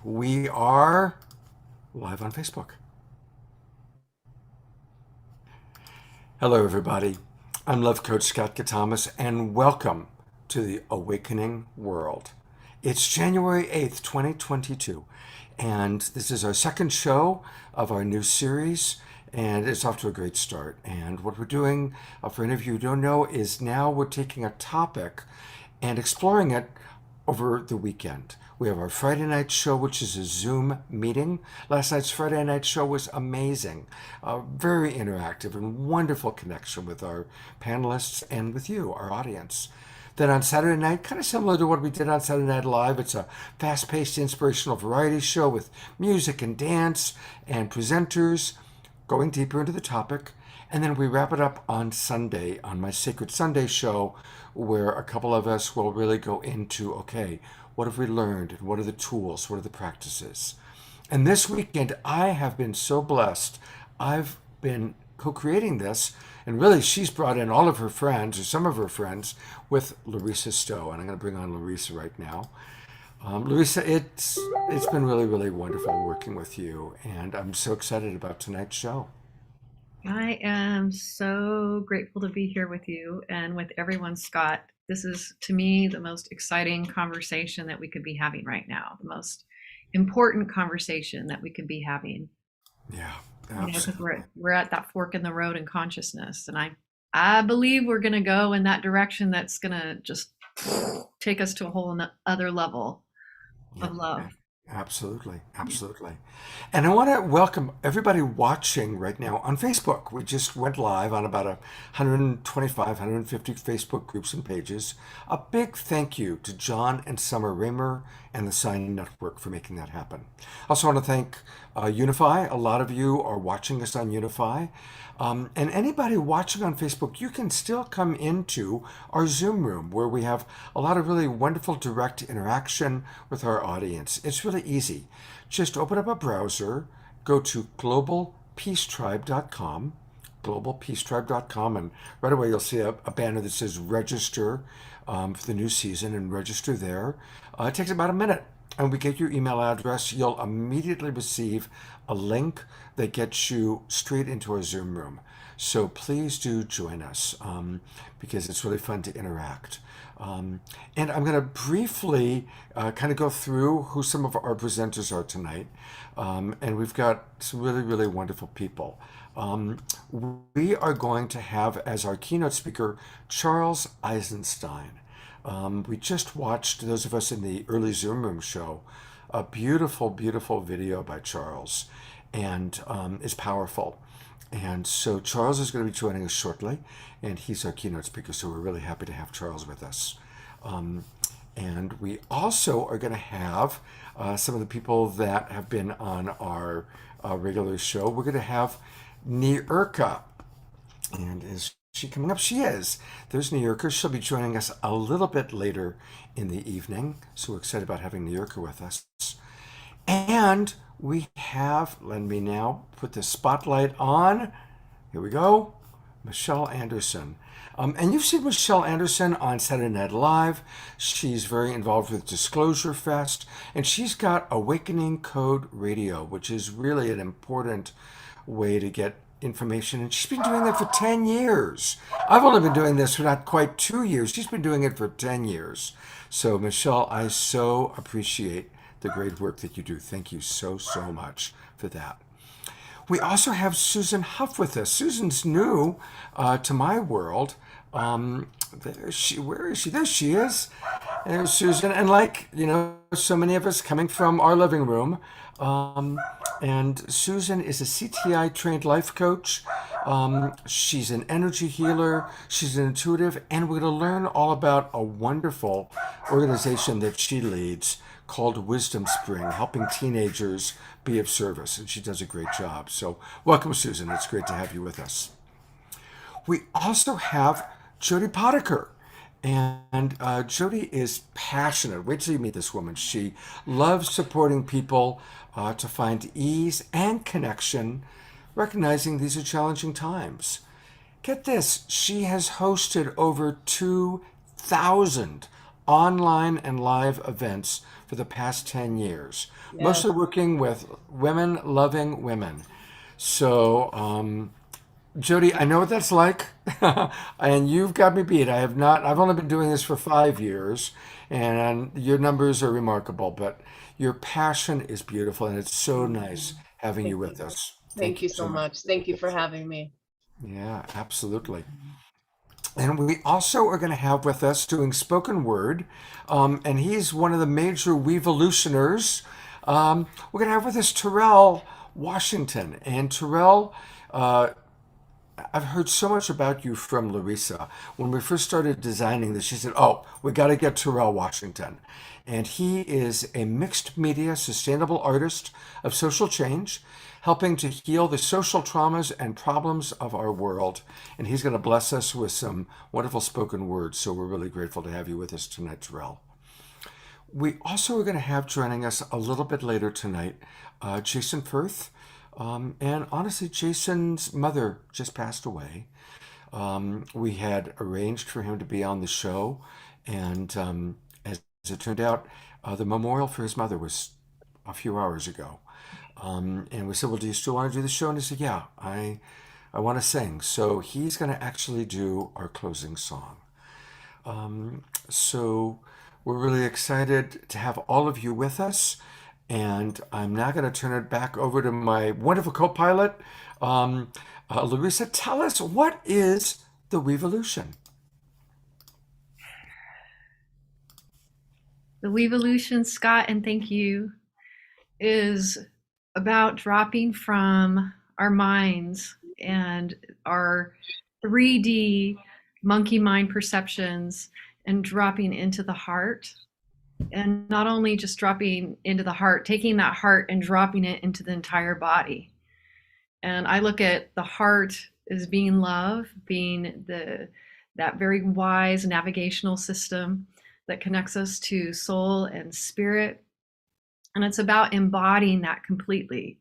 We are live on Facebook. Hello, everybody. I'm Love Coach Scott Catamas, and welcome to the Awakening World. It's January 8th, 2022, and this is our second show of our new series, and it's off to a great start. And what we're doing, for any of you who don't know, is now we're taking a topic and exploring it over the weekend. We have our Friday night show, which is a Zoom meeting. Last night's Friday night show was amazing, very interactive and wonderful connection with our panelists and with you, our audience. Then on Saturday night, kind of similar to what we did on Saturday Night Live, it's a fast-paced inspirational variety show with music and dance and presenters going deeper into the topic. And then we wrap it up on Sunday, on my Sacred Sunday show, where a couple of us will really go into, okay, what have we learned? And what are the tools? What are the practices? And this weekend, I have been so blessed. I've been co-creating this, and really she's brought in all of her friends, or some of her friends, with Larisa Stowe. And I'm going to bring on Larisa right now. Larisa, it's been really, really wonderful working with you, and I'm so excited about tonight's show. I am so grateful to be here with you and with everyone, Scott. This is, to me, the most exciting conversation that we could be having right now, the most important conversation that we could be having. Yeah, Because absolutely. we're at that fork in the road in consciousness, and I believe we're going to go in that direction. That's going to just take us to a whole other level Yeah, of love. absolutely, absolutely. And I want to welcome everybody watching right now on Facebook. We just went live on about 125, 150 Facebook groups and pages. A big thank you to John and Summer Raymer and the Sign Network for making that happen. Also want to thank Unify. A lot of you are watching us on Unify. And anybody watching on Facebook, you can still come into our Zoom room where we have a lot of really wonderful direct interaction with our audience. It's really easy. Just open up a browser, go to globalpeacetribe.com, globalpeacetribe.com, and right away you'll see a banner that says register for the new season, and register there. It takes about a minute, and we get your email address. You'll immediately receive a link that gets you straight into our Zoom room. So please do join us because it's really fun to interact. And I'm going to briefly kind of go through who some of our presenters are tonight. And we've got some really, really wonderful people. We are going to have as our keynote speaker Charles Eisenstein. We just watched, those of us in the early Zoom room show, a beautiful, beautiful video by Charles, and it's powerful. And so Charles is going to be joining us shortly, and he's our keynote speaker, so we're really happy to have Charles with us. And we also are going to have some of the people that have been on our regular show. We're going to have Nirka, and is she coming up? She is. There's Nirka. She'll be joining us a little bit later in the evening, so we're excited about having Nirka with us. And we have, let me now put the spotlight on. Here we go. Michelle Anderson. And you've seen Michelle Anderson on Saturday Night Live. She's very involved with Disclosure Fest, and she's got Awakening Code Radio, which is really an important way to get information. And she's been doing that for 10 years. I've only been doing this for not quite 2 years. She's been doing it for 10 years. So, Michelle, I so appreciate the great work that you do. Thank you so, so much for that. We also have Susan Huff with us. Susan's new to my world. Where is she? There she is. There's Susan. And like, so many of us coming from our living room. And Susan is a CTI trained life coach. She's an energy healer. She's an intuitive. And we're going to learn all about a wonderful organization that she leads called Wisdom Spring, helping teenagers be of service. And she does a great job. So welcome, Susan. It's great to have you with us. We also have Jody Potiker. And Jody is passionate. Wait till you meet this woman. She loves supporting people to find ease and connection, recognizing these are challenging times. Get this, she has hosted over 2,000 online and live events for the past 10 years, Yes. mostly working with women loving women. So, Jody, I know what that's like, and you've got me beat. I have not, I've only been doing this for 5 years, and your numbers are remarkable, but your passion is beautiful, and it's so nice having you Thank with you. us. Thank Thank you you so so much. much. Thank you for having me. Yeah, absolutely. And we also are going to have with us doing spoken word, and he's one of the major Weevolutioners. We're going to have with us Terrell Washington. And Terrell, I've heard so much about you from Larisa. When we first started designing this, she said, "Oh, we got to get Terrell Washington." And he is a mixed media sustainable artist of social change, helping to heal the social traumas and problems of our world. And he's going to bless us with some wonderful spoken words. So we're really grateful to have you with us tonight, Terrell. We also are going to have joining us a little bit later tonight Jason Firth. And honestly, Jason's mother just passed away. We had arranged for him to be on the show, and as it turned out, the memorial for his mother was a few hours ago. And we said, "Well, do you still want to do the show?" And he said, "Yeah, I want to sing." So he's going to actually do our closing song. So we're really excited to have all of you with us. And I'm now going to turn it back over to my wonderful co pilot, Larisa. Tell us, what is the Weevolution? The Weevolution, Scott, and thank you, is about dropping from our minds and our 3D monkey mind perceptions and dropping into the heart. And not only just dropping into the heart, taking that heart and dropping it into the entire body. And I look at the heart as being love, being that very wise navigational system that connects us to soul and spirit. And it's about embodying that completely.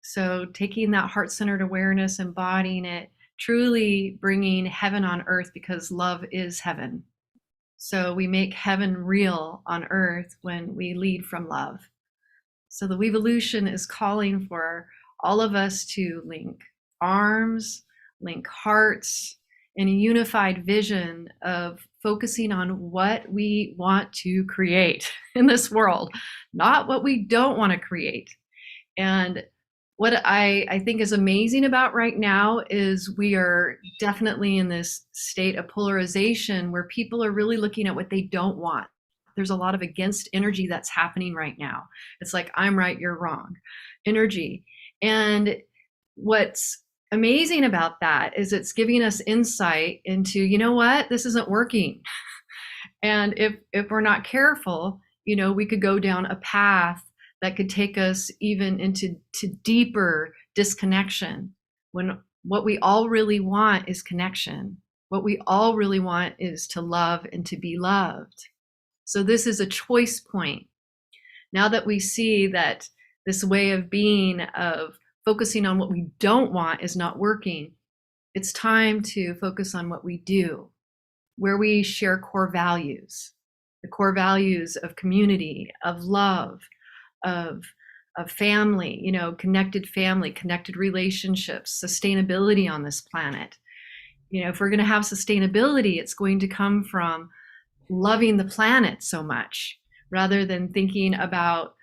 So taking that heart-centered awareness, embodying it, truly bringing heaven on earth, because love is heaven. So we make heaven real on earth when we lead from love. So the Weevolution is calling for all of us to link arms, link hearts, in a unified vision of focusing on what we want to create in this world, not what we don't want to create. And what I think is amazing about right now is we are definitely in this state of polarization where people are really looking at what they don't want. There's a lot of against energy that's happening right now. It's like, I'm right, you're wrong energy. And what's amazing about that is it's giving us insight into, you know what, this isn't working. And if we're not careful, we could go down a path that could take us even into deeper disconnection, when what we all really want is connection. What we all really want is to love and to be loved. So this is a choice point. Now that we see that this way of being, of focusing on what we don't want, is not working, it's time to focus on what we do, where we share core values, the core values of community, of love, of family, connected connected relationships, sustainability on this planet. If we're going to have sustainability, it's going to come from loving the planet so much, rather than thinking about,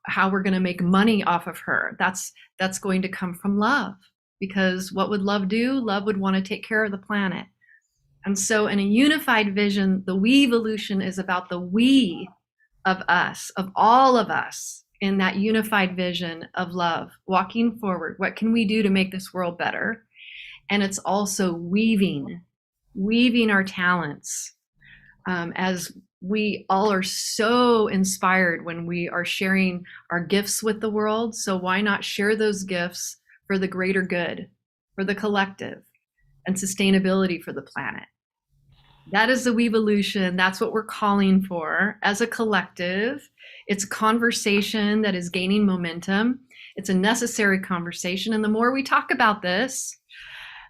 how we're going to make money off of her. That's going to come from love, because what would love do? Love would want to take care of the planet. And so in a unified vision, the Weevolution is about the we of us, of all of us, in that unified vision of love, walking forward. What can we do to make this world better? And it's also weaving our talents, as we all are so inspired when we are sharing our gifts with the world. So why not share those gifts for the greater good, for the collective, and sustainability for the planet? That is the Weevolution. That's what we're calling for as a collective. It's a conversation that is gaining momentum. It's a necessary conversation. And the more we talk about this,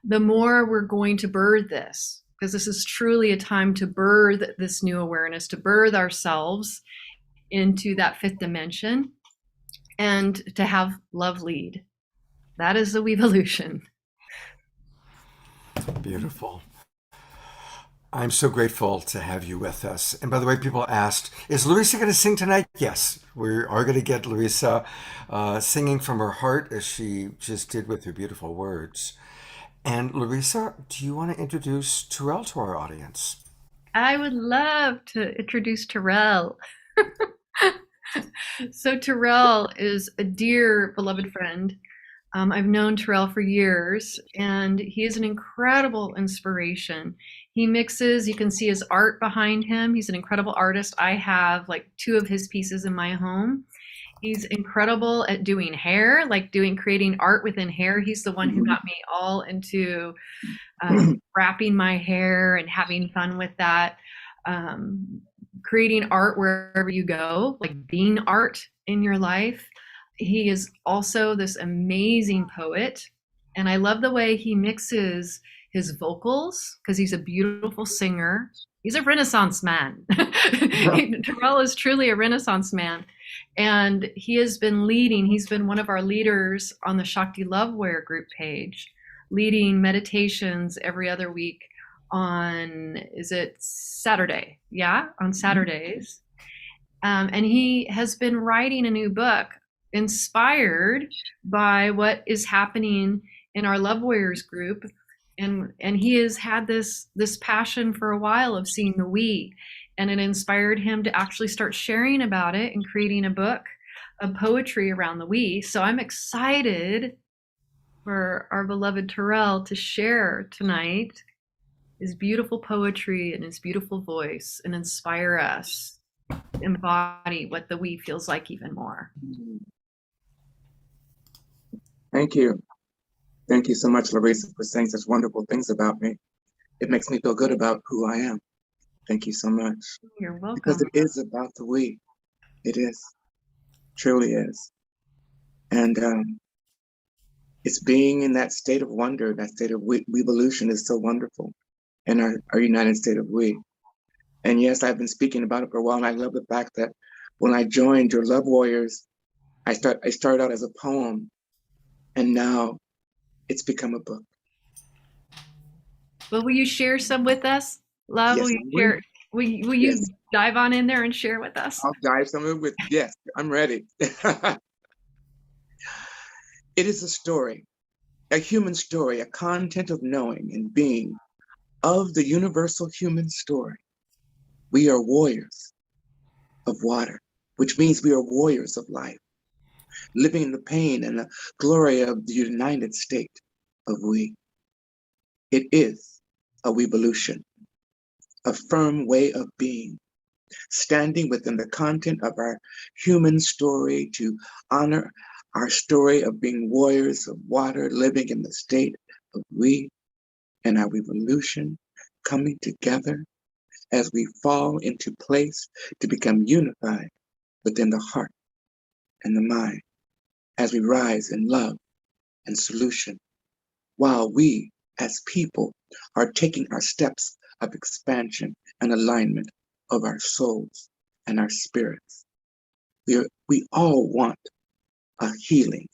the more we're going to birth this, because this is truly a time to birth this new awareness, to birth ourselves into that fifth dimension and to have love lead. That is the Weevolution. Beautiful. I'm so grateful to have you with us. And by the way, people asked, is Larisa going to sing tonight? Yes, we are going to get Larisa singing from her heart as she just did with her beautiful words. And Larisa, do you want to introduce Terrell to our audience? I would love to introduce Terrell. So Terrell is a dear beloved friend. I've known Terrell for years, and he is an incredible inspiration. He mixes, you can see his art behind him. He's an incredible artist. I have like two of his pieces in my home. He's incredible at doing hair, like creating art within hair. He's the one who got me all into wrapping my hair and having fun with that. Creating art wherever you go, like being art in your life. He is also this amazing poet, and I love the way he mixes his vocals because he's a beautiful singer. He's a Renaissance man. Terrell is truly a Renaissance man, and he has been leading. He's been one of our leaders on the Shakti Love Warrior group page, leading meditations every other week on, is it Saturday? Yeah, on Saturdays. And he has been writing a new book inspired by what is happening in our Love Warriors group. And he has had this passion for a while of seeing the we, and it inspired him to actually start sharing about it and creating a book of poetry around the we. So I'm excited for our beloved Terrell to share tonight his beautiful poetry and his beautiful voice and inspire us to embody what the we feels like even more. Thank you. Thank you so much, Larisa, for saying such wonderful things about me. It makes me feel good about who I am. Thank you so much. You're welcome. Because it is about the we. It is. Truly is. And it's being in that state of wonder, that state of evolution is so wonderful in our United State of we. And yes, I've been speaking about it for a while, and I love the fact that when I joined your Love Warriors, I started out as a poem, and now it's become a book. Well, will you share some with us? Love, Yes, will you share? Will you Yes. dive on in there and share with us? I'll dive some of it with, yes, I'm ready. It is a story, a human story, a content of knowing and being of the universal human story. We are warriors of water, which means we are warriors of life, living in the pain and the glory of the united state of we. It is a weevolution, a firm way of being, standing within the content of our human story to honor our story of being warriors of water, living in the state of we, and our evolution coming together as we fall into place to become unified within the heart and the mind, as we rise in love and solution, while we as people are taking our steps of expansion and alignment of our souls and our spirits. We all want a healing,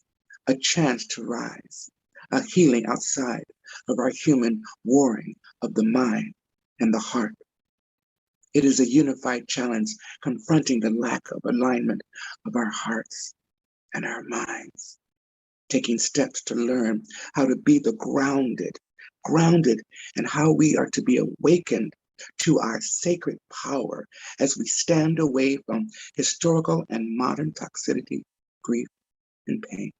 a chance to rise, a healing outside of our human warring of the mind and the heart. It is a unified challenge confronting the lack of alignment of our hearts and our minds, taking steps to learn how to be the grounded and how we are to be awakened to our sacred power as we stand away from historical and modern toxicity, grief, and pain.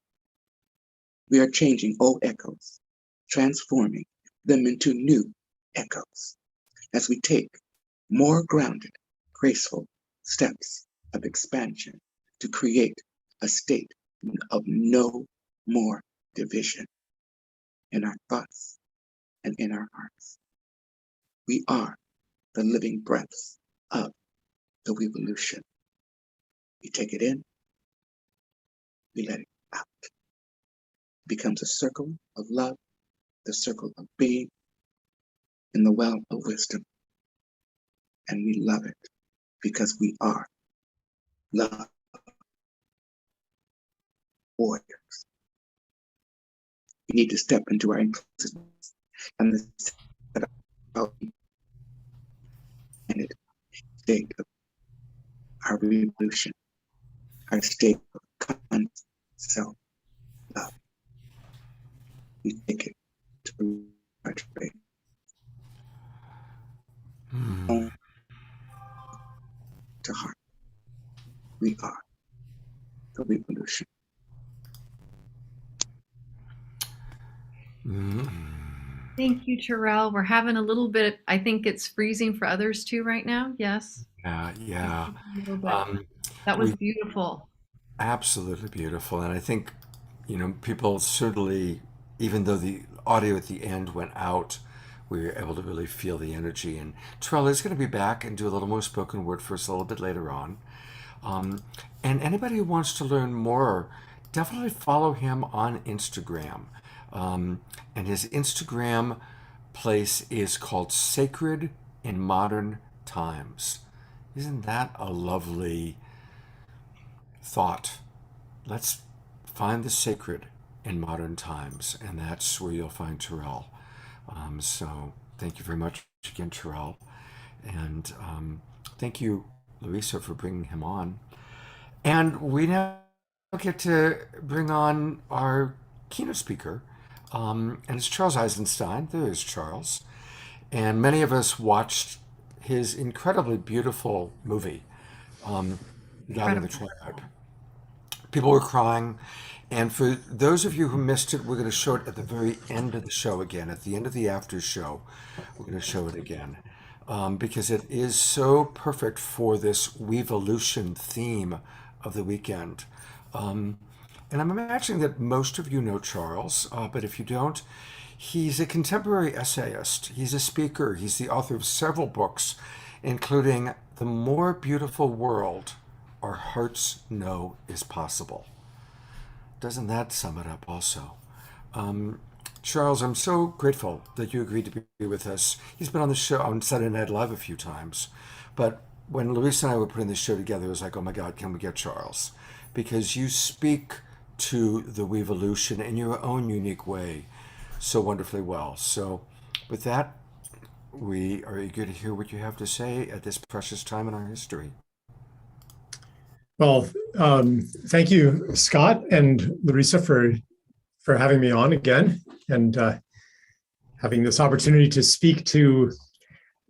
We are changing old echoes, transforming them into new echoes as we take more grounded, graceful steps of expansion to create a state of no more division in our thoughts and in our hearts. We are the living breaths of the evolution. We take it in, we let it out. It becomes a circle of love, the circle of being, in the well of wisdom. And we love it because we are love, warriors. We need to step into our inclusiveness and the state of our revolution, our state of conscious self-love. We take it to our trade. Home to heart. We are the revolution. Thank you, Terrell. We're having a little bit, I think it's freezing for others too right now. Yes. Yeah. A little bit. That was beautiful. Absolutely beautiful. And I think, people certainly, even though the audio at the end went out, we were able to really feel the energy. And Terrell is going to be back and do a little more spoken word for us a little bit later on. And anybody who wants to learn more, definitely follow him on Instagram. And his Instagram place is called Sacred in Modern Times. Isn't that a lovely thought? Let's find the sacred in modern times, and that's where you'll find Terrell. So thank you very much again, Terrell. And thank you, Larisa, for bringing him on. And we now get to bring on our keynote speaker, and it's Charles Eisenstein. There is Charles. And many of us watched his incredibly beautiful movie, Gathering the Tribe. People were crying. And for those of you who missed it, we're going to show it at the very end of the show again. At the end of the after show, we're going to show it again. Because it is so perfect for this Weevolution theme of the weekend. And I'm imagining that most of you know Charles, but if you don't, he's a contemporary essayist. He's a speaker. He's the author of several books, including The More Beautiful World Our Hearts Know Is Possible. Doesn't that sum it up also? Charles, I'm so grateful that you agreed to be with us. He's been on the show on Saturday Night Live a few times, but when Larisa and I were putting this show together, it was like, oh my God, can we get Charles? Because you speak to the Weevolution in your own unique way so wonderfully well. So with that, we are eager to hear what you have to say at this precious time in our history. Well, thank you, Scott and Larisa, for having me on again and having this opportunity to speak to.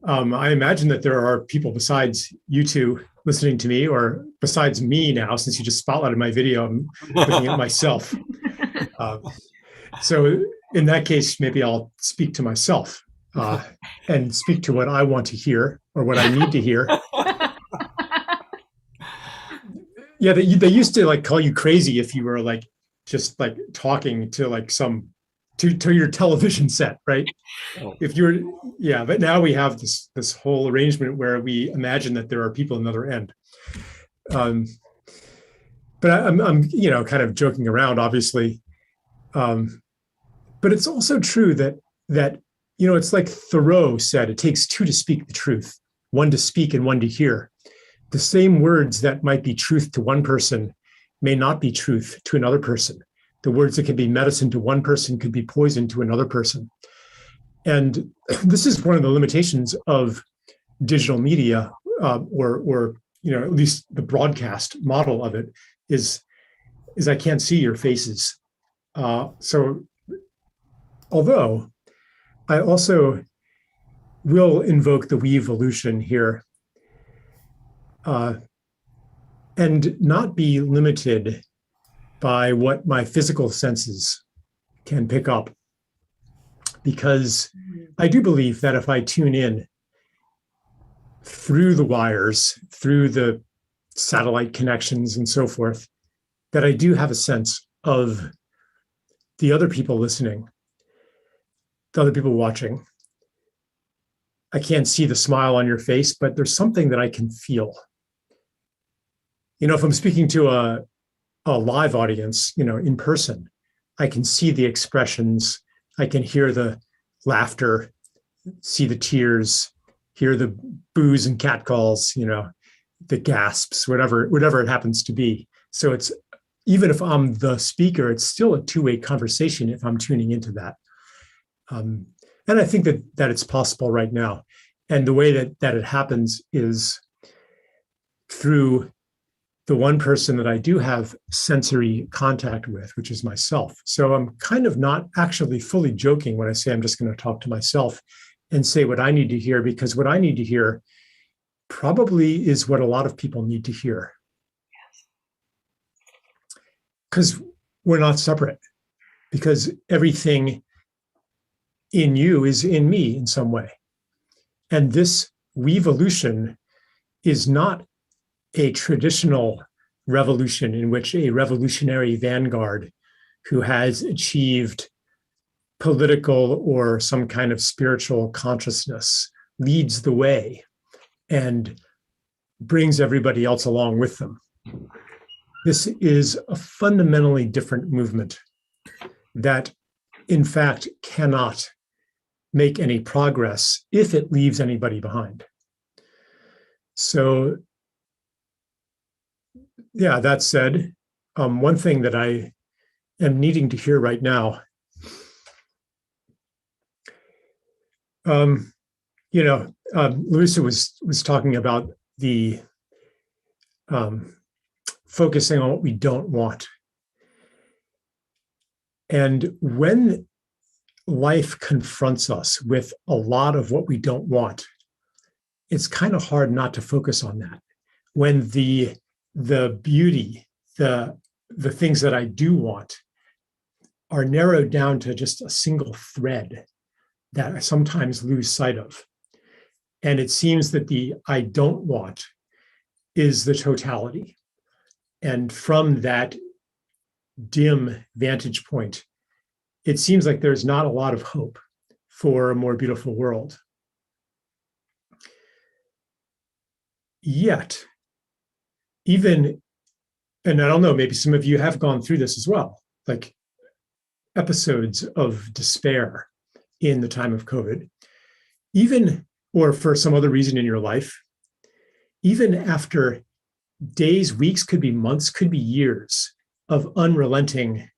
I imagine that there are people besides you two listening to me, or besides me now, since you just spotlighted my video, I'm looking at myself. So in that case, maybe I'll speak to myself and speak to what I want to hear or what I need to hear. Yeah, they used to like call you crazy if you were like just like talking to like some to your television set, right? Oh. If you're, yeah, but now we have this whole arrangement where we imagine that there are people on the other end. But I'm kind of joking around, obviously. But it's also true that it's like Thoreau said, it takes two to speak the truth, one to speak and one to hear. The same words that might be truth to one person may not be truth to another person. The words that can be medicine to one person could be poison to another person. And this is one of the limitations of digital media, or at least the broadcast model of it is I can't see your faces. So although I also will invoke the Weevolution here, and not be limited by what my physical senses can pick up. Because I do believe that if I tune in through the wires, through the satellite connections and so forth, that I do have a sense of the other people listening, the other people watching. I can't see the smile on your face, but there's something that I can feel. If I'm speaking to a live audience, in person, I can see the expressions, I can hear the laughter, see the tears, hear the boos and catcalls, the gasps, whatever it happens to be. So it's, even if I'm the speaker, it's still a two-way conversation if I'm tuning into that. And I think that it's possible right now. And the way that it happens is through the one person that I do have sensory contact with, which is myself. So I'm kind of not actually fully joking when I say I'm just going to talk to myself and say what I need to hear, because what I need to hear probably is what a lot of people need to hear. Because we're not separate, because everything in you is in me in some way. And this weevolution is not a traditional revolution in which a revolutionary vanguard who has achieved political or some kind of spiritual consciousness leads the way and brings everybody else along with them. This is a fundamentally different movement that, in fact, cannot make any progress if it leaves anybody behind. So, yeah, that said, one thing that I am needing to hear right now, Larisa was talking about the focusing on what we don't want. And when life confronts us with a lot of what we don't want, it's kind of hard not to focus on that. When the beauty, the things that I do want are narrowed down to just a single thread that I sometimes lose sight of. And it seems that the I don't want is the totality. And from that dim vantage point, it seems like there's not a lot of hope for a more beautiful world. Yet, even, and I don't know, maybe some of you have gone through this as well, like episodes of despair in the time of COVID, even, or for some other reason in your life, even after days, weeks, could be months, could be years of unrelenting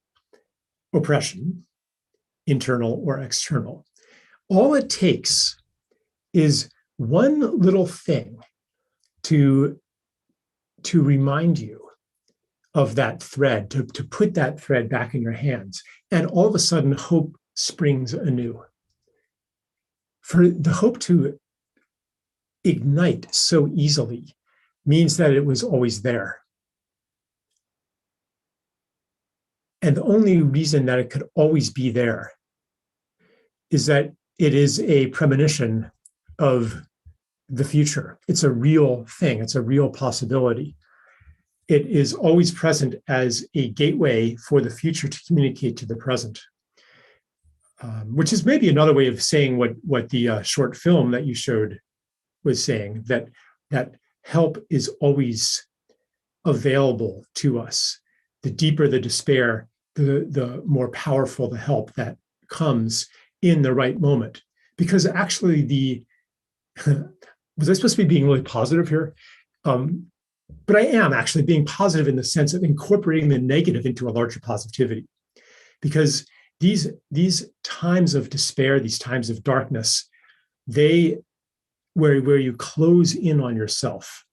oppression, internal or external. All it takes is one little thing to remind you of that thread, to put that thread back in your hands. And all of a sudden, hope springs anew. For the hope to ignite so easily means that it was always there. And the only reason that it could always be there is that it is a premonition of the future. It's a real thing. It's a real possibility. It is always present as a gateway for the future to communicate to the present, which is maybe another way of saying what the short film that you showed was saying, that help is always available to us. The deeper the despair, the more powerful the help that comes in the right moment. Because actually was I supposed to be being really positive here? But I am actually being positive in the sense of incorporating the negative into a larger positivity. Because these times of despair, these times of darkness, where you close in on yourself,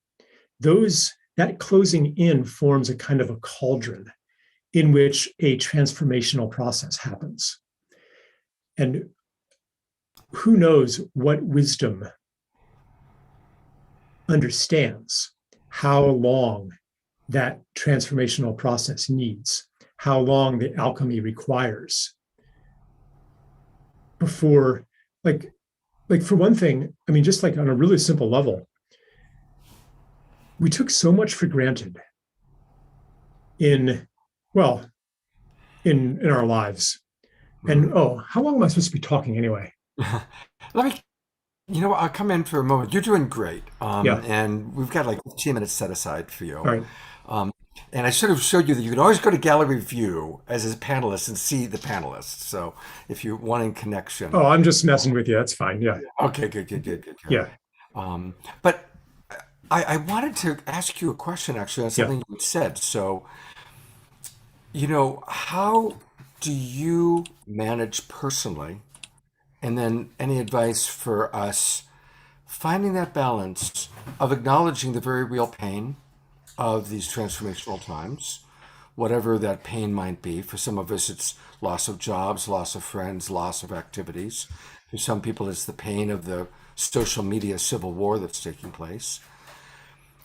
that closing in forms a kind of a cauldron in which a transformational process happens. And who knows what wisdom understands how long that transformational process needs, how long the alchemy requires before, like for one thing, I mean, just like on a really simple level, we took so much for granted in our lives. And how long am I supposed to be talking anyway? Let me, I'll come in for a moment. You're doing great. Yeah. And we've got like 15 minutes set aside for you. All right. And I should have showed you that you can always go to Gallery View as a panelist and see the panelists. So if you're wanting connection. Oh, I'm just messing with you. That's fine. Yeah. Okay, good. Yeah. But I wanted to ask you a question actually on Yeah. something you said. So, how do you manage personally? And then any advice for us finding that balance of acknowledging the very real pain of these transformational times, whatever that pain might be. For some of us, it's loss of jobs, loss of friends, loss of activities. For some people, it's the pain of the social media civil war that's taking place.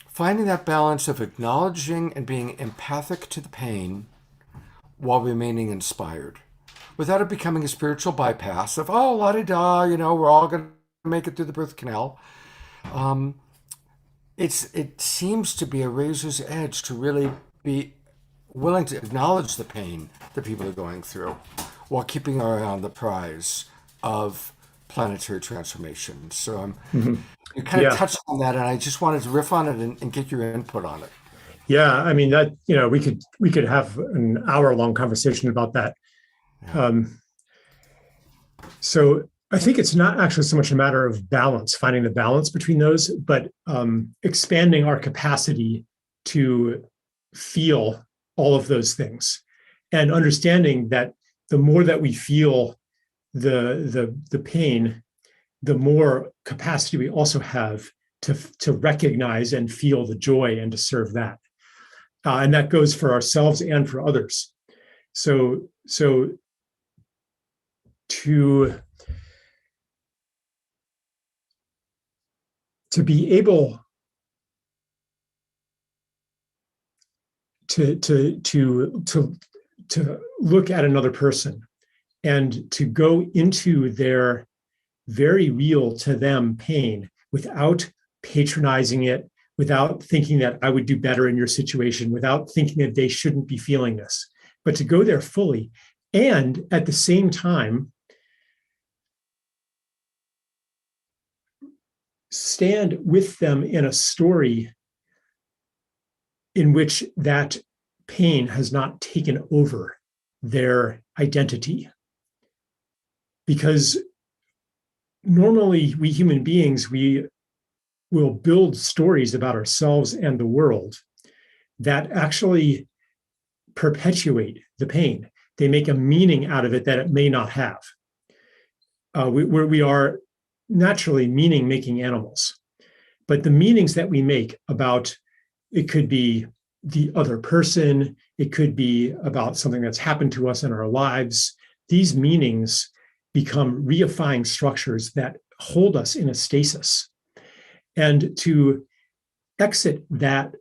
Finding that balance of acknowledging and being empathic to the pain while remaining inspired without it becoming a spiritual bypass of, oh, la di da, we're all going to make it through the birth canal. It seems to be a razor's edge to really be willing to acknowledge the pain that people are going through while keeping our eye on the prize of planetary transformation. So Mhm. you kind of Yeah. touched on that, and I just wanted to riff on it and get your input on it. Yeah. I mean, that, we could have an hour-long conversation about that. Yeah. Um, so I think it's not actually so much a matter of balance, finding the balance between those, but expanding our capacity to feel all of those things, and understanding that the more that we feel the pain, the more capacity we also have to recognize and feel the joy and to serve that. And that goes for ourselves and for others. So to be able to look at another person and to go into their very real to them pain without patronizing it, without thinking that I would do better in your situation, without thinking that they shouldn't be feeling this, but to go there fully. And at the same time, stand with them in a story in which that pain has not taken over their identity. Because normally, we human beings, we will build stories about ourselves and the world that actually perpetuate the pain. They make a meaning out of it that it may not have. We are naturally meaning making animals. But the meanings that we make about it could be the other person, it could be about something that's happened to us in our lives. These meanings become reifying structures that hold us in a stasis. And to exit that,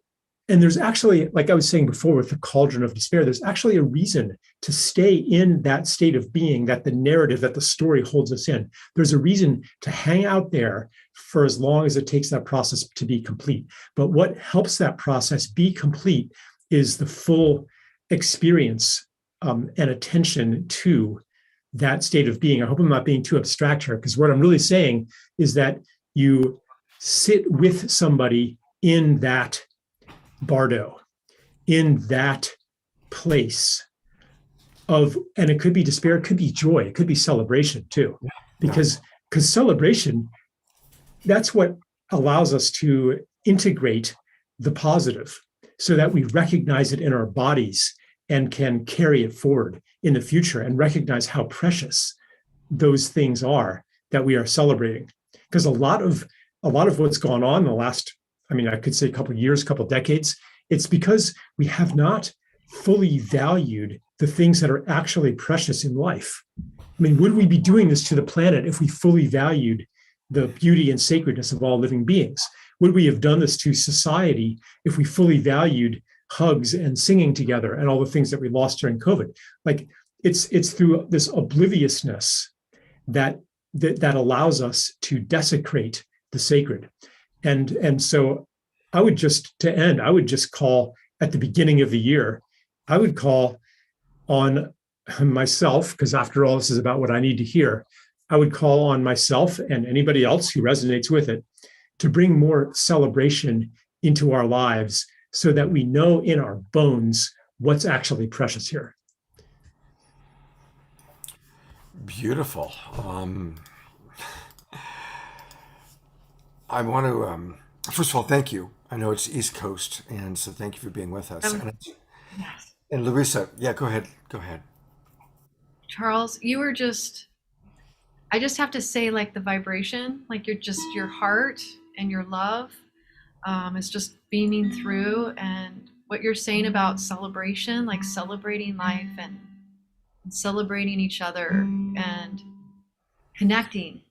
and there's actually, like I was saying before with the cauldron of despair, there's actually a reason to stay in that state of being, that the narrative, that the story holds us in. There's a reason to hang out there for as long as it takes that process to be complete. But what helps that process be complete is the full experience and attention to that state of being. I hope I'm not being too abstract here, because what I'm really saying is that you sit with somebody in that bardo, in that place of, and it could be despair, it could be joy, it could be celebration too, Yeah. because celebration, that's what allows us to integrate the positive so that we recognize it in our bodies and can carry it forward in the future and recognize how precious those things are that we are celebrating. Because a lot of what's gone on in the last, I mean, I could say a couple of years, a couple of decades, it's because we have not fully valued the things that are actually precious in life. I mean, would we be doing this to the planet if we fully valued the beauty and sacredness of all living beings? Would we have done this to society if we fully valued hugs and singing together and all the things that we lost during COVID? Like, it's through this obliviousness that allows us to desecrate the sacred. And so I would just, to end, I would just call at the beginning of the year, I would call on myself, because after all, this is about what I need to hear. I would call on myself and anybody else who resonates with it to bring more celebration into our lives so that we know in our bones what's actually precious here. Beautiful. I want to First of all, thank you. I know it's East Coast, and so thank you for being with us. Um, yes. And Larisa, yeah, go ahead. Go ahead. Charles, you were just, I just have to say, like the vibration, like you're just, your heart and your love is just beaming through. And what you're saying about celebration, like celebrating life and celebrating each other and connecting,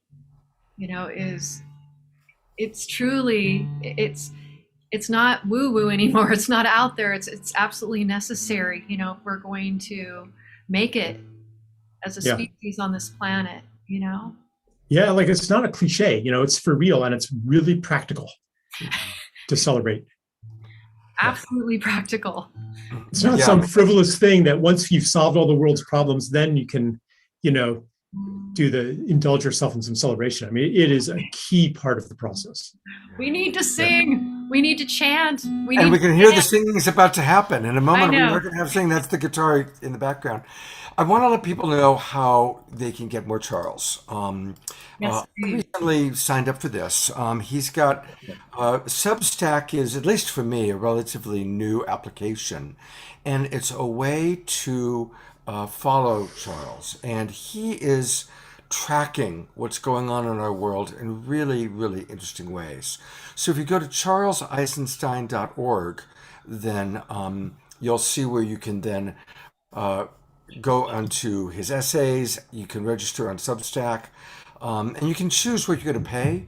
is, it's truly, it's not woo woo anymore. It's not out there. It's absolutely necessary, if we're going to make it as a Yeah. species on this planet. Yeah, like it's not a cliche, it's for real and it's really practical to celebrate. Yeah. Absolutely practical. It's not Yeah, some frivolous thing that once you've solved all the world's problems, then you can, you know, indulge yourself in some celebration. I mean, it is a key part of the process. We need to Yeah. sing. We need to chant. We and need we to can hear the dance. singing is about to happen. In a I moment, we know. are going to have singing. That's the guitar in the background. I want to let people know how they can get more Charles. Yes, I please. recently signed up for this. He's got Substack is, at least for me, a relatively new application, and it's a way to follow Charles, and he is tracking what's going on in our world in really, really interesting ways. So if you go to charleseisenstein.org, then you'll see where you can then go onto his essays. You can register on Substack, and you can choose what you're going to pay.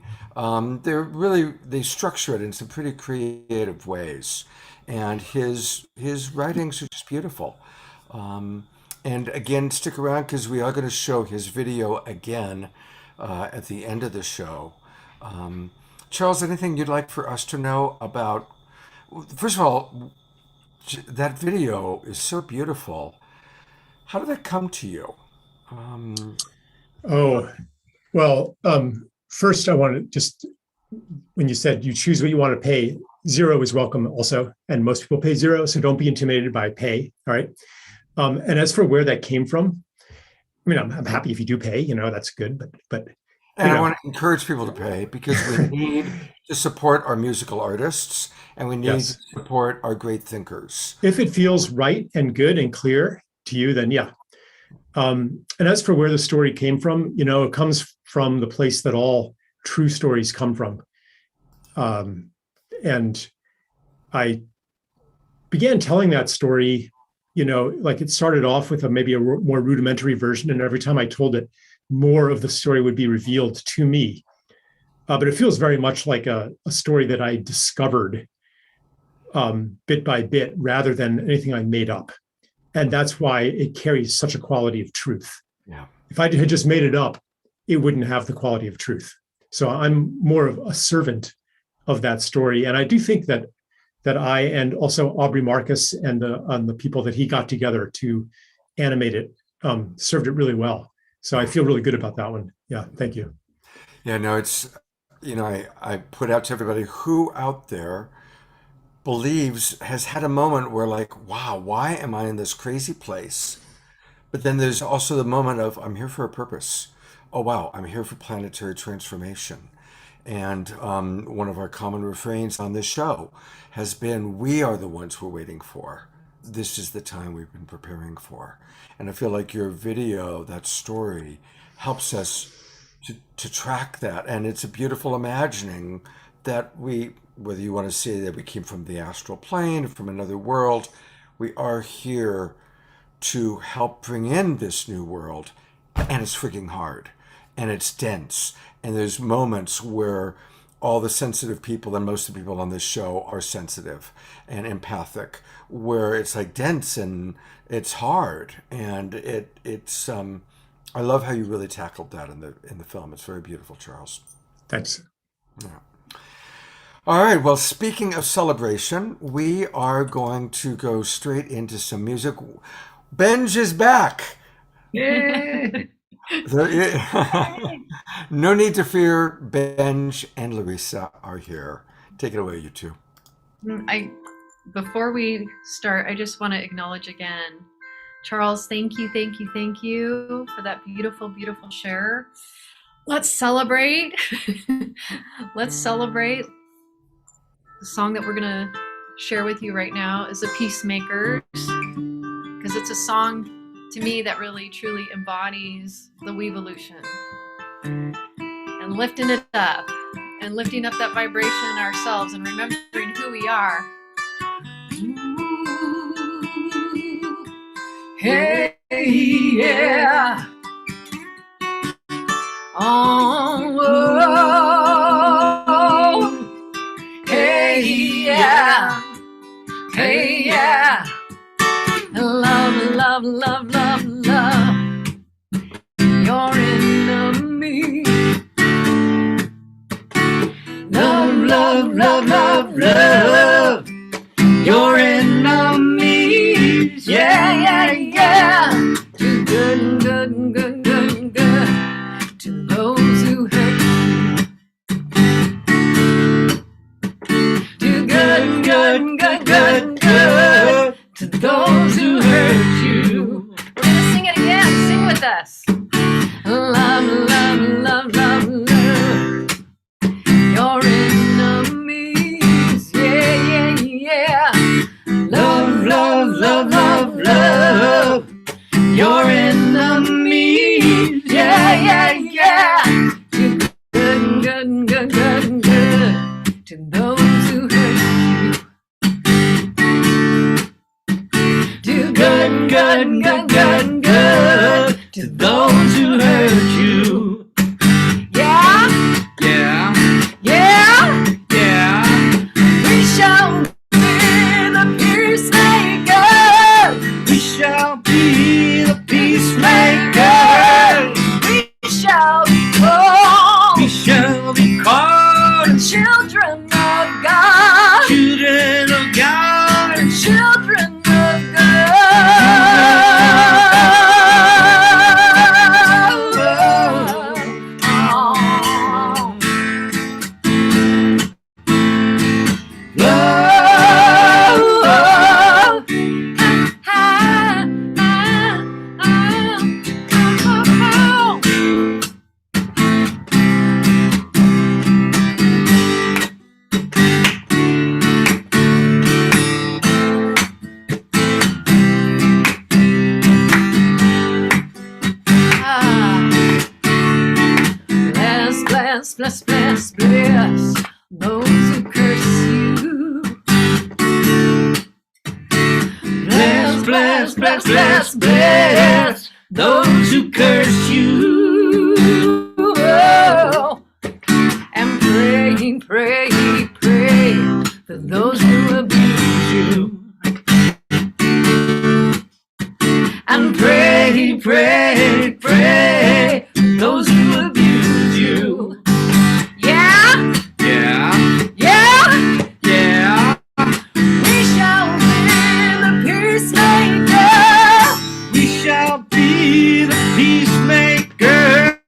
They structure it in some pretty creative ways, and his writings are just beautiful. And again, stick around because we are going to show his video again at the end of the show. Charles, anything you'd like for us to know about? First of all, that video is so beautiful. How did that come to you? Oh, well, first, I want to just, when you said you choose what you want to pay, zero is welcome also. And most people pay zero. So don't be intimidated by pay. All right. And as for where that came from, I mean, I'm happy if you do pay, that's good. But, And you I know, want to encourage people to pay because we need to support our musical artists and we need to yes, support our great thinkers. if it feels right and good and clear to you, then yeah. And as for where the story came from, it comes from the place that all true stories come from. And I began telling that story, like it started off with maybe a more rudimentary version. And every time I told it, more of the story would be revealed to me. But it feels very much like a story that I discovered bit by bit rather than anything I made up. And that's why it carries such a quality of truth. Yeah. If I had just made it up, it wouldn't have the quality of truth. So I'm more of a servant of that story. And I do think that I and also Aubrey Marcus and the people that he got together to animate it served it really well. So I feel really good about that one. Yeah, thank you. Yeah, no, I put out to everybody who out there believes has had a moment where like, wow, why am I in this crazy place? But then there's also the moment of I'm here for a purpose. Oh wow, I'm here for planetary transformation. And one of our common refrains on this show has been, "We are the ones we're waiting for. This is the time we've been preparing for." And I feel like your video, that story, helps us to track that. And it's a beautiful imagining that whether you want to say that we came from the astral plane, from another world, we are here to help bring in this new world. And it's freaking hard and it's dense. And there's moments where all the sensitive people and most of the people on this show are sensitive and empathic, where it's like dense and it's hard. And it's I love how you really tackled that in the film. It's very beautiful, Charles. Thanks. Yeah. All right. Well, speaking of celebration, we are going to go straight into some music. Benj is back. Yay! No need to fear. Benj and Larisa are here. Take it away, you two. I Before we start, I just want to acknowledge again, Charles, thank you, thank you, thank you for that beautiful, beautiful share. Let's celebrate. Let's celebrate The song that we're going to share with you right now is The Peacemakers, because it's a song to me that really truly embodies the Weevolution and lifting it up and lifting up that vibration in ourselves and remembering who we are. Hey, yeah. Oh, hey, yeah. Hey, yeah. Love, love, love, love, love your enemy. Love, love, love, love, love your enemies. Yeah, yeah, yeah. Too good, good, good, good, good to those who hurt you. Too good, good, good, good, good to those who hurt you. We're gonna sing it again. Sing with us. Love, love, love, love, love your enemies. Yeah, yeah, yeah. Love, love, love, love, love your enemies. Yeah, yeah, yeah. Too good, good, good, good, good to those who hurt you. Too good, good, good, good, good to those who hurt you. Yeah, yeah, yeah, yeah. We shall be the peacemakers. We shall be the peacemakers. We shall be called. We shall be called children of God. Children of God. Children of God. Bless, bless, bless those who curse you. Bless, bless, bless, bless, bless those who curse you. Oh, and pray, pray, pray for those who abuse you. And pray, pray, pray for those who abuse you. Yeah, yeah, yeah, yeah. We shall be the peacemakers. We shall be the peacemakers.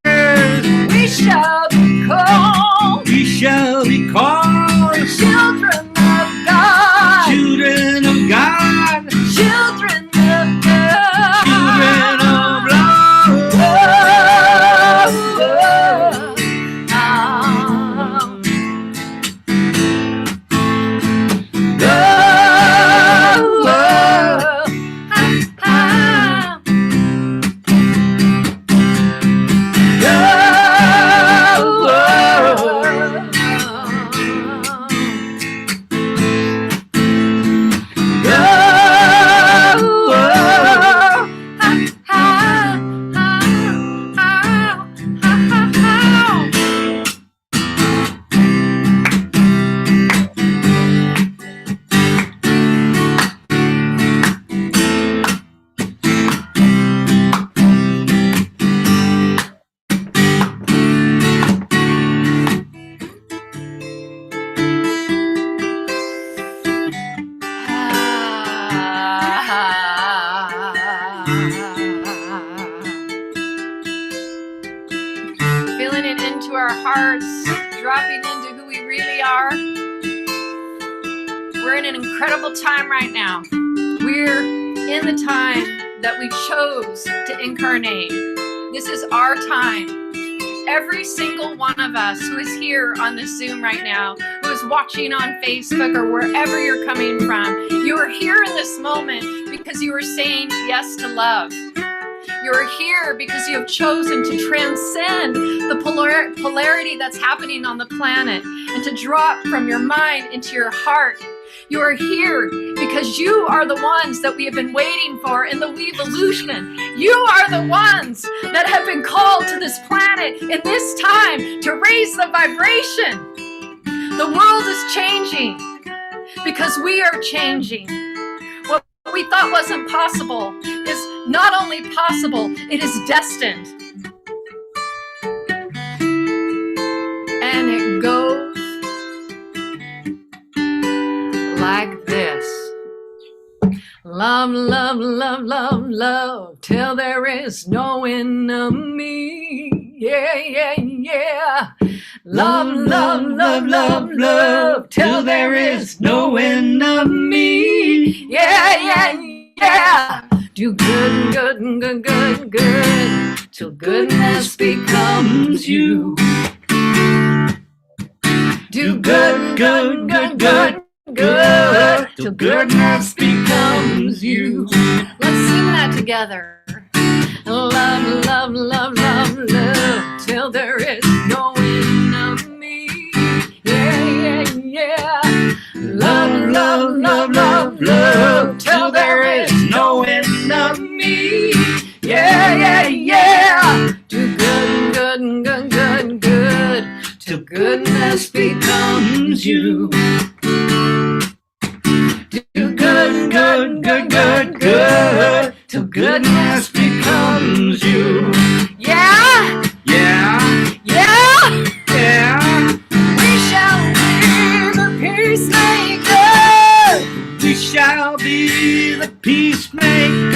We shall be called. We shall be called children of God. Children of God. Children of God. Children of love. Oh, feeling it into our hearts, dropping into who we really are. We're in an incredible time right now. We're in the time that we chose to incarnate. This is our time. every single one of us who is here on this Zoom right now, who is watching on Facebook or wherever you're coming from. You are here in this moment because you are saying yes to love. You are here because you have chosen to transcend the polarity that's happening on the planet and to drop from your mind into your heart. You are here because you are the ones that we have been waiting for in the Weevolution. You are the ones that have been called to this planet in this time to raise the vibration. The world is changing because we are changing. What we thought wasn't possible is not only possible, it is destined. And it goes like this. Love, love, love, love, love, till there is no enemy. Yeah, yeah, yeah. Love, love, love, love, love, till there is no enemy. Yeah, yeah, yeah. Do good, good, good, good, good, till goodness becomes you. Do good, good, good, good, good, till goodness becomes you. Let's sing that together. Love, love, love, love, love, till there is no enemy. Yeah, yeah, yeah. Love, love, love, love, love, till there is no enemy. Yeah, yeah, yeah. Do good, good, good, good, good, till goodness becomes you. Do good, good, good, good, good, till goodness becomes you. Yeah, yeah, yeah, yeah. We shall be the peacemakers. We shall be the peacemakers.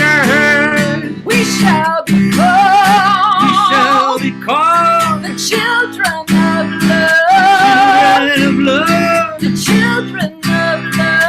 We shall be called. We shall be called the children of love. Children of love. The children of love.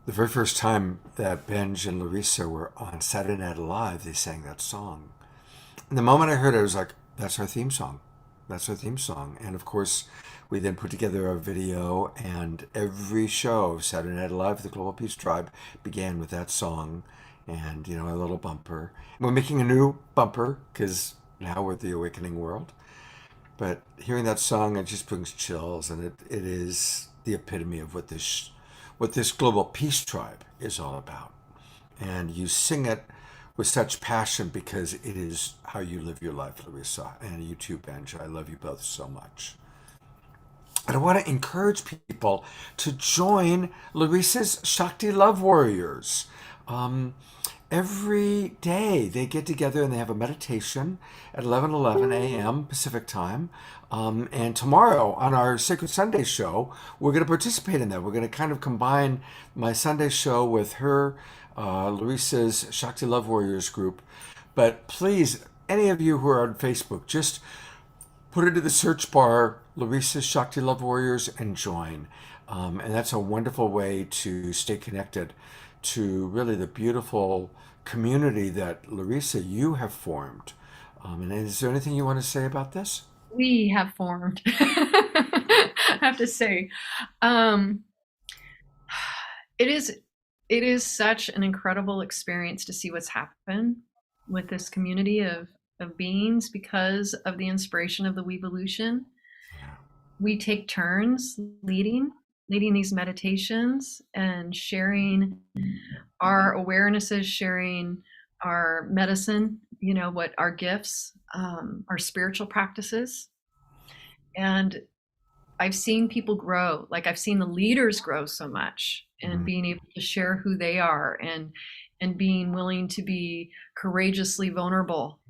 The very first time that Benj and Larisa were on Saturday Night Live, they sang that song. And the moment I heard it, I was like, that's our theme song. That's our theme song. And of course, we then put together a video, and every show of Saturday Night Live, the Global Peace Tribe, began with that song and, a little bumper. We're making a new bumper because now we're the awakening world. But hearing that song, it just brings chills, and it is the epitome of what this Global Peace Tribe is all about. And you sing it with such passion because it is how you live your life, Larisa. And you too, Benj. I love you both so much. And I want to encourage people to join Larisa's Shakti Love Warriors. Every day they get together and they have a meditation at 11:11 a.m. Pacific time. And tomorrow on our Sacred Sunday show, we're going to participate in that. We're going to kind of combine my Sunday show with her, Larisa's Shakti Love Warriors group. But please, any of you who are on Facebook, just put into the search bar Larisa's Shakti Love Warriors and join. And that's a wonderful way to stay connected to really the beautiful community that, Larisa, you have formed. And is there anything you want to say about this? We have formed. I have to say, it is it is such an incredible experience to see what's happened with this community of beings because of the inspiration of the Weevolution. We take turns leading these meditations and sharing our awarenesses, sharing our medicine, what our gifts, our spiritual practices. And I've seen people grow. Like I've seen the leaders grow so much and being able to share who they are and being willing to be courageously vulnerable,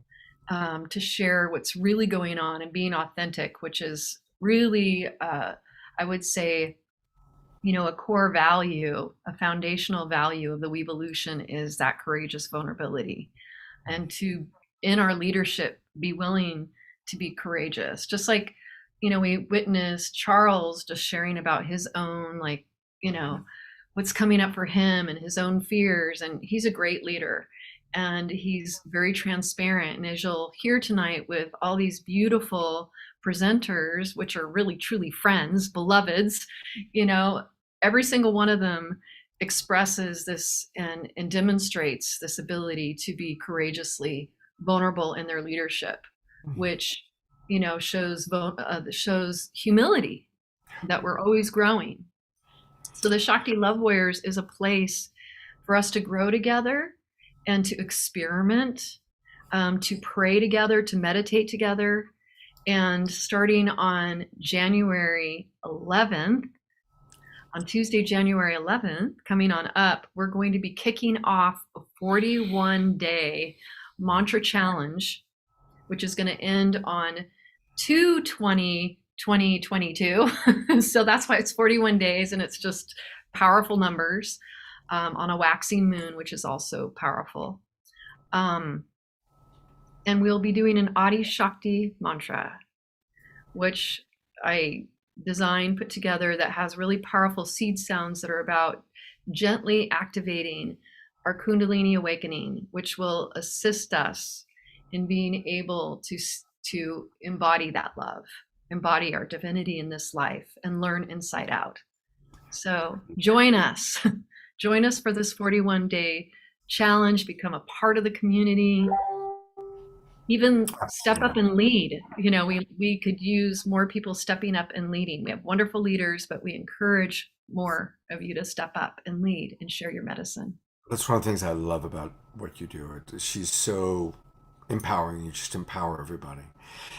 to share what's really going on and being authentic, which is really, I would say, a core value, a foundational value of the Weevolution is that courageous vulnerability, and to, in our leadership, be willing to be courageous. Just like, we witnessed Charles just sharing about his own, what's coming up for him and his own fears. And he's a great leader and he's very transparent. And as you'll hear tonight with all these beautiful presenters, which are really truly friends, beloveds, every single one of them expresses this and demonstrates this ability to be courageously vulnerable in their leadership, which shows humility, that we're always growing. So the Shakti Love Warriors is a place for us to grow together and to experiment, to pray together, to meditate together. And starting on January 11th, on Tuesday, January 11th, coming on up, we're going to be kicking off a 41-day mantra challenge, which is going to end on 2/20/2022. So that's why it's 41 days, and it's just powerful numbers, on a waxing moon, which is also powerful. And we'll be doing an Adi Shakti mantra, which I designed, put together, that has really powerful seed sounds that are about gently activating our Kundalini awakening, which will assist us in being able to embody that love, embody our divinity in this life, and learn inside out. So join us. Join us for this 41-day challenge, become a part of the community, even step up and lead. We could use more people stepping up and leading. We have wonderful leaders, but we encourage more of you to step up and lead and share your medicine. That's one of the things I love about what you do. She's so empowering. You just empower everybody.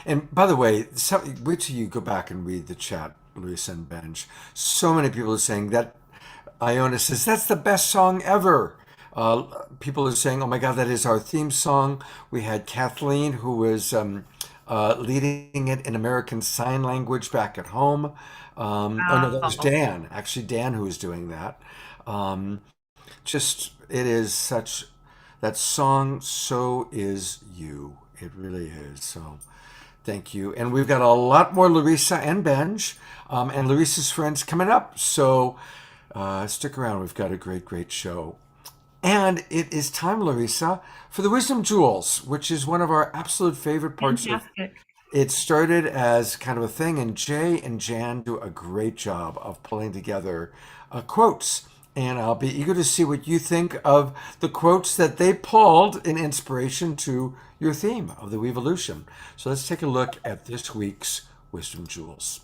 And by the way, wait till you go back and read the chat, Larisa and Benj. So many people are saying that. Iona says, that's the best song ever. People are saying, oh my God, that is our theme song. We had Kathleen, who was leading it in American Sign Language back at home. Oh no, that was Dan. Actually, Dan who was doing that. It is such, that song, so is you. It really is. So thank you. And we've got a lot more Larisa and Benj and Larisa's friends coming up. So stick around. We've got a great, great show. And it is time, Larisa, for the Wisdom Jewels, which is one of our absolute favorite parts. Fantastic. It started as kind of a thing, and Jay and Jan do a great job of pulling together quotes. And I'll be eager to see what you think of the quotes that they pulled in inspiration to your theme of the Weevolution. So let's take a look at this week's Wisdom Jewels.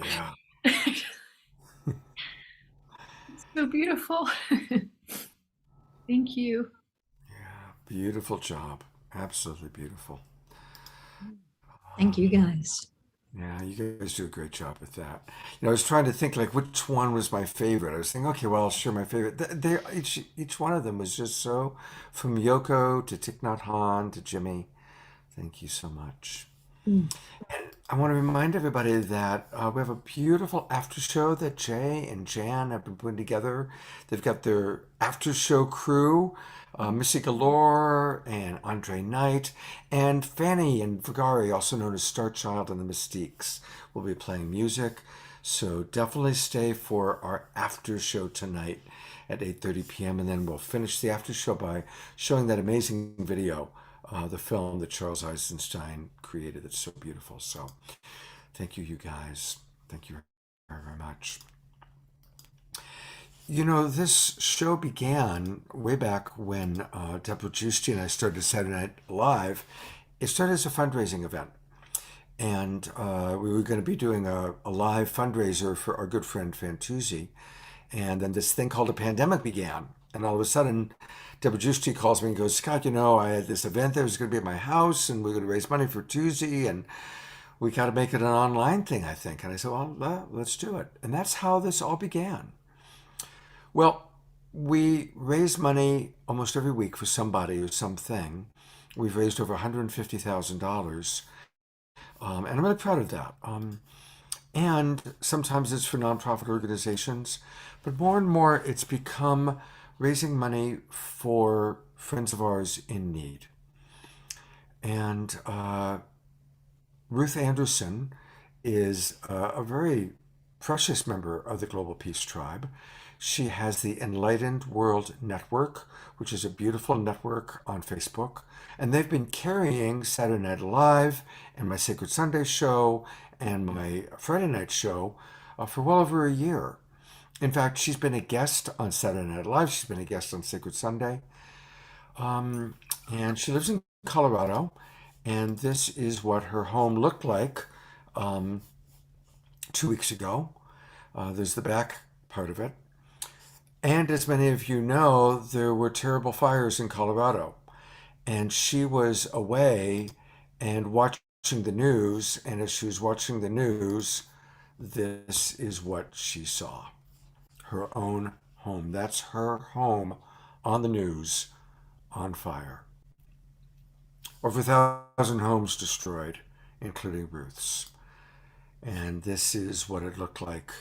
Yeah. It's so beautiful. Thank you. Yeah. Beautiful job. Absolutely beautiful. Thank you guys. Yeah, you guys do a great job with that. I was trying to think like which one was my favorite. I was thinking, okay, well, sure, my favorite. They each one of them was just so, from Yoko to Thich Nhat Hanh to Jimmy. Thank you so much. Mm. I want to remind everybody that we have a beautiful after show that Jay and Jan have been putting together. They've got their after show crew, Missy Galore and Andre Knight, and Fanny and Vigari, also known as Star Child and the Mystiques, will be playing music. So definitely stay for our after show tonight at 8:30 p.m. And then we'll finish the after show by showing that amazing video, the film that Charles Eisenstein created. It's so beautiful. So thank you, you guys. Thank you very, very much. This show began way back when Deborah Giusti and I started Saturday Night Live. It started as a fundraising event. And we were going to be doing a live fundraiser for our good friend Fantuzzi. And then this thing called a pandemic began. And all of a sudden, Deborah Giusti calls me and goes, Scott, I had this event that was going to be at my house and we're going to raise money for Tuesday and we got to make it an online thing, I think. And I said, well, let's do it. And that's how this all began. Well, we raise money almost every week for somebody or something. We've raised over $150,000. And I'm really proud of that. And sometimes it's for nonprofit organizations, but more and more it's become raising money for friends of ours in need. And Ruth Anderson is a very precious member of the Global Peace Tribe. She has the Enlightened World Network, which is a beautiful network on Facebook. And they've been carrying Saturday Night Live and my Sacred Sunday show and my Friday night show for well over a year. In fact, she's been a guest on Saturday Night Live. She's been a guest on Sacred Sunday. And she lives in Colorado. And this is what her home looked like 2 weeks ago. There's the back part of it. And as many of you know, there were terrible fires in Colorado. And she was away and watching the news. And as she was watching the news, this is what she saw. Her own home. That's her home on the news, on fire. Over 1,000 homes destroyed, including Ruth's. And this is what it looked like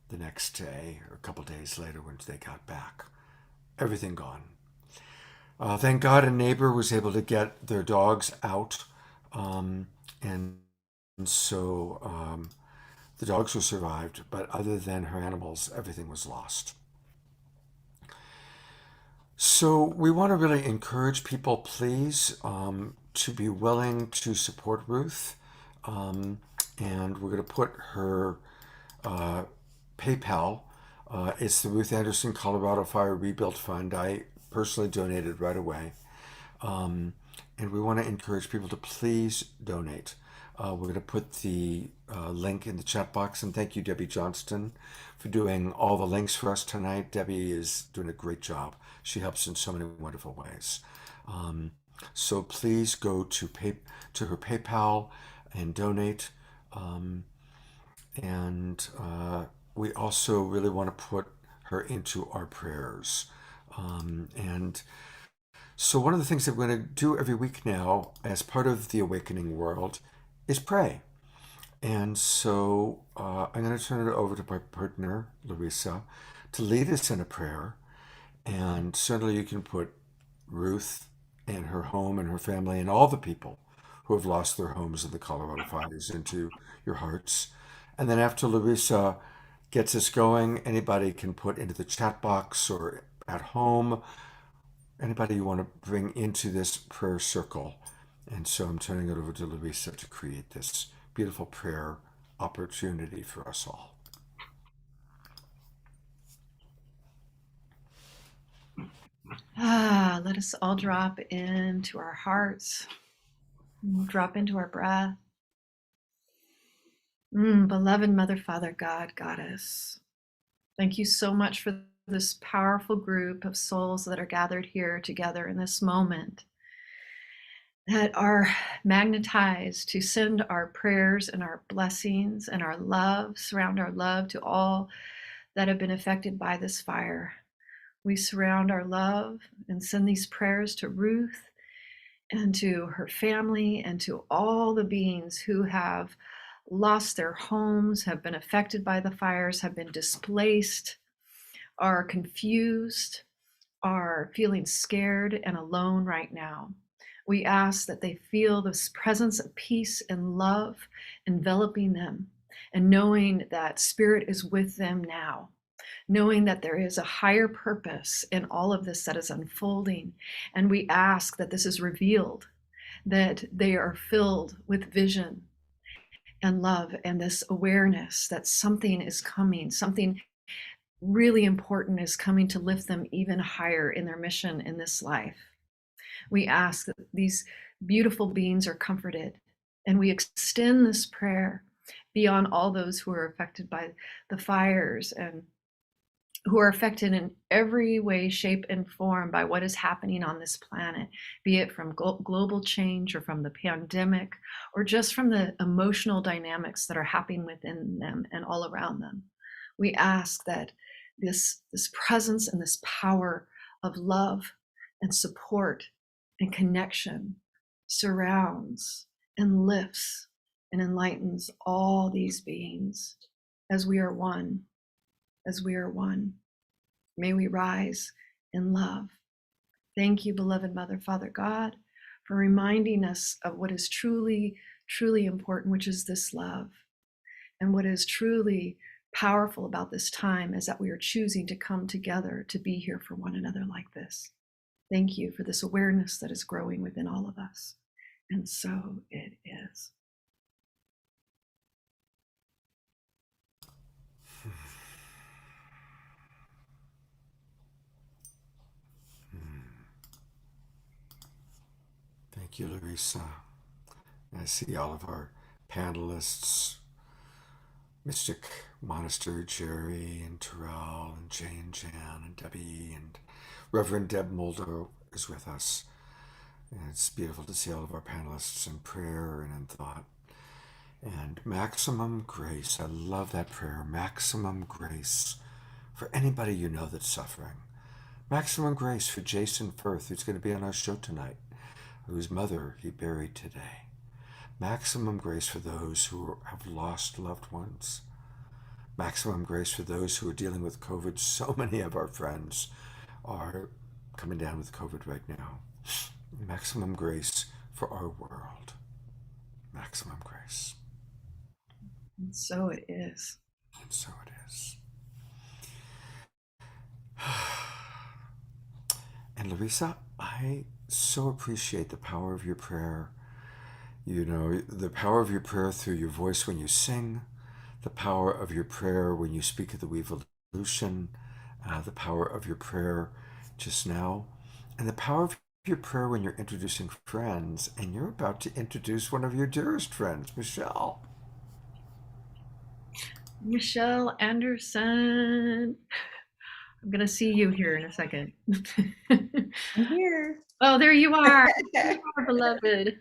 the next day, or a couple days later when they got back. Everything gone. Thank God a neighbor was able to get their dogs out. And so the dogs were survived, but other than her animals, everything was lost. So we want to really encourage people, please, to be willing to support Ruth. And we're going to put her PayPal. It's the Ruth Anderson Colorado Fire Rebuild Fund. I personally donated right away. And we want to encourage people to please donate. We're going to put the link in the chat box. And thank you, Debbie Johnston, for doing all the links for us tonight. Debbie is doing a great job. She helps in so many wonderful ways. So please go to her PayPal and donate. And we also really want to put her into our prayers. And so one of the things that we're going to do every week now as part of the Awakening World is pray. And so I'm going to turn it over to my partner, Larisa, to lead us in a prayer. And certainly you can put Ruth and her home and her family and all the people who have lost their homes in the Colorado fires into your hearts. And then after Larisa gets us going, anybody can put into the chat box or at home, anybody you want to bring into this prayer circle. And so I'm turning it over to Larisa to create this beautiful prayer opportunity for us all. Let us all drop into our hearts. We'll drop into our breath. Beloved Mother, Father, God, Goddess, thank you so much for this powerful group of souls that are gathered here together in this moment, that are magnetized to send our prayers and our blessings and our love, surround our love to all that have been affected by this fire. We surround our love and send these prayers to Ruth and to her family and to all the beings who have lost their homes, have been affected by the fires, have been displaced, are confused, are feeling scared and alone right now. We ask that they feel this presence of peace and love enveloping them, and knowing that Spirit is with them now, knowing that there is a higher purpose in all of this that is unfolding. And we ask that this is revealed, that they are filled with vision and love and this awareness that something is coming, something really important is coming to lift them even higher in their mission in this life. We ask that these beautiful beings are comforted, and we extend this prayer beyond all those who are affected by the fires and who are affected in every way, shape, and form by what is happening on this planet, be it from global change or from the pandemic or just from the emotional dynamics that are happening within them and all around them. We ask that this presence and this power of love and support and connection surrounds and lifts and enlightens all these beings as we are one, as we are one. May we rise in love. Thank you, beloved Mother, Father, God, for reminding us of what is truly, truly important, which is this love. And what is truly powerful about this time is that we are choosing to come together to be here for one another like this. Thank you for this awareness that is growing within all of us. And so it is. Thank you, Larisa. I see all of our panelists, Mystic Monastery, Jerry and Terrell and Jay and Jan and Debbie and Reverend Deb Mulder is with us. And it's beautiful to see all of our panelists in prayer and in thought. And maximum grace. I love that prayer. Maximum grace for anybody you know that's suffering. Maximum grace for Jason Firth, who's going to be on our show tonight, whose mother he buried today. Maximum grace for those who have lost loved ones. Maximum grace for those who are dealing with COVID. So many of our friends are coming down with COVID right now. Maximum grace for our world. Maximum grace. And so it is. And so it is. And Larisa, I so appreciate the power of your prayer. You know, the power of your prayer through your voice when you sing, the power of your prayer when you speak of the Weevolution, the power of your prayer just now, and the power of your prayer when you're introducing friends, and you're about to introduce one of your dearest friends, Michelle. Michelle Anderson. I'm going to see you here in a second. I'm here. Oh, there you are. There you are, beloved.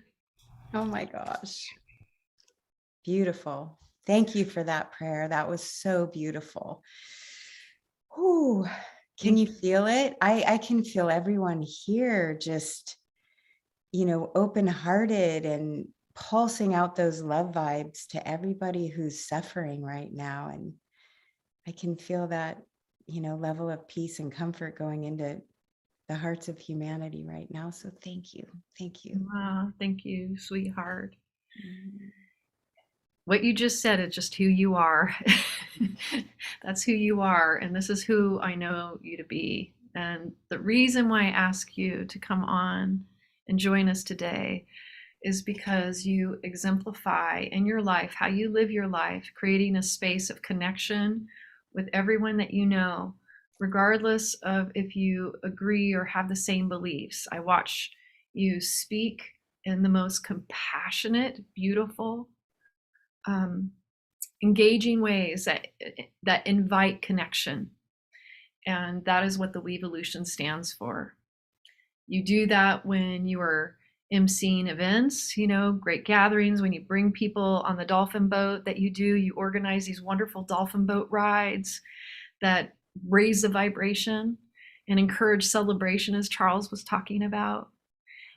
Oh my gosh. Beautiful. Thank you for that prayer. That was so beautiful. Ooh, can you feel it? I can feel everyone here just, open-hearted and pulsing out those love vibes to everybody who's suffering right now. And I can feel that, level of peace and comfort going into the hearts of humanity right now. So thank you. Thank you. Wow, thank you, sweetheart. What you just said is just who you are. That's who you are. And this is who I know you to be. And the reason why I ask you to come on and join us today is because you exemplify in your life how you live your life, creating a space of connection with everyone that you know, regardless of if you agree or have the same beliefs. I watch you speak in the most compassionate, beautiful, engaging ways that invite connection. And that is what the Weevolution stands for. You do that when you are emceeing events, great gatherings, when you bring people on the dolphin boat that you organize these wonderful dolphin boat rides that raise the vibration and encourage celebration, as Charles was talking about.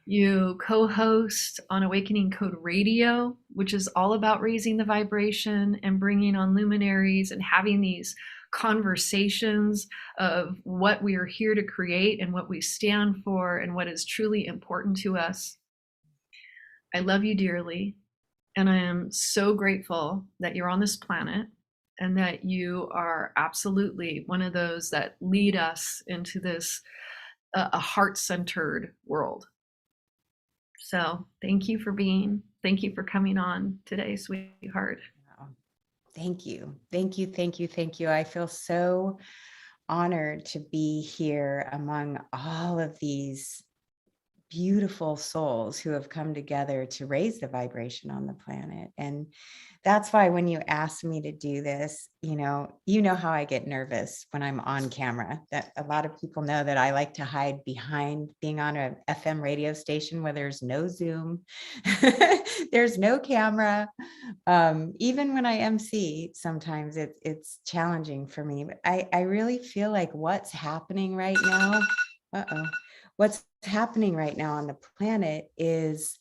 You co-host on Awakening Code Radio, which is all about raising the vibration and bringing on luminaries and having these conversations of what we are here to create and what we stand for and what is truly important to us. I love you dearly, and I am so grateful that you're on this planet and that you are absolutely one of those that lead us into this a heart-centered world. So thank you for coming on today, sweetheart. Wow. Thank you. Thank you. Thank you. Thank you. I feel so honored to be here among all of these beautiful souls who have come together to raise the vibration on the planet. And that's why when you asked me to do this, you know how I get nervous when I'm on camera. That a lot of people know that I like to hide behind being on a FM radio station where there's no Zoom, there's no camera. Even when I MC, sometimes it's challenging for me. But I really feel like what's happening right now, what's happening right now on the planet is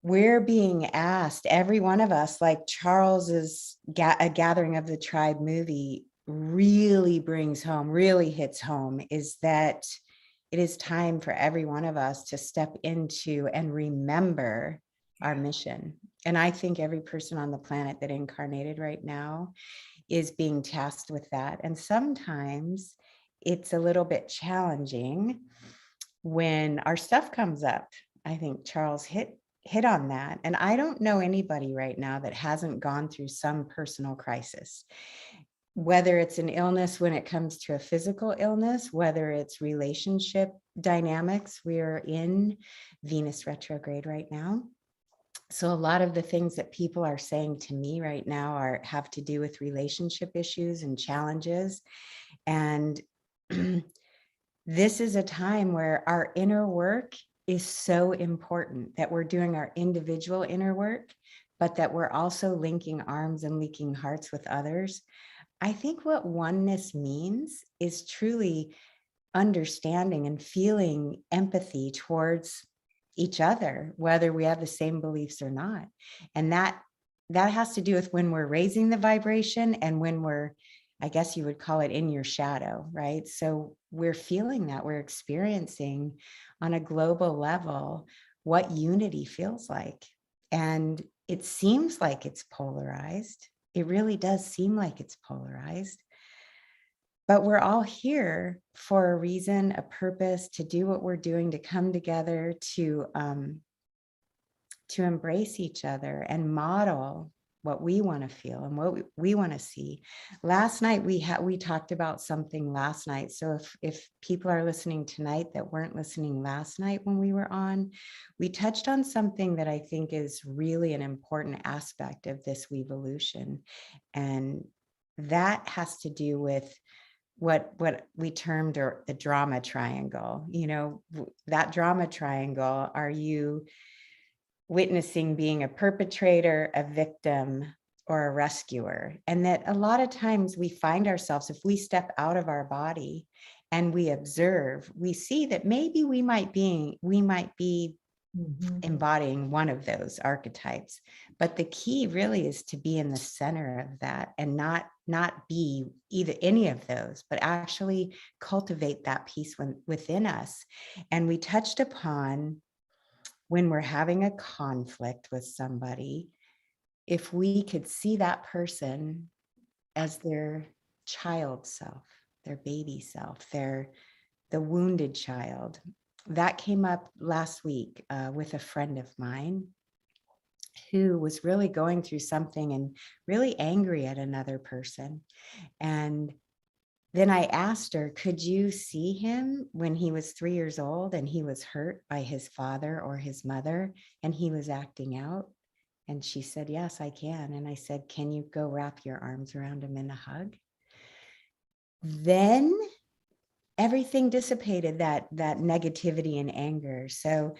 we're being asked, every one of us, like Charles's A Gathering of the Tribe movie really brings home, really hits home, is that it is time for every one of us to step into and remember our mission. And I think every person on the planet that incarnated right now is being tasked with that. And sometimes it's a little bit challenging when our stuff comes up. I think Charles hit on that. And I don't know anybody right now that hasn't gone through some personal crisis, whether it's an illness when it comes to a physical illness, whether it's relationship dynamics. We're in Venus retrograde right now. So a lot of the things that people are saying to me right now have to do with relationship issues and challenges. And this is a time where our inner work is so important, that we're doing our individual inner work, but that we're also linking arms and linking hearts with others. I think what oneness means is truly understanding and feeling empathy towards each other, whether we have the same beliefs or not. And that has to do with when we're raising the vibration and when we're, I guess you would call it, in your shadow, right? So we're feeling that, we're experiencing on a global level what unity feels like. And it seems like it's polarized. It really does seem like it's polarized. But we're all here for a reason, a purpose, to do what we're doing, to come together, to embrace each other and model what we want to feel and what we want to see. Last night we talked about something last night. So if people are listening tonight that weren't listening last night when we were on, we touched on something that I think is really an important aspect of this Weevolution. And that has to do with what we termed the drama triangle. That drama triangle, are you witnessing being a perpetrator, a victim, or a rescuer? And that a lot of times we find ourselves, if we step out of our body and we observe, we see that maybe we might be embodying one of those archetypes. But the key really is to be in the center of that and not be either any of those, but actually cultivate that peace within us. And we touched upon, when we're having a conflict with somebody, if we could see that person as their child self, their baby self, the wounded child. That came up last week with a friend of mine who was really going through something and really angry at another person. And then I asked her, could you see him when he was 3 years old and he was hurt by his father or his mother and he was acting out? And she said, yes, I can. And I said, can you go wrap your arms around him in a hug? Then everything dissipated, that negativity and anger. So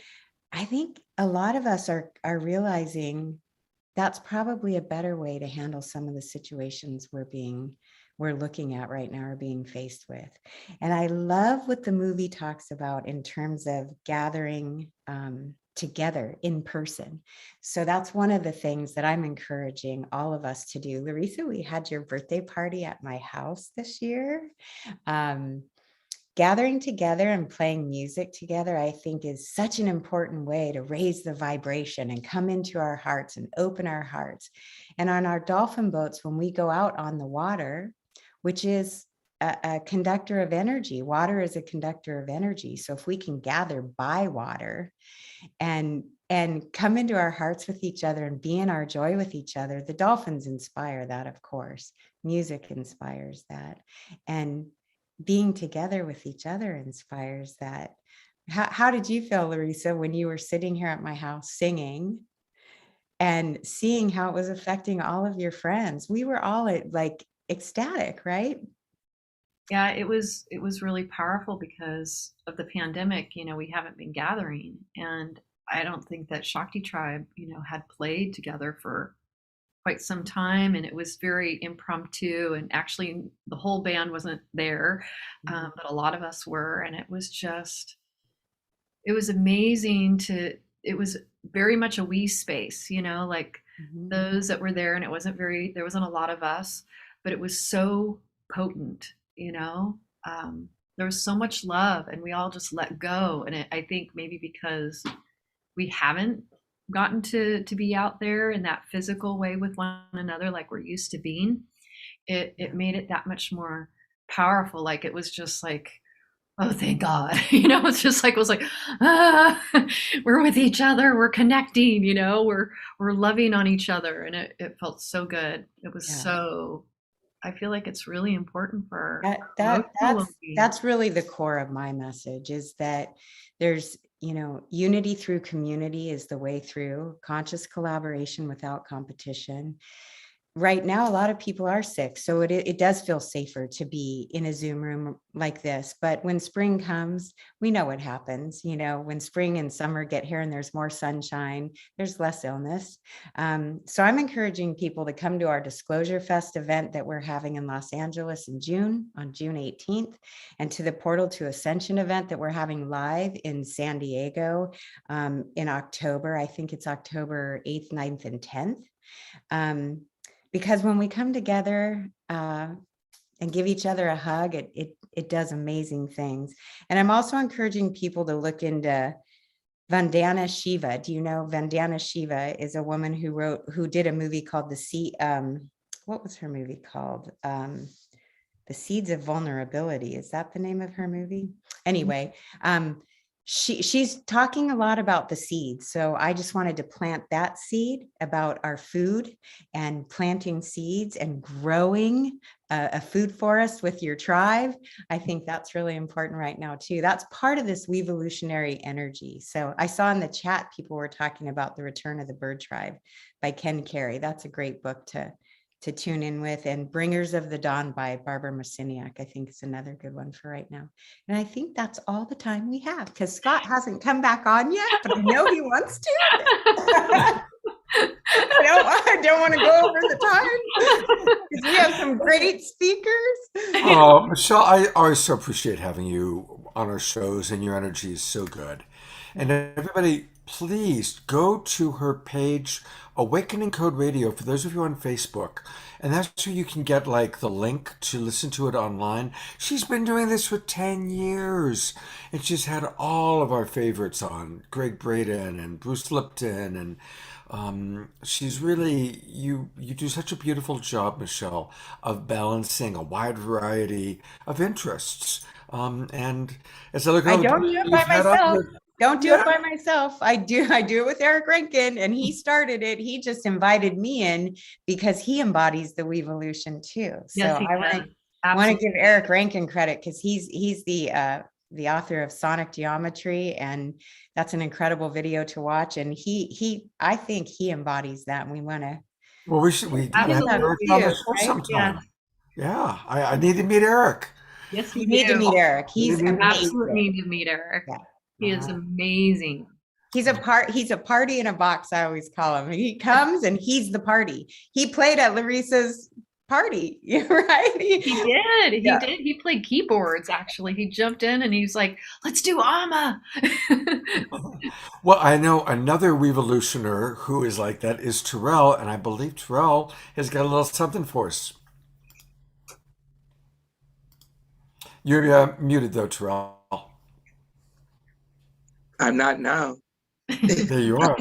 I think a lot of us are realizing that's probably a better way to handle some of the situations we're looking at right now or being faced with. And I love what the movie talks about in terms of gathering together in person. So that's one of the things that I'm encouraging all of us to do. Larisa, we had your birthday party at my house this year. Gathering together and playing music together, I think, is such an important way to raise the vibration and come into our hearts and open our hearts. And on our dolphin boats, when we go out on the water, which is a conductor of energy, water is a conductor of energy. So if we can gather by water and come into our hearts with each other and be in our joy with each other, the dolphins inspire that, of course. Music inspires that. And being together with each other inspires that. How did you feel, Larisa, when you were sitting here at my house singing and seeing how it was affecting all of your friends? We were all like ecstatic, right? Yeah, it was really powerful because of the pandemic. We haven't been gathering, and I don't think that Shakti Tribe, had played together for quite some time, and it was very impromptu, and actually the whole band wasn't there, but a lot of us were, and it was amazing it was very much a we space, like those that were there, and there wasn't a lot of us, but it was so potent, there was so much love, and we all just let go. And I think maybe because we haven't gotten to be out there in that physical way with one another like we're used to being, it made it that much more powerful. Like it was just like, oh, thank God. It's just like, it was like, we're with each other, we're connecting, we're loving on each other, and it felt so good. It was so, I feel like it's really important for that's really the core of my message, is that there's unity through community is the way through, conscious collaboration without competition. Right now, a lot of people are sick, so it does feel safer to be in a Zoom room like this. But when spring comes, we know what happens. When spring and summer get here and there's more sunshine, there's less illness. So I'm encouraging people to come to our Disclosure Fest event that we're having in Los Angeles in June, on June 18th, and to the Portal to Ascension event that we're having live in San Diego in October. I think it's October 8th, 9th, and 10th. Because when we come together and give each other a hug, it does amazing things. And I'm also encouraging people to look into Vandana Shiva. Do you know Vandana Shiva is a woman who did a movie called what was her movie called? The Seeds of Vulnerability. Is that the name of her movie? Anyway, she's talking a lot about the seeds. So I just wanted to plant that seed about our food and planting seeds and growing a food forest with your tribe. I think that's really important right now too. That's part of this weevolutionary energy. So I saw in the chat, people were talking about The Return of the Bird Tribe by Ken Carey. That's a great book to tune in with. And Bringers of the Dawn by Barbara Marciniak, I think, is another good one for right now. And I think that's all the time we have, because Scott hasn't come back on yet, but I know he wants to. I don't want to go over the time, because we have some great speakers. Oh, Michelle, I always so appreciate having you on our shows, and your energy is so good. And everybody, please go to her page, Awakening Code Radio, for those of you on Facebook. And that's where you can get like the link to listen to it online. She's been doing this for 10 years. And she's had all of our favorites on, Greg Braden and Bruce Lipton. And she's really, you do such a beautiful job, Michelle, of balancing a wide variety of interests. And as I look at I don't do it by myself. Don't do it by myself. I do it with Eric Rankin, and he started it. He just invited me in because he embodies the Weevolution too. So Yes, I want to give Eric Rankin credit, because he's the the author of Sonic Geometry, and that's an incredible video to watch. And I think he embodies that. And we want to Well, we gotta have Absolutely. Eric on the show right? sometime. Yeah, I need to meet Eric. Yes, You you need to do. meet Eric. He's You Absolutely amazing. need to meet Eric. Yeah. He is amazing. He's a party in a box, I always call him. He comes and he's the party. He played at Larisa's party, right? He did. He Yeah. did. He played keyboards, actually. He jumped in and he was like, let's do Amma. Well, I know another revolutioner who is like that is Terrell, and I believe Terrell has got a little something for us. You're muted though, Terrell. I'm not now. There you are.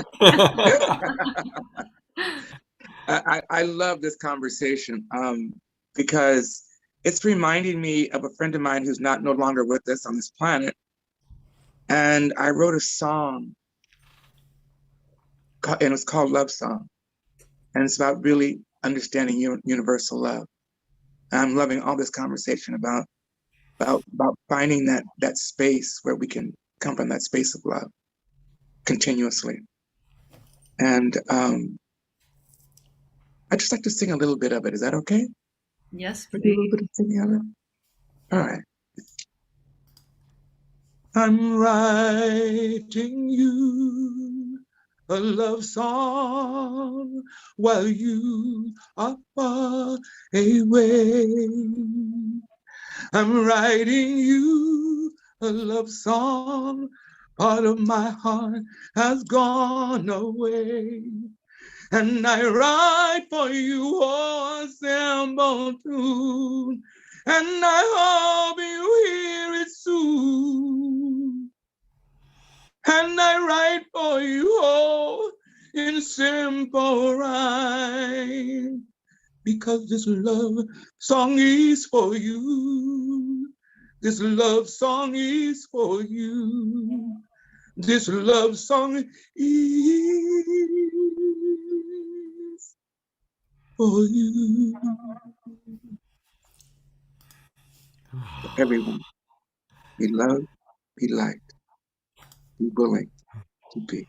I love this conversation because it's reminding me of a friend of mine who's no longer with us on this planet. And I wrote a song, and it's called Love Song. And it's about really understanding universal love. And I'm loving all this conversation about finding that space where we can come from that space of love continuously. And I'd just like to sing a little bit of it. Is that okay? Yes, Can I do a little bit of singing of it? All right. I'm writing you a love song while you are far away. I'm writing you a love song. Part of my heart has gone away. And I write for you a simple tune. And I hope you hear it soon. And I write for you all in simple rhyme. Because this love song is for you. This love song is for you. This love song is for you. For everyone, be loved, be liked, be willing to be.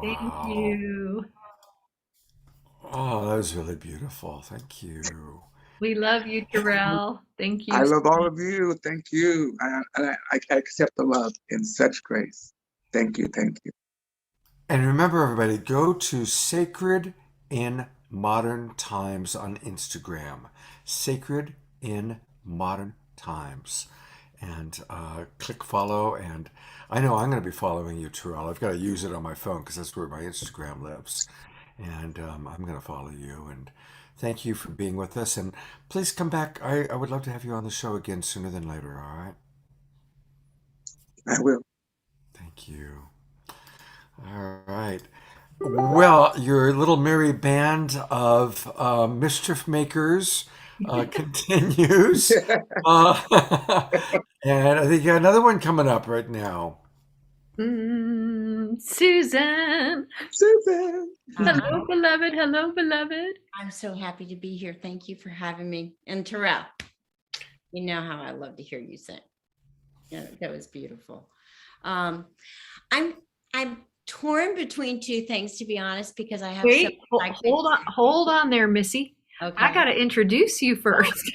Thank Wow. you. Oh, that was really beautiful. Thank you. We love you, Terrell. Thank you. I love all of you. Thank you. I accept the love in such grace. Thank you. Thank you. And remember, everybody, go to Sacred in Modern Times on Instagram. Sacred in Modern Times. And click follow. And I know I'm going to be following you, Terrell. I've got to use it on my phone because that's where my Instagram lives. And I'm going to follow you. And thank you for being with us. And please come back. I would love to have you on the show again sooner than later, all right? I will. Thank you. All right. Well, your little merry band of mischief makers continues. And I think you got another one coming up right now. Susan. Susan. Hello, beloved. Hello, beloved. I'm so happy to be here. Thank you for having me. And Terrell, you know how I love to hear you sing. Yeah, that was beautiful. I'm torn between two things, to be honest, because I have Wait, some hold on there, Missy. Okay. I got to introduce you first.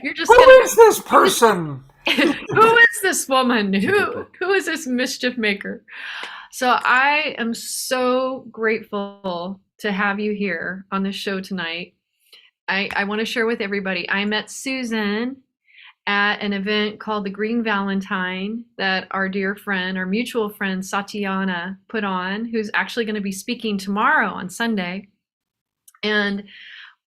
You're just Who is this person? Who is this woman? Who is this mischief maker? So I am so grateful to have you here on the show tonight. I want to share with everybody. I met Susan at an event called the Green Valentine that our dear friend, our mutual friend Satyana put on, who's actually going to be speaking tomorrow on Sunday. And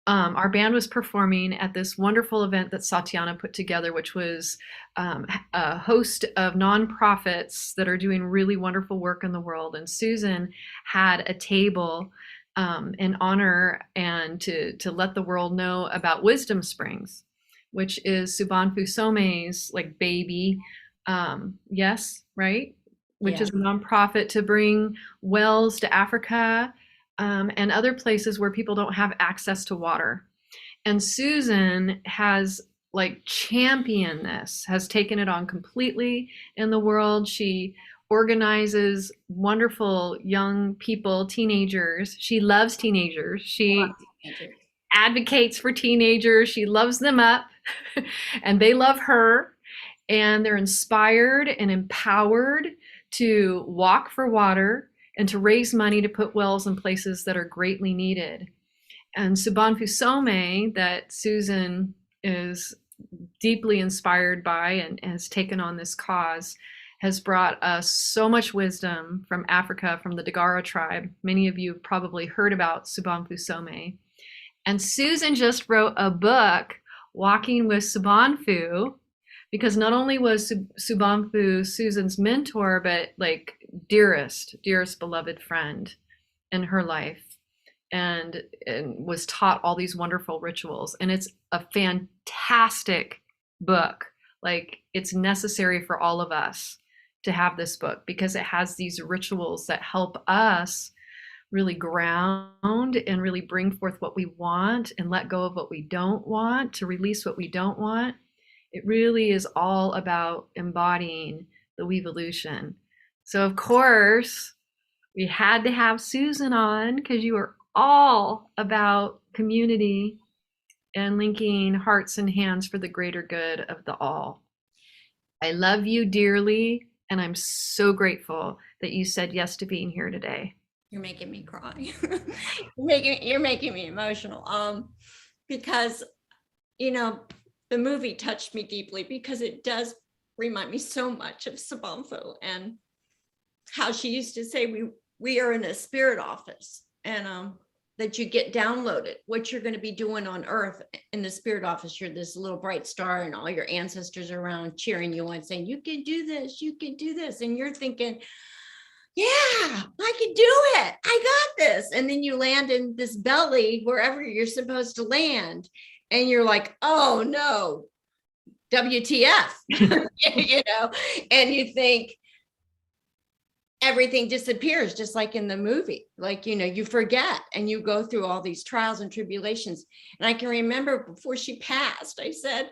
our band was performing at this wonderful event that Satyana put together, which was a host of nonprofits that are doing really wonderful work in the world. And Susan had a table in honor and to let the world know about Wisdom Springs, which is Subhanfu Some's like baby. Yes, right? Which is a nonprofit to bring wells to Africa and other places where people don't have access to water. And Susan has like championed this, has taken it on completely in the world. She organizes wonderful young people, teenagers. She loves teenagers. She advocates for teenagers. She loves them up and they love her, and they're inspired and empowered to walk for water and to raise money to put wells in places that are greatly needed. And Subanfu Some, that Susan is deeply inspired by and has taken on this cause, has brought us so much wisdom from Africa, from the Dagara tribe. Many of you have probably heard about Subanfu Some. And Susan just wrote a book, Walking with Subanfu, because not only was Subanfu Susan's mentor, but like dearest beloved friend in her life, and was taught all these wonderful rituals. And it's a fantastic book. Like, it's necessary for all of us to have this book because it has these rituals that help us really ground and really bring forth what we want and let go of what we don't want, to release what we don't want. It really is all about embodying the Weevolution. So of course, we had to have Susan on because you are all about community and linking hearts and hands for the greater good of the all. I love you dearly, and I'm so grateful that you said yes to being here today. You're making me cry. You're making me emotional. Because, you know, the movie touched me deeply because it does remind me so much of Subanfu and how she used to say we are in a spirit office, and that you get downloaded what you're going to be doing on earth in the spirit office. You're this little bright star and all your ancestors are around cheering you on, saying, you can do this, you can do this. And you're thinking, yeah, I can do it. I got this. And then you land in this belly, wherever you're supposed to land. And you're like, oh no, WTF, you know, and you think everything disappears, just like in the movie. Like, you know, you forget and you go through all these trials and tribulations. And I can remember before she passed, I said,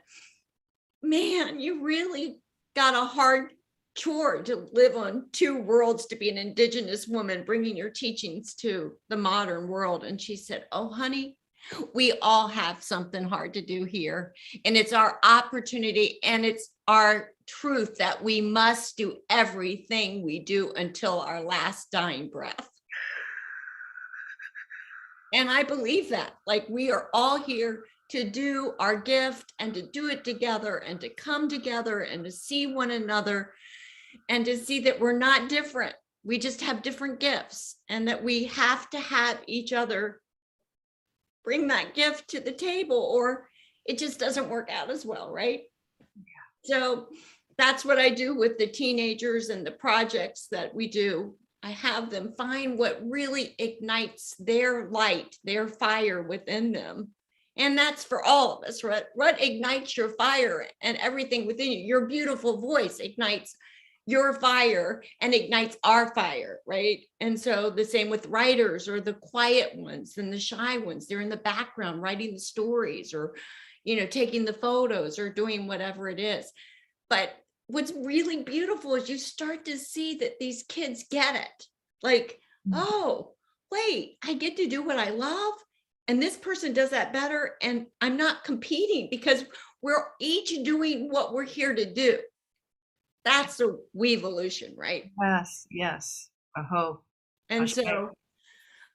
man, you really got a hard chore to live on two worlds, to be an Indigenous woman, bringing your teachings to the modern world. And she said, oh, honey, we all have something hard to do here. And it's our opportunity and it's our truth that we must do everything we do until our last dying breath. And I believe that, like, we are all here to do our gift and to do it together and to come together and to see one another and to see that we're not different. We just have different gifts, and that we have to have each other bring that gift to the table, or it just doesn't work out as well, right? Yeah. So that's what I do with the teenagers and the projects that we do. I have them find what really ignites their light, their fire within them. And that's for all of us, right? What ignites your fire and everything within you? Your beautiful voice ignites your fire and ignites our fire, right? And so the same with writers, or the quiet ones and the shy ones. They're in the background writing the stories, or, you know, taking the photos, or doing whatever it is. But what's really beautiful is you start to see that these kids get it. Like, oh, wait, I get to do what I love, and this person does that better, and I'm not competing because we're each doing what we're here to do. That's a Weevolution, right? Yes. I hope. And so,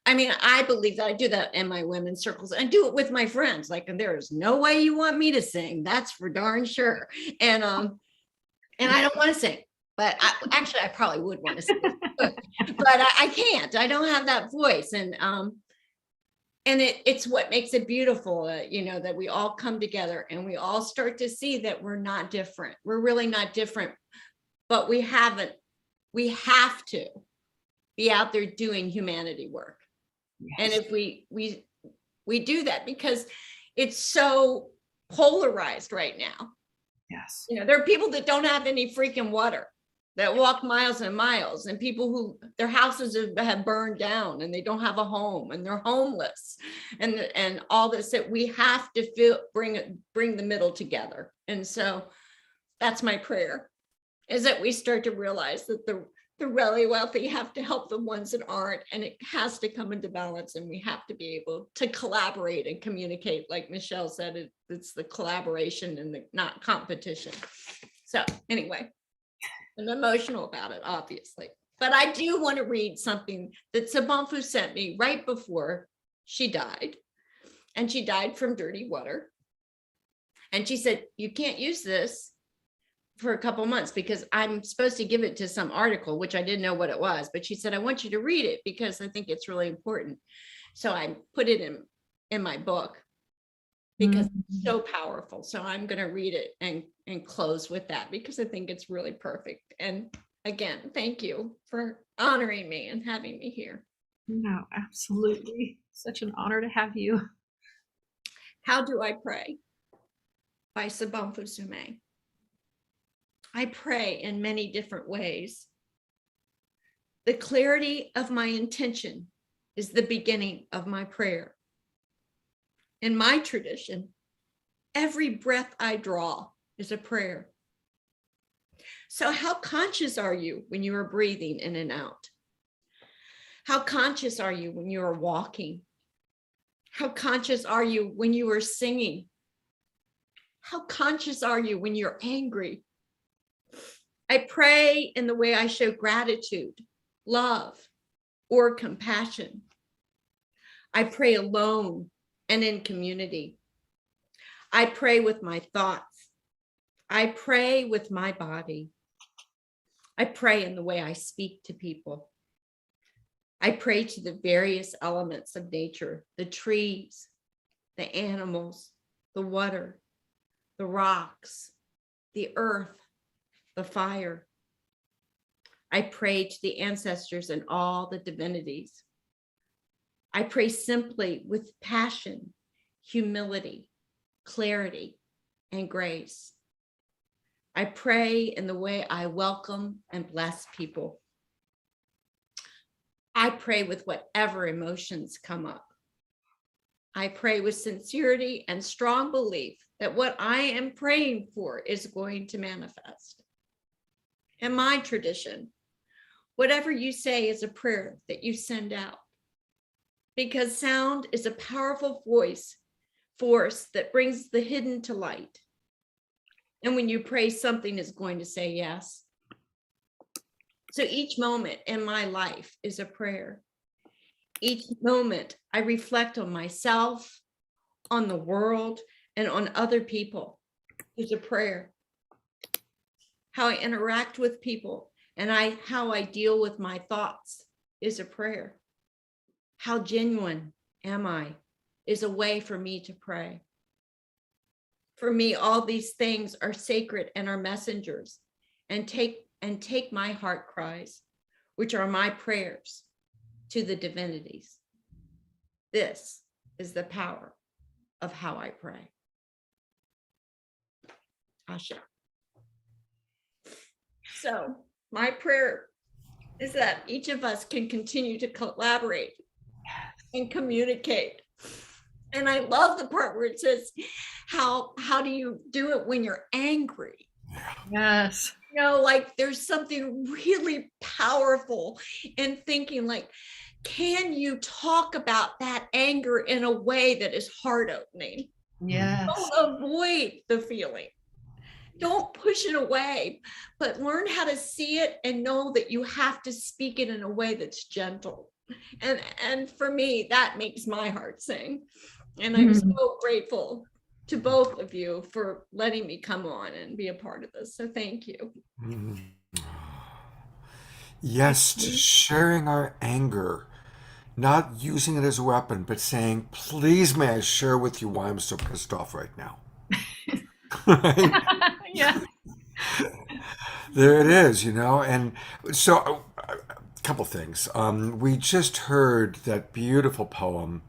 I mean, I believe that. I do that in my women's circles. I do it with my friends. Like, there is no way you want me to sing. That's for darn sure. And I don't want to sing, but I probably would want to sing, but I can't. I don't have that voice. And it's what makes it beautiful, you know, that we all come together and we all start to see that we're not different. We're really not different, but we have to be out there doing humanity work. Yes. And if we do that, because it's so polarized right now. Yes. You know, there are people that don't have any freaking water. that walk miles and miles, and people who their houses have burned down and they don't have a home and they're homeless, and all this, that we have to bring the middle together. And so that's my prayer, is that we start to realize that the really wealthy have to help the ones that aren't, and it has to come into balance, and we have to be able to collaborate and communicate. Like Michelle said, it's the collaboration and the not competition. So anyway, I'm emotional about it, obviously, but I do want to read something that Sabanfu sent me right before she died, and she died from dirty water. And she said, you can't use this for a couple months because I'm supposed to give it to some article, which I didn't know what it was, but she said, I want you to read it because I think it's really important. So I put it in my book because it's so powerful. So I'm going to read it and close with that because I think it's really perfect. And again, thank you for honoring me and having me here. No, absolutely. Such an honor to have you. How do I pray? By Sabanfu Sume. I pray in many different ways. The clarity of my intention is the beginning of my prayer. In my tradition, every breath I draw is a prayer. So how conscious are you when you are breathing in and out? How conscious are you when you are walking? How conscious are you when you are singing? How conscious are you when you're angry? I pray in the way I show gratitude, love, or compassion. I pray alone and in community. I pray with my thoughts. I pray with my body. I pray in the way I speak to people. I pray to the various elements of nature, the trees, the animals, the water, the rocks, the earth, the fire. I pray to the ancestors and all the divinities. I pray simply with passion, humility, clarity, and grace. I pray in the way I welcome and bless people. I pray with whatever emotions come up. I pray with sincerity and strong belief that what I am praying for is going to manifest. In my tradition, whatever you say is a prayer that you send out, because sound is a powerful force that brings the hidden to light. And when you pray, something is going to say yes. So each moment in my life is a prayer. Each moment I reflect on myself, on the world, and on other people is a prayer. How I interact with people and how I deal with my thoughts is a prayer. How genuine am I is a way for me to pray. For me, all these things are sacred and are messengers, and take my heart cries, which are my prayers, to the divinities. This is the power of how I pray. Asha. So my prayer is that each of us can continue to collaborate and communicate. And I love the part where it says, how do you do it when you're angry? Yes. You know, like there's something really powerful in thinking like, can you talk about that anger in a way that is heart opening? Yes. Don't avoid the feeling. Don't push it away, but learn how to see it and know that you have to speak it in a way that's gentle. And for me, that makes my heart sing. And I'm so grateful to both of you for letting me come on and be a part of this. So thank you. Yes, to sharing our anger, not using it as a weapon, but saying, please may I share with you why I'm so pissed off right now. Right? Yeah. There it is, you know. And so a couple things. We just heard that beautiful poem,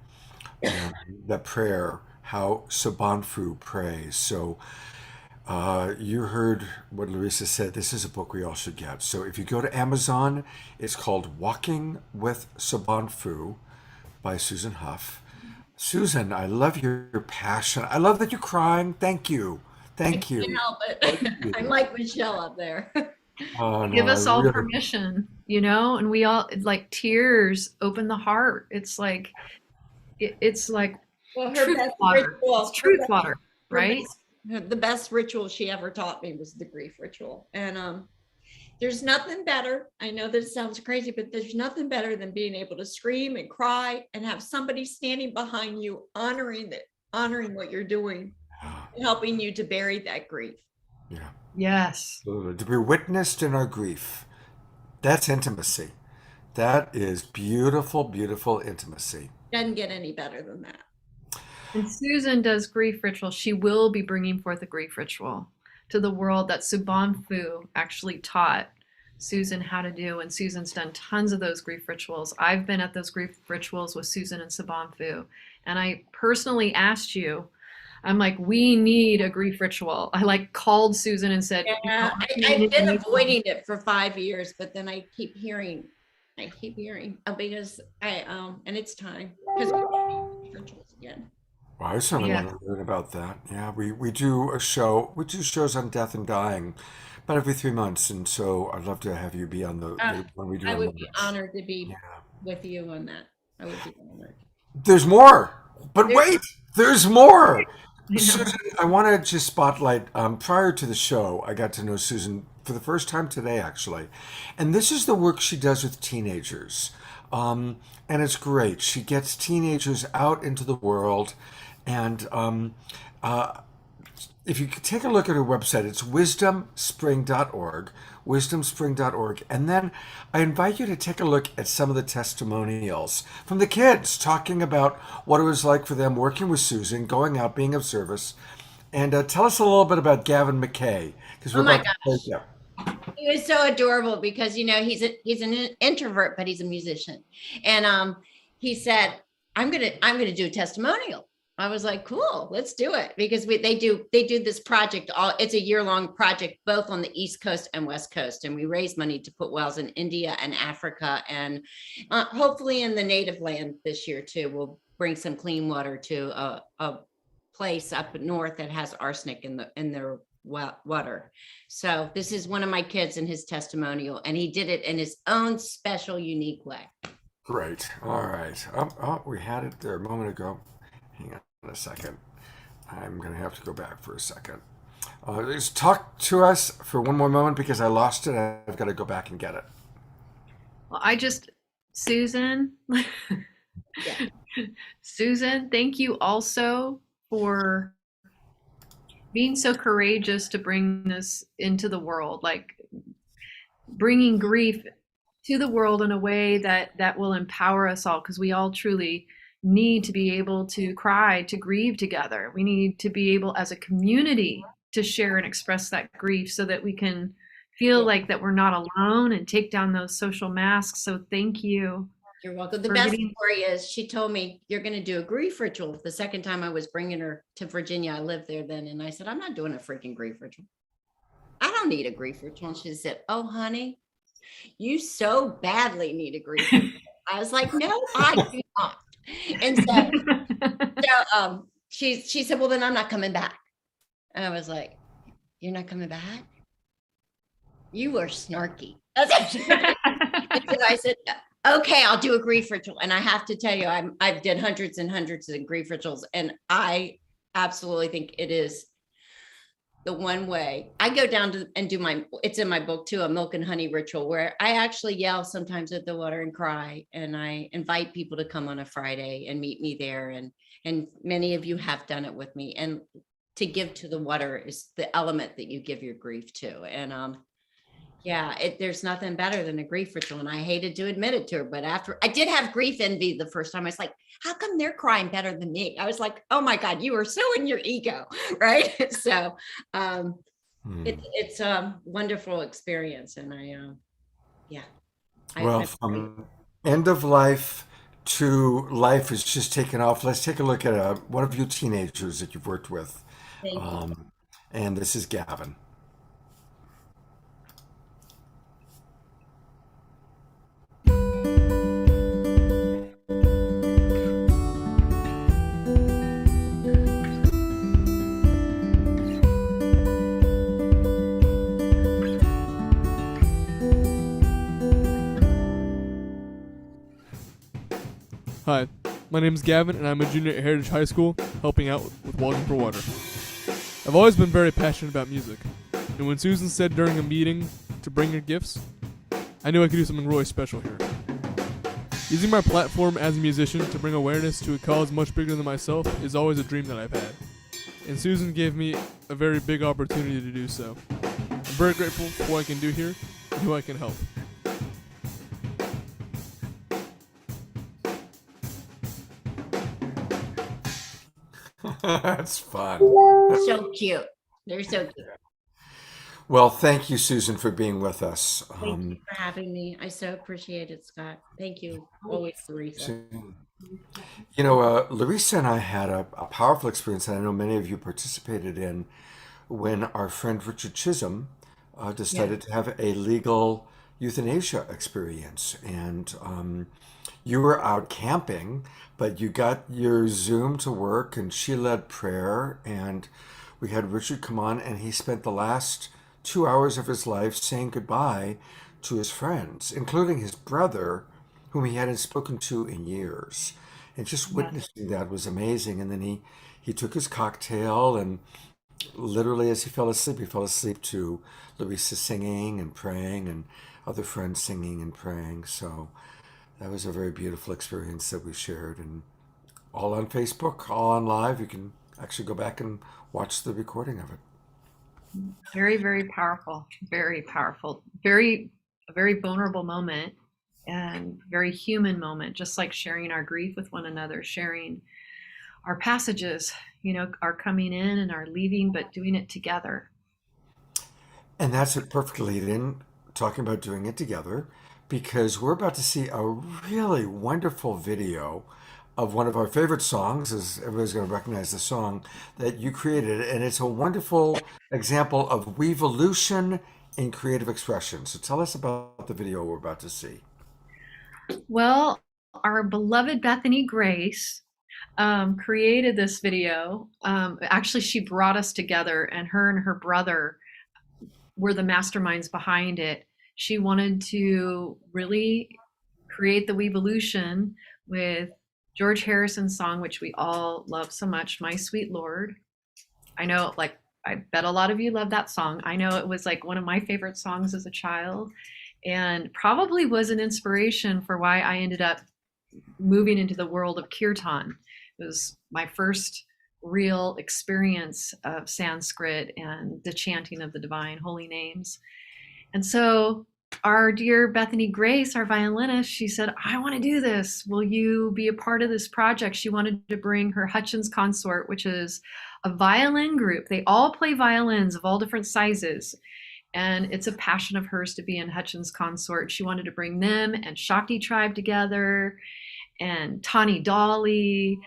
that prayer, how Sabanfu prays. So You heard what Larisa said. This is a book we all should get. So if you go to Amazon, it's called Walking with Saban Fu by Susan Huff. Susan, I love your passion. I love that you're crying. Thank you. I Thank can't you. help Thank it. I'm you. like Michelle up there. Oh, no, Give I us all really, permission, you know, and we all like tears open the heart. It's like Well, her truth best water. It's ritual, truth water, her right? the best ritual she ever taught me was the grief ritual. And there's nothing better. I know this sounds crazy, but there's nothing better than being able to scream and cry and have somebody standing behind you honoring what you're doing, and helping you to bury that grief. yeah. Yes. Absolutely. To be witnessed in our grief. That's intimacy. That is beautiful, beautiful intimacy. Doesn't get any better than that. And Susan does grief ritual. She will be bringing forth a grief ritual to the world that Subban Fu actually taught Susan how to do. And Susan's done tons of those grief rituals. I've been at those grief rituals with Susan and Subban Fu. And I personally asked you, I'm like, we need a grief ritual. I like called Susan and said, you know, Yeah, I've been avoiding it for 5 years, but then I keep hearing because and it's time because rituals again. Well, I certainly yeah. want to learn about that. Yeah, we do a show. We do shows on death and dying about every 3 months. And so I'd love to have you be on the when we do I on would be Mondays. honored to be Yeah. with you on that. I would be honored. There's more. But There's- wait, there's more. I know. Susan, I want to just spotlight. Prior to the show, I got to know Susan for the first time today, actually, and this is the work she does with teenagers, and it's great. She gets teenagers out into the world, and uh, if you could take a look at her website, it's wisdomspring.org, wisdomspring.org. And then I invite you to take a look at some of the testimonials from the kids talking about what it was like for them working with Susan, going out, being of service. And tell us a little bit about Gavin McKay, because we're Oh my about to play gosh. that. He was so adorable because he's an introvert, but he's a musician. And he said, I'm gonna do a testimonial. I was like, cool, let's do it, because they do this project, it's a year-long project, both on the East Coast and West Coast, and we raise money to put wells in India and Africa, and hopefully in the native land this year too. We'll bring some clean water to a place up north that has arsenic in their water. So this is one of my kids in his testimonial, and he did it in his own special, unique way. Great. All right. We had it there a moment ago. Hang on a second. I'm going to have to go back for a second. Just talk to us for one more moment because I lost it. I've got to go back and get it. Well, Susan, Yeah. Susan, thank you also for being so courageous to bring this into the world, like bringing grief to the world in a way that will empower us all, because we all truly need to be able to cry, to grieve together. We need to be able as a community to share and express that grief so that we can feel like that we're not alone and take down those social masks. So thank you. You're welcome. The for best getting- story is she told me, you're going to do a grief ritual. The second time I was bringing her to Virginia, I lived there then. And I said, I'm not doing a freaking grief ritual. I don't need a grief ritual. And she said, oh, honey, you so badly need a grief ritual. I was like, no, I do not. And so she said, well, then I'm not coming back. And I was like, you're not coming back? You are snarky. And so I said, okay, I'll do a grief ritual. And I have to tell you, I've done hundreds and hundreds of grief rituals, and I absolutely think it is the one way. I go down to and do it's in my book too, a milk and honey ritual, where I actually yell sometimes at the water and cry, and I invite people to come on a Friday and meet me there. And many of you have done it with me. And to give to the water is the element that you give your grief to. And yeah, there's nothing better than a grief ritual. And I hated to admit it to her, but after I did have grief envy the first time, I was like, how come they're crying better than me? I was like, oh my God, you are so in your ego, right? So it's a wonderful experience. And Well, from end of life to life is just taken off. Let's take a look at one of you teenagers that you've worked with. Thank you. And this is Gavin. Hi, my name is Gavin, and I'm a junior at Heritage High School, helping out with Walking for Water. I've always been very passionate about music, and when Susan said during a meeting to bring your gifts, I knew I could do something really special here. Using my platform as a musician to bring awareness to a cause much bigger than myself is always a dream that I've had, and Susan gave me a very big opportunity to do so. I'm very grateful for what I can do here and who I can help. That's fun. So cute. They're so cute. Well, thank you, Susan, for being with us. Thank you for having me. I so appreciate it, Scott. Thank you. Always, Larisa. You know, Larisa and I had a powerful experience that I know many of you participated in when our friend Richard Chisholm decided to have a legal euthanasia experience. And you were out camping, but you got your Zoom to work, and she led prayer. And we had Richard come on, and he spent the last 2 hours of his life saying goodbye to his friends, including his brother, whom he hadn't spoken to in years. And just witnessing that was amazing. And then he took his cocktail, and literally as he fell asleep to Larisa singing and praying and other friends singing and praying. So that was a very beautiful experience that we shared, and all on Facebook, all on live. You can actually go back and watch the recording of it. Very, very powerful, very powerful, a very vulnerable moment and very human moment, just like sharing our grief with one another, sharing our passages, our coming in and our leaving, but doing it together. And that's a perfect lead in, talking about doing it together, because we're about to see a really wonderful video of one of our favorite songs, as everybody's going to recognize the song that you created. And it's a wonderful example of weevolution in creative expression. So tell us about the video we're about to see. Well, our beloved Bethany Grace created this video. Actually, she brought us together, and her brother were the masterminds behind it. She wanted to really create the weevolution with George Harrison's song, which we all love so much, My Sweet Lord. I know, I bet a lot of you love that song. I know it was one of my favorite songs as a child, and probably was an inspiration for why I ended up moving into the world of kirtan. It was my first real experience of Sanskrit and the chanting of the divine holy names. And so our dear Bethany Grace, our violinist, she said, I want to do this. Will you be a part of this project? She wanted to bring her Hutchins Consort, which is a violin group. They all play violins of all different sizes. And it's a passion of hers to be in Hutchins Consort. She wanted to bring them and Shakti Tribe together, and Tani Dolly,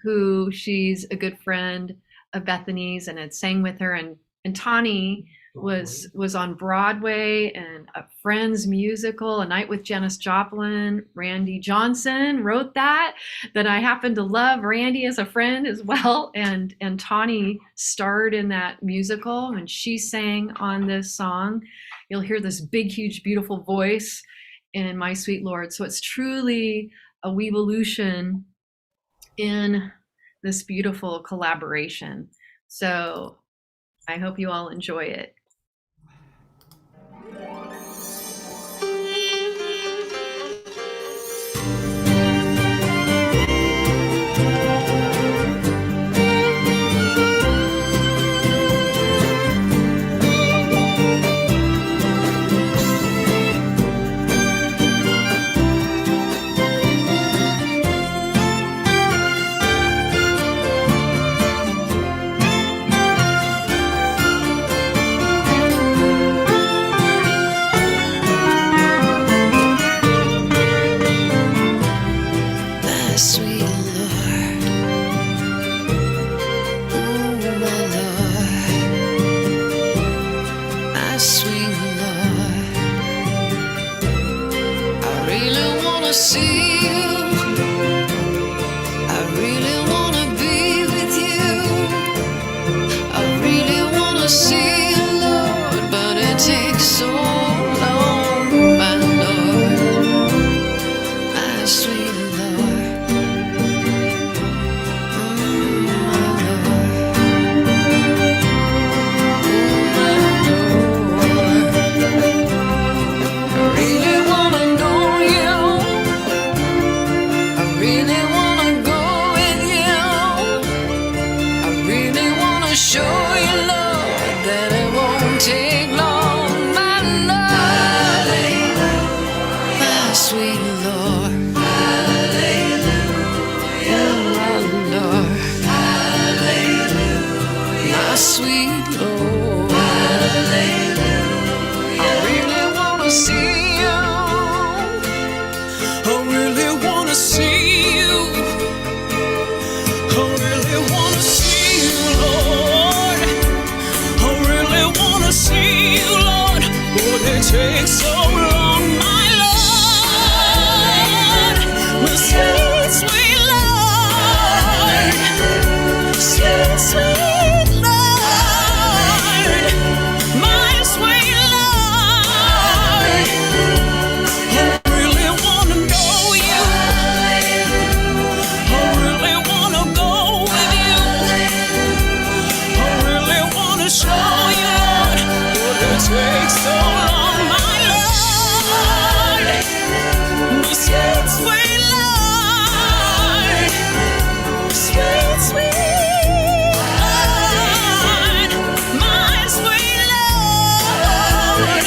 who she's a good friend of Bethany's and had sang with her. And Tani was on Broadway and a Friends musical, A Night with Janis Joplin. Randy Johnson wrote that I happen to love Randy as a friend as well. And Tani starred in that musical, and she sang on this song. You'll hear this big, huge, beautiful voice in My Sweet Lord. So it's truly a weevolution in this beautiful collaboration. So I hope you all enjoy it. takes so long, my Lord. Well, sweet, sweet Lord, sweet, sweet Lord, my sweet Lord. I really wanna know you. I really wanna go with you. I really wanna show you, Lord, what it takes so long, my Lord. The sweet, sweet Lord, sweet, sweet Lord, my sweet Lord.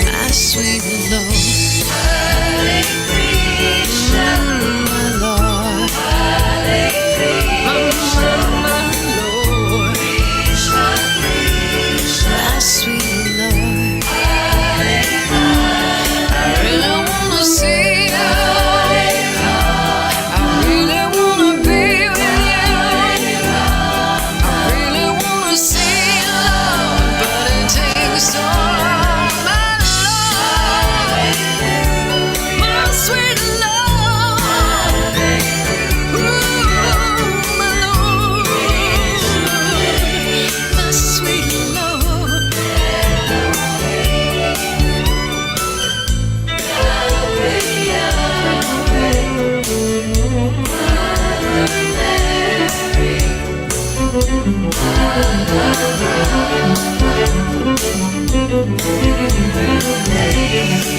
My sweet Lord, my Lord, my Lord, my sweet Lord. I really wanna see you. I really wanna be with you. I really wanna see you, Lord, but it takes so long, my Lord, my sweet Lord. Ooh, my Lord, my sweet Lord.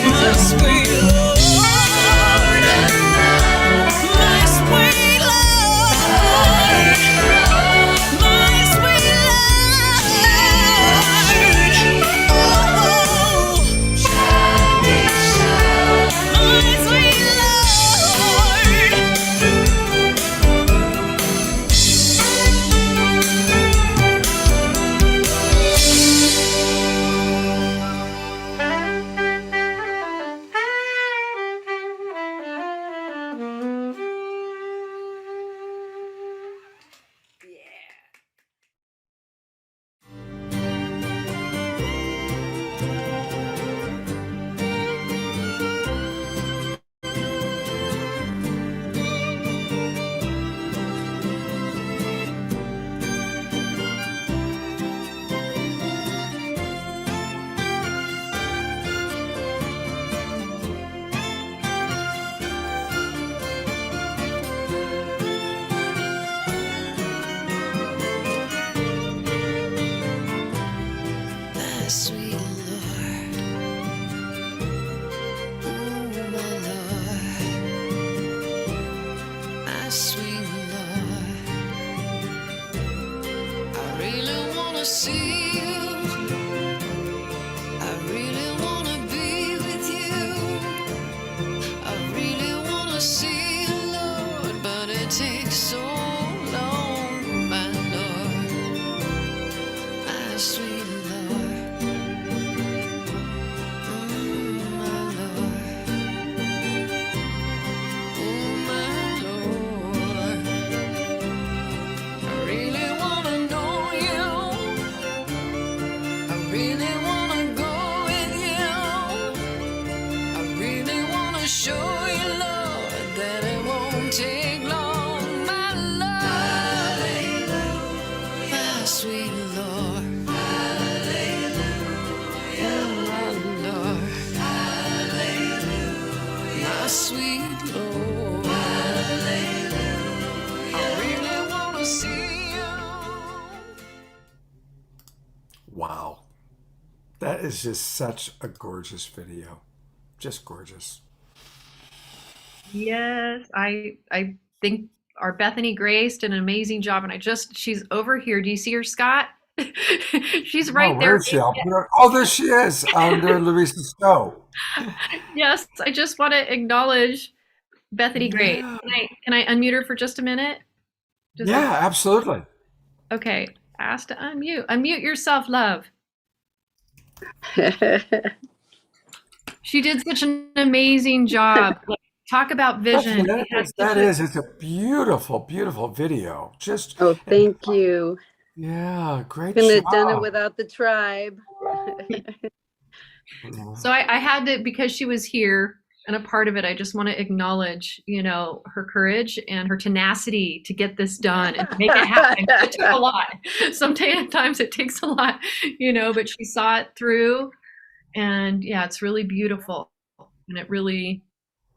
My sweet Lord, my sweet Lord, my sweet Lord. Oh, my sweet my sweet Lord, ooh, my Lord, my sweet Lord. I really wanna see you. I really wanna be with you. I really wanna see you, Lord, but it takes so long, my Lord, my sweet Lord. My Lord, oh my Lord, I really wanna know you. I really wanna go with you. I really wanna show you, Lord, that it won't take long, my Lord, my sweet Lord. My Lord, my sweet Lord, I really wanna see you. Wow. That is just such a gorgeous video. Just gorgeous. Yes, I think our Bethany Grace did an amazing job, and she's over here. Do you see her, Scott? She's Oh, right where there. is she? Oh, there she is under Larisa Stowe. Yes, I just want to acknowledge Bethany Grace. Yeah. Can I unmute her for just a minute? Just Yeah, absolutely. okay. Ask to unmute. Unmute yourself, love. She did such an amazing job. Like, talk about vision. She had such It's a beautiful, beautiful video. Just, Oh, thank you. yeah, great Couldn't have done it job. without the tribe. Yeah. So I had to, because she was here and a part of it, I just want to acknowledge, her courage and her tenacity to get this done and to make it happen. It took a lot. Sometimes it takes a lot, but she saw it through. And yeah, it's really beautiful. And it really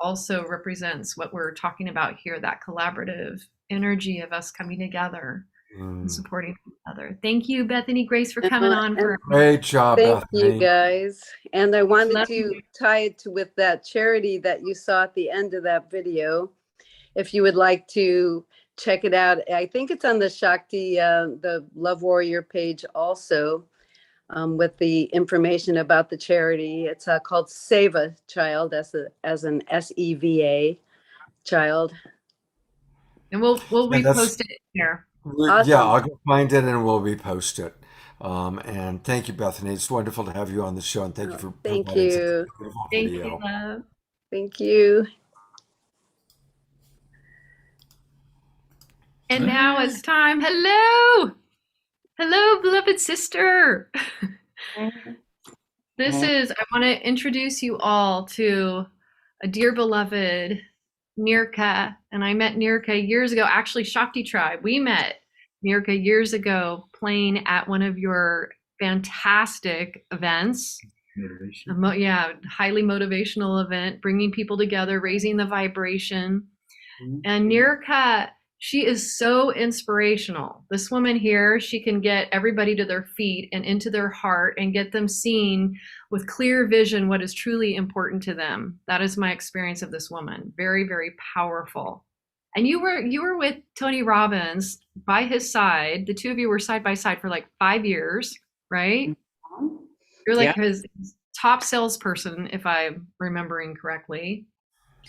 also represents what we're talking about here, that collaborative energy of us coming together and supporting each other. Thank you, Bethany Grace, for coming on. Great job, Thank Bethany. you, guys. And I wanted Love to you. tie it with that charity that you saw at the end of that video. If you would like to check it out, I think it's on the Shakti, the Love Warrior page also, with the information about the charity. It's called Save a Child, as an SEVA child. And we'll And that's- repost it here. Awesome. Yeah, I'll go find it and we'll repost it. And thank you, Bethany. It's wonderful to have you on the show, and thank you for Thank providing such a you. beautiful Thank video. you, love. Thank you. And now it's time. Hello. Hello, beloved sister. I want to introduce you all to a dear beloved, Nirka. And I met Nirka years ago, actually, Shakti Tribe. We met Nirka years ago playing at one of your fantastic events. Highly motivational event, bringing people together, raising the vibration. And Nirka, she is so inspirational. This woman here, she can get everybody to their feet and into their heart and get them seeing with clear vision what is truly important to them. That is my experience of this woman. Very, very powerful. And you were with Tony Robbins by his side. The two of you were side by side for like 5 years, right? You're like his top salesperson, if I'm remembering correctly.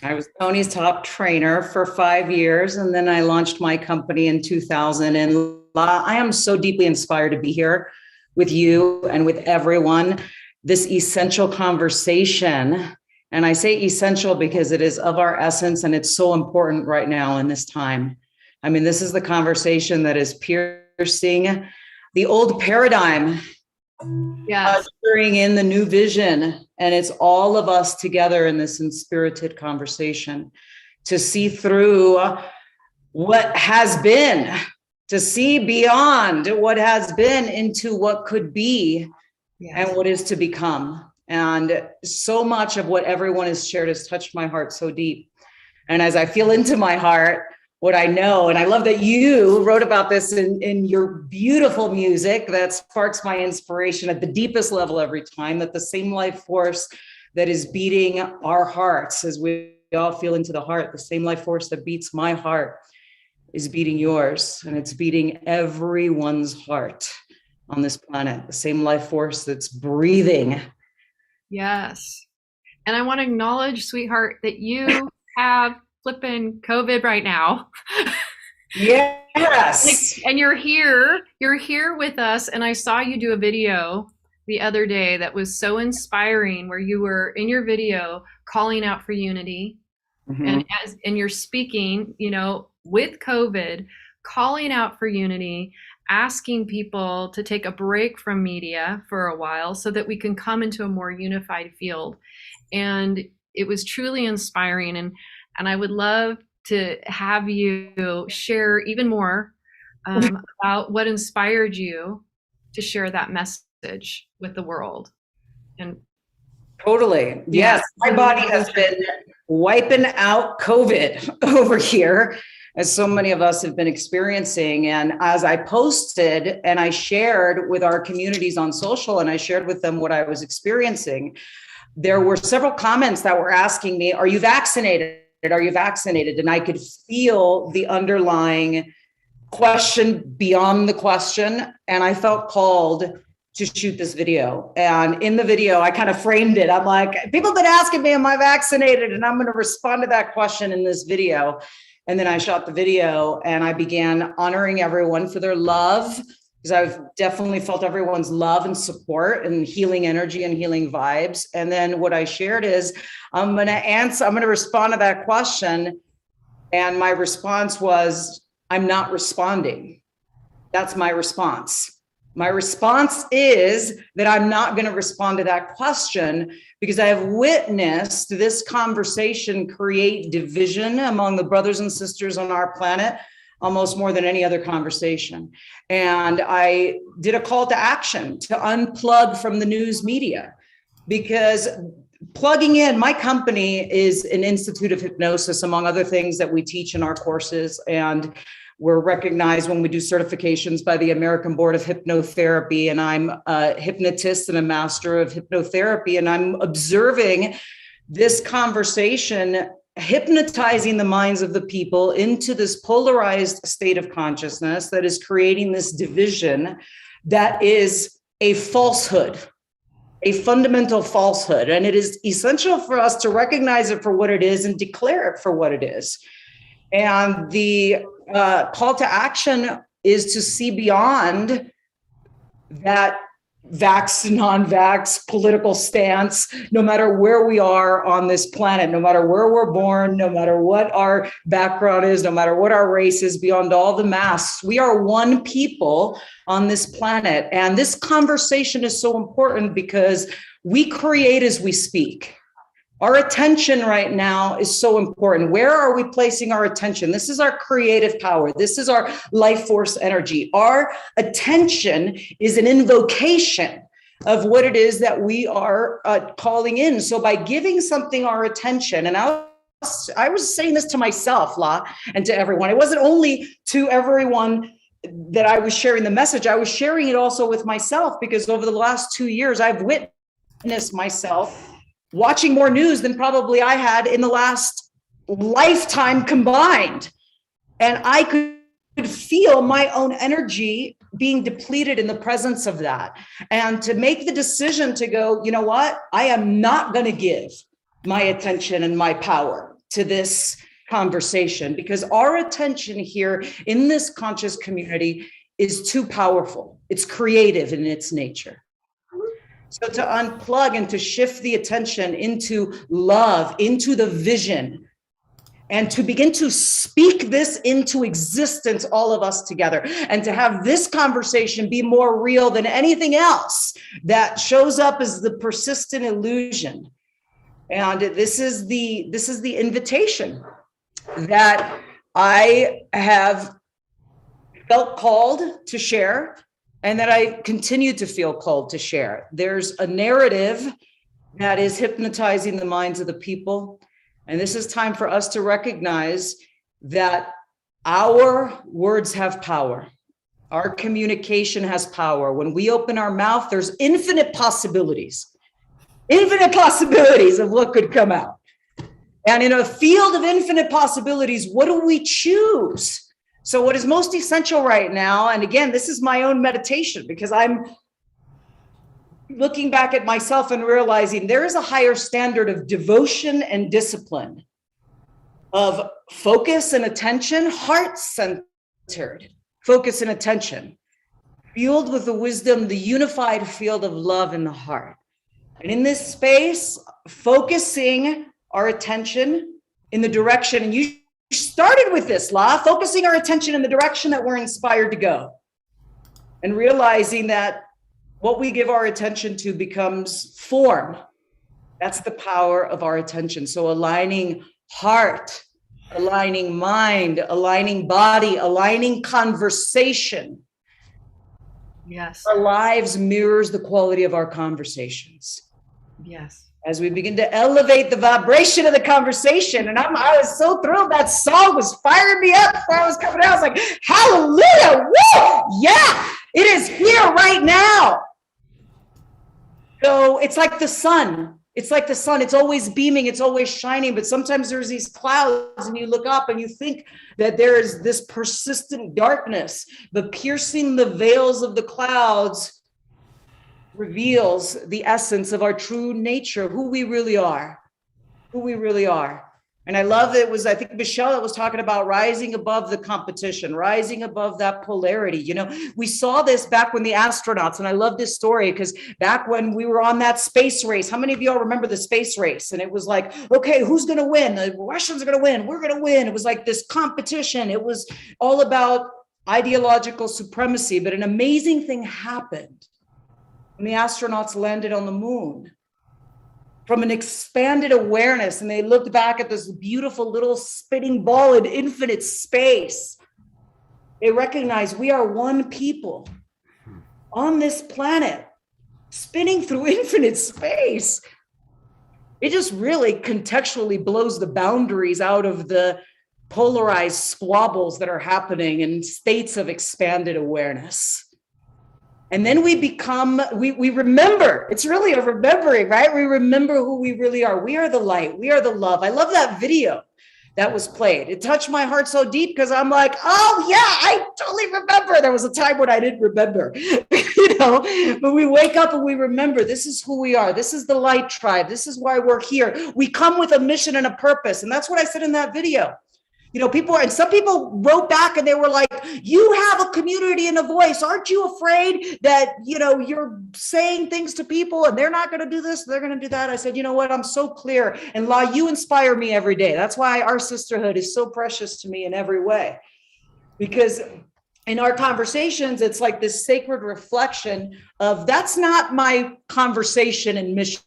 I was Tony's top trainer for 5 years, and then I launched my company in 2000. And I am so deeply inspired to be here with you and with everyone. This essential conversation, and I say essential because it is of our essence, and it's so important right now in this time. I mean, this is the conversation that is piercing the old paradigm, ushering in the new vision. And it's all of us together in this inspirited conversation to see through what has been, to see beyond what has been into what could be and what is to become. And so much of what everyone has shared has touched my heart so deep. And as I feel into my heart, what I know, and I love that you wrote about this in your beautiful music that sparks my inspiration at the deepest level every time, that the same life force that is beating our hearts as we all feel into the heart, the same life force that beats my heart is beating yours, and it's beating everyone's heart on this planet, the same life force that's breathing. Yes. And I want to acknowledge, sweetheart, that you have flipping COVID right now. Yes. And you're here with us. And I saw you do a video the other day that was so inspiring, where you were in your video calling out for unity. And you're speaking, with COVID, calling out for unity, asking people to take a break from media for a while so that we can come into a more unified field. And it was truly inspiring. And I would love to have you share even more about what inspired you to share that message with the world. And totally. Yes. My body has been wiping out COVID over here, as so many of us have been experiencing. And as I posted and I shared with our communities on social, and I shared with them what I was experiencing, there were several comments that were asking me, are you vaccinated? Are you vaccinated? And I could feel the underlying question beyond the question. And I felt called to shoot this video. And in the video, I kind of framed it. I'm like, people have been asking me, am I vaccinated? And I'm going to respond to that question in this video. And then I shot the video and I began honoring everyone for their love, because I've definitely felt everyone's love and support and healing energy and healing vibes. And then what I shared is, I'm going to respond to that question. And my response was, I'm not responding. That's my response. My response is that I'm not going to respond to that question because I have witnessed this conversation create division among the brothers and sisters on our planet almost more than any other conversation. And I did a call to action to unplug from the news media, because plugging in, my company is an institute of hypnosis, among other things that we teach in our courses. And we're recognized when we do certifications by the American Board of Hypnotherapy. And I'm a hypnotist and a master of hypnotherapy. And I'm observing this conversation hypnotizing the minds of the people into this polarized state of consciousness that is creating this division that is a falsehood, a fundamental falsehood. And it is essential for us to recognize it for what it is and declare it for what it is. And the call to action is to see beyond that vax, non-vax political stance, no matter where we are on this planet, no matter where we're born, no matter what our background is, no matter what our race is, beyond all the masks. We are one people on this planet. And this conversation is so important because we create as we speak. Our attention right now is so important. Where are we placing our attention? This is our creative power. This is our life force energy. Our attention is an invocation of what it is that we are calling in. So by giving something our attention, and I was saying this to myself, La, and to everyone. It wasn't only to everyone that I was sharing the message. I was sharing it also with myself, because over the last 2 years, I've witnessed myself watching more news than probably I had in the last lifetime combined. And I could feel my own energy being depleted in the presence of that. And to make the decision to go, you know what? I am not going to give my attention and my power to this conversation, because our attention here in this conscious community is too powerful. It's creative in its nature. So to unplug and to shift the attention into love, into the vision, and to begin to speak this into existence, all of us together, and to have this conversation be more real than anything else that shows up as the persistent illusion. And this is the invitation that I have felt called to share, and that I continue to feel called to share. There's a narrative that is hypnotizing the minds of the people. And this is time for us to recognize that our words have power. Our communication has power. When we open our mouth, there's infinite possibilities of what could come out. And in a field of infinite possibilities, what do we choose? So what is most essential right now, and again, this is my own meditation, because I'm looking back at myself and realizing there is a higher standard of devotion and discipline, of focus and attention, heart-centered focus and attention, fueled with the wisdom, the unified field of love in the heart. And in this space, focusing our attention in the direction, and you started with this, La, focusing our attention in the direction that we're inspired to go, and realizing that what we give our attention to becomes form. That's the power of our attention. So aligning heart, aligning mind, aligning body, aligning conversation. Yes. Our lives mirrors the quality of our conversations. Yes. As we begin to elevate the vibration of the conversation. And I was so thrilled. That song was firing me up before I was coming out. I was like, hallelujah, woo! Yeah, it is here right now. So it's like the sun. It's like the sun. It's always beaming. It's always shining. But sometimes there's these clouds and you look up and you think that there is this persistent darkness, but piercing the veils of the clouds reveals the essence of our true nature, who we really are, And I love it was, I think Michelle that was talking about rising above the competition, rising above that polarity. You know, we saw this back when the astronauts, and I love this story because back when we were on that space race, how many of y'all remember the space race? And it was like, okay, who's going to win? The Russians are going to win. We're going to win. It was like this competition. It was all about ideological supremacy. But an amazing thing happened when the astronauts landed on the moon. From an expanded awareness, and they looked back at this beautiful little spinning ball in infinite space. They recognized we are one people on this planet, spinning through infinite space. It just really contextually blows the boundaries out of the polarized squabbles that are happening in states of expanded awareness. And then we become, we remember, it's really a remembering, right? We remember who we really are. We are the light. We are the love. I love that video that was played. It touched my heart so deep because I'm like, oh yeah, I totally remember. There was a time when I didn't remember, you know, but we wake up and we remember this is who we are. This is the light tribe. This is why we're here. We come with a mission and a purpose. And that's what I said in that video. You know, people, and some people wrote back and they were like, you have a community and a voice. Aren't you afraid that, you know, you're saying things to people and they're not going to do this, they're going to do that? I said, you know what? I'm so clear. And La, you inspire me every day. That's why our sisterhood is so precious to me in every way. Because in our conversations, it's like this sacred reflection of that's not my conversation and mission,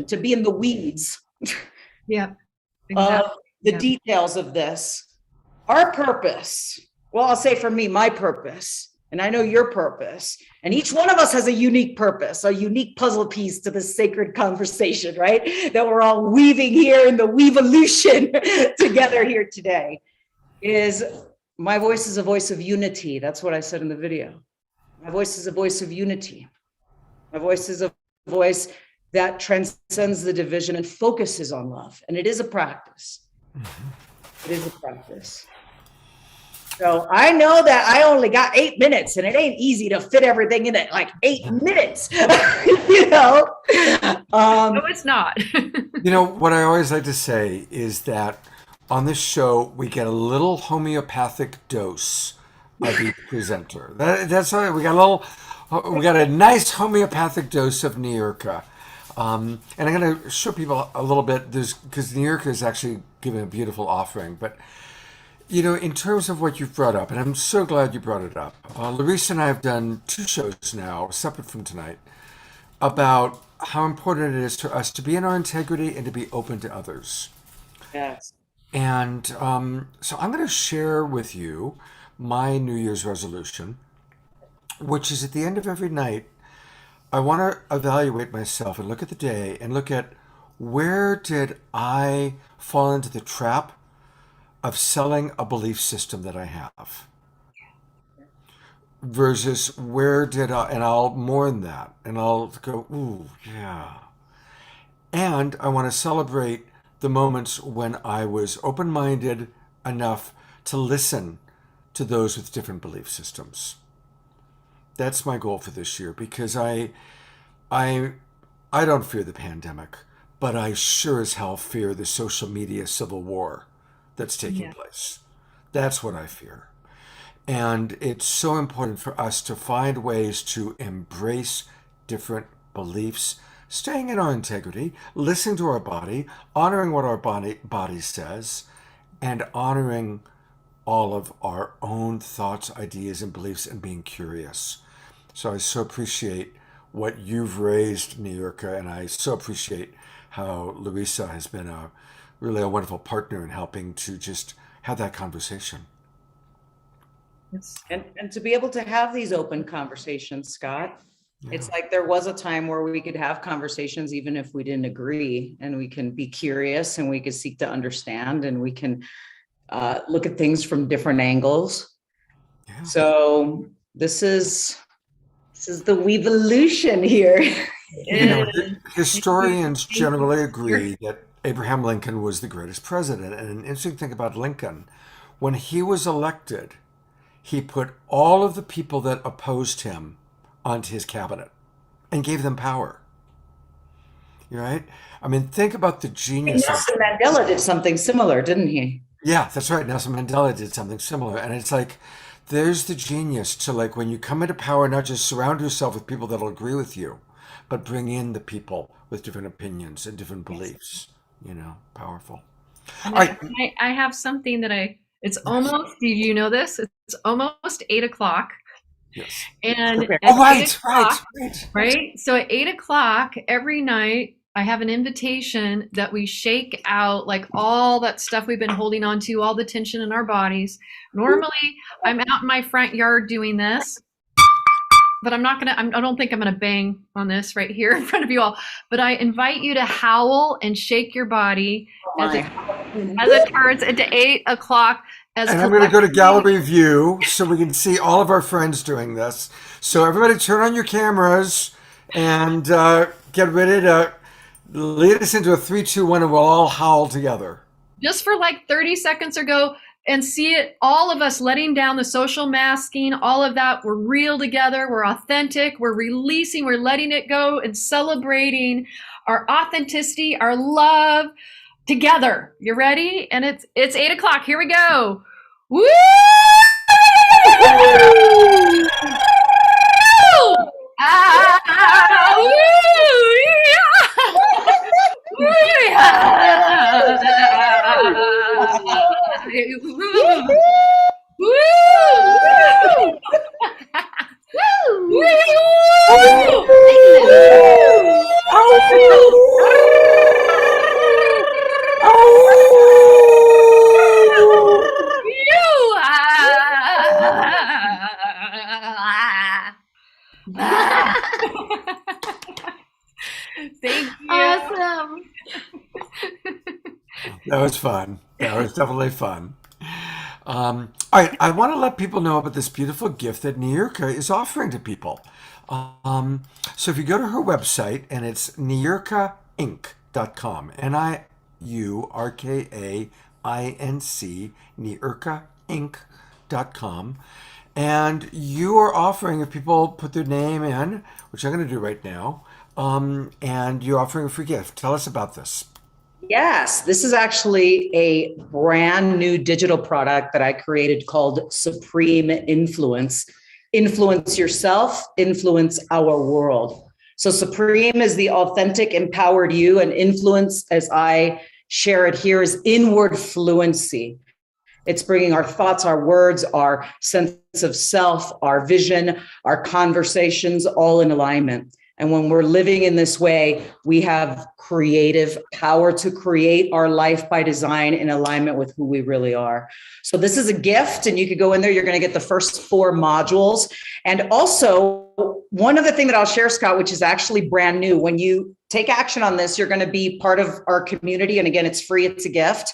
to be in the weeds. Yeah. Exactly. The details of this. Our purpose, well, I'll say for me, my purpose, and I know your purpose, and each one of us has a unique purpose, a unique puzzle piece to this sacred conversation, right? That we're all weaving here in the weaveolution together here today. Is my voice is a voice of unity. That's what I said in the video. My voice is a voice of unity. My voice is a voice that transcends the division and focuses on love. And it is a practice. It is a practice. So I know that I only got 8 minutes and it ain't easy to fit everything in it, like 8 minutes, you know? No, it's not. You know, what I always like to say is that on this show, we get a little homeopathic dose of each presenter. That's right. We got a nice homeopathic dose of Niyurka. And I'm going to show people a little bit, because Niyurka is actually giving a beautiful offering. But, you know, in terms of what you've brought up, and I'm so glad you brought it up, Larisa and I have done 2 shows now, separate from tonight, about how important it is to us to be in our integrity and to be open to others. Yes. And so I'm going to share with you my New Year's resolution, which is at the end of every night, I want to evaluate myself and look at the day and look at where did I fall into the trap of selling a belief system that I have versus where did I, and I'll mourn that and I'll go, ooh, yeah. And I want to celebrate the moments when I was open-minded enough to listen to those with different belief systems. That's my goal for this year, because I don't fear the pandemic, but I sure as hell fear the social media civil war that's taking place. That's what I fear. And it's so important for us to find ways to embrace different beliefs, staying in our integrity, listening to our body, honoring what our body says, and honoring all of our own thoughts, ideas, and beliefs, and being curious. So I so appreciate what you've raised, Niyurka, and I so appreciate how Larisa has been really a wonderful partner in helping to just have that conversation. And to be able to have these open conversations, Scott, it's like there was a time where we could have conversations even if we didn't agree, and we can be curious and we can seek to understand, and we can look at things from different angles. Yeah. So this is the weaveolution here. You know, historians generally agree that Abraham Lincoln was the greatest president. And an interesting thing about Lincoln, when he was elected, he put all of the people that opposed him onto his cabinet and gave them power. right? I mean, think about the genius of. Nelson Mandela did something similar, didn't he? Yeah, that's right. Nelson Mandela did something similar. And it's like, there's the genius to, like, when you come into power, not just surround yourself with people that'll agree with you, but bring in the people with different opinions and different beliefs. Powerful. And All right. I have something that it's almost, do you know this? It's almost 8 o'clock. Yes. And Okay. at Oh, 8 right, o'clock, right. right? So at 8 o'clock every night, I have an invitation that we shake out like all that stuff we've been holding on to, all the tension in our bodies. Normally, I'm out in my front yard doing this, but I don't think I'm gonna bang on this right here in front of you all. But I invite you to howl and shake your body as it turns into 8 o'clock. And I'm going to go to gallery view so we can see all of our friends doing this. So everybody turn on your cameras and get ready to lead us into a 3, 2, 1, and we'll all howl together. Just for like 30 seconds or go and see it, all of us letting down the social masking, all of that. We're real together. We're authentic. We're releasing. We're letting it go and celebrating our authenticity, our love together. You ready? And it's 8 o'clock. Here we go. Woo! Ah, woo! Thank you. Awesome. That was fun. That was definitely fun. All right, I want to let people know about this beautiful gift that Niyurka is offering to people. So if you go to her website, and it's niyurkainc.com, NIURKAINC, niyurkainc.com, and you are offering, if people put their name in, which I'm going to do right now, and you're offering a free gift. Tell us about this. Yes, this is actually a brand new digital product that I created called Supreme Influence. Influence yourself, influence our world. So Supreme is the authentic, empowered you, and influence, as I share it here, is inward fluency. It's bringing our thoughts, our words, our sense of self, our vision, our conversations all in alignment. And when we're living in this way, we have creative power to create our life by design in alignment with who we really are. So this is a gift, and you could go in there. You're going to get the first 4 modules. And also, one other thing that I'll share, Scott, which is actually brand new. When you take action on this, you're going to be part of our community. And again, it's free. It's a gift.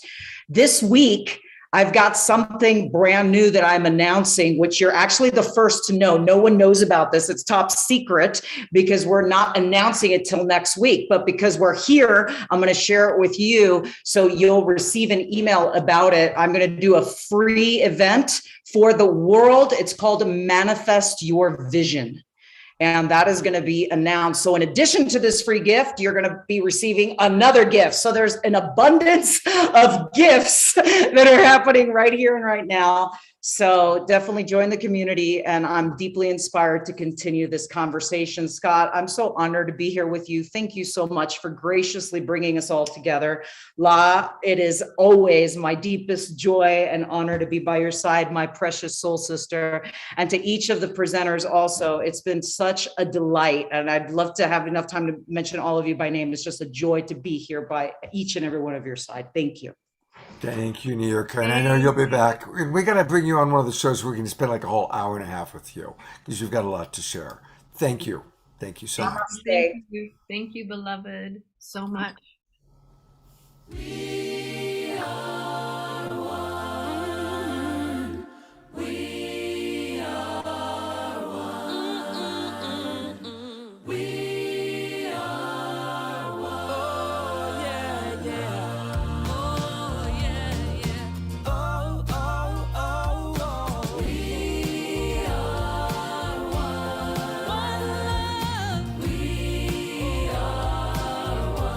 This week, I've got something brand new that I'm announcing, which you're actually the first to know. No one knows about this. It's top secret because we're not announcing it till next week. But because we're here, I'm going to share it with you. So you'll receive an email about it. I'm going to do a free event for the world. It's called Manifest Your Vision. And that is going to be announced. So in addition to this free gift, you're going to be receiving another gift. So there's an abundance of gifts that are happening right here and right now. So definitely join the community. And I'm deeply inspired to continue this conversation. Scott, I'm so honored to be here with you. Thank you so much for graciously bringing us all together. La, it is always my deepest joy and honor to be by your side, my precious soul sister. And to each of the presenters also, it's been such a delight. And I'd love to have enough time to mention all of you by name. It's just a joy to be here by each and every one of your side. Thank you. Thank you, New York. And I know you'll be back. We got to bring you on one of the shows where we can spend like a whole hour and a half with you because you've got a lot to share. Thank you. Thank you so much. Thank you. Thank you, beloved, so much. We are one. We are one. We are one. Oh, yeah, yeah. Oh, yeah, yeah. Oh, oh, oh, oh. We are one. One love. We are one.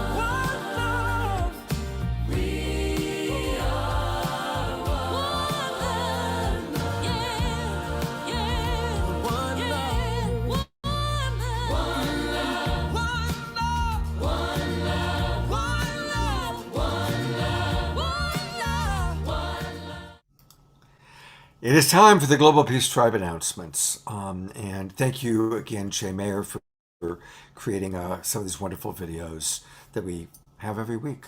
It is time for the Global Peace Tribe announcements. And thank you again, Jay Mayer, for creating some of these wonderful videos that we have every week.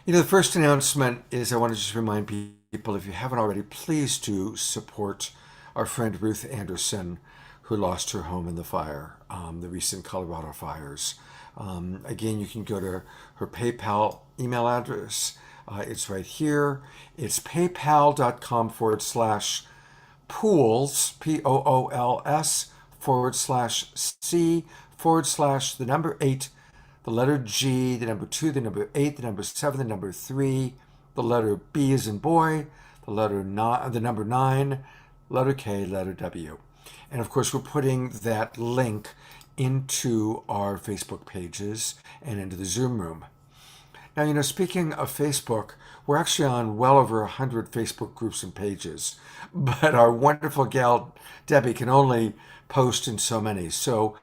The first announcement is I want to just remind people, if you haven't already, please do support our friend Ruth Anderson, who lost her home in the fire, the recent Colorado fires. Again, you can go to her PayPal email address. It's right here. It's paypal.com/pools, POOLS /C/ the number 8, the letter G, the number 2, the number 8, the number 7, the number 3, the letter B as in boy, the number 9, letter K, letter W. And of course, we're putting that link into our Facebook pages and into the Zoom room. Now, speaking of Facebook, we're actually on well over 100 Facebook groups and pages, but our wonderful gal, Debbie, can only post in so many. So,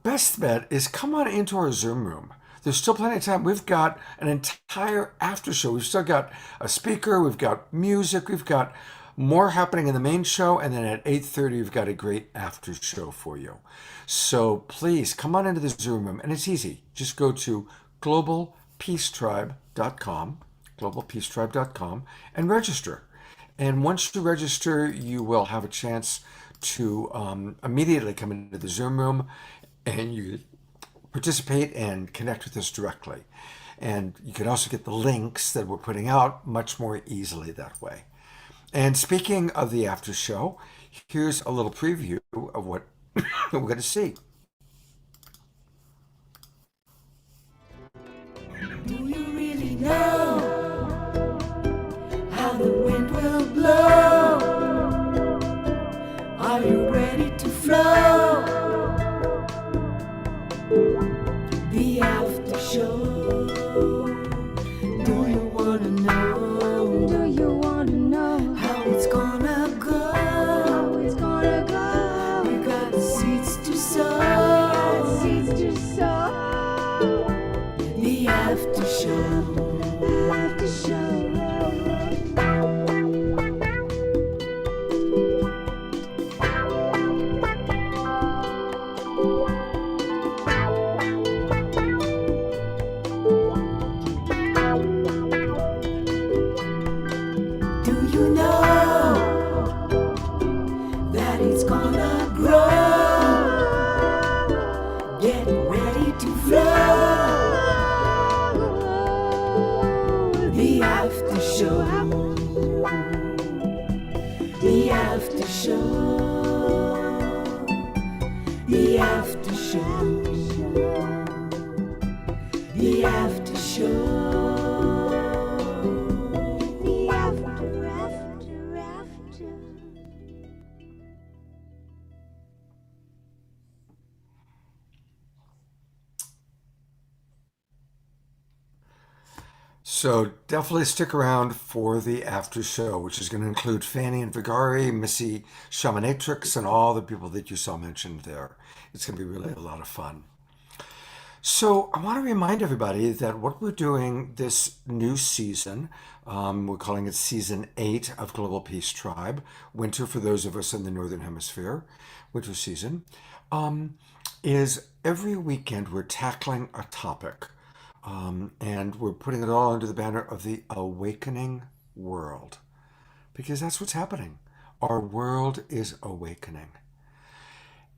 best bet is come on into our Zoom room. There's still plenty of time. We've got an entire after show. We've still got a speaker. We've got music. We've got more happening in the main show. And then at 8:30, we've got a great after show for you. So please come on into the Zoom room. And it's easy. Just go to globalpeacetribe.com, and register. And once you register, you will have a chance to immediately come into the Zoom room, and you participate and connect with us directly. And you can also get the links that we're putting out much more easily that way. And speaking of the after show, here's a little preview of what we're going to see. Do you really know how the wind will blow? Are you ready to flow? The after show. Do you wanna know? Do you wanna know how it's gonna go? How it's gonna go? We got seeds to sow. Seeds to sow. The after show. The after show. Do you know that it's gonna grow? Get ready to flow. The after show. The after show. The after show. The after show. The after, after, after. So definitely stick around for the after show, which is going to include Fanny and Vigari, Missy Shamanatrix, and all the people that you saw mentioned there. It's going to be really a lot of fun. So I want to remind everybody that what we're doing this new season, we're calling it Season 8 of Global Peace Tribe, winter for those of us in the Northern Hemisphere, winter season, is every weekend we're tackling a topic. And we're putting it all under the banner of the awakening world, because that's what's happening. Our world is awakening.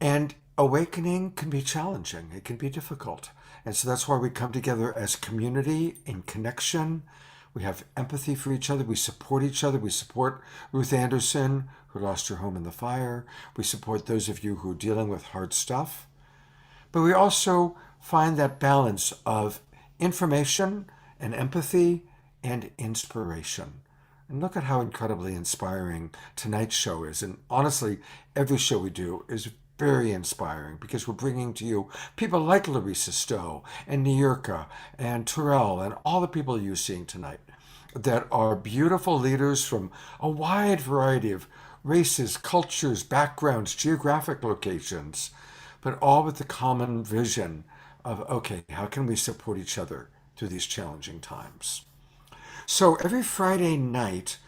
And awakening can be challenging. It can be difficult. And so that's why we come together as community in connection. We have empathy for each other. We support each other. We support Ruth Anderson, who lost her home in the fire. We support those of you who are dealing with hard stuff. But we also find that balance of information and empathy and inspiration. And look at how incredibly inspiring tonight's show is. And honestly, every show we do is very inspiring, because we're bringing to you people like Larisa Stowe and Niyurka and Terrell and all the people you're seeing tonight that are beautiful leaders from a wide variety of races, cultures, backgrounds, geographic locations, but all with the common vision of, okay, how can we support each other through these challenging times? So every Friday night,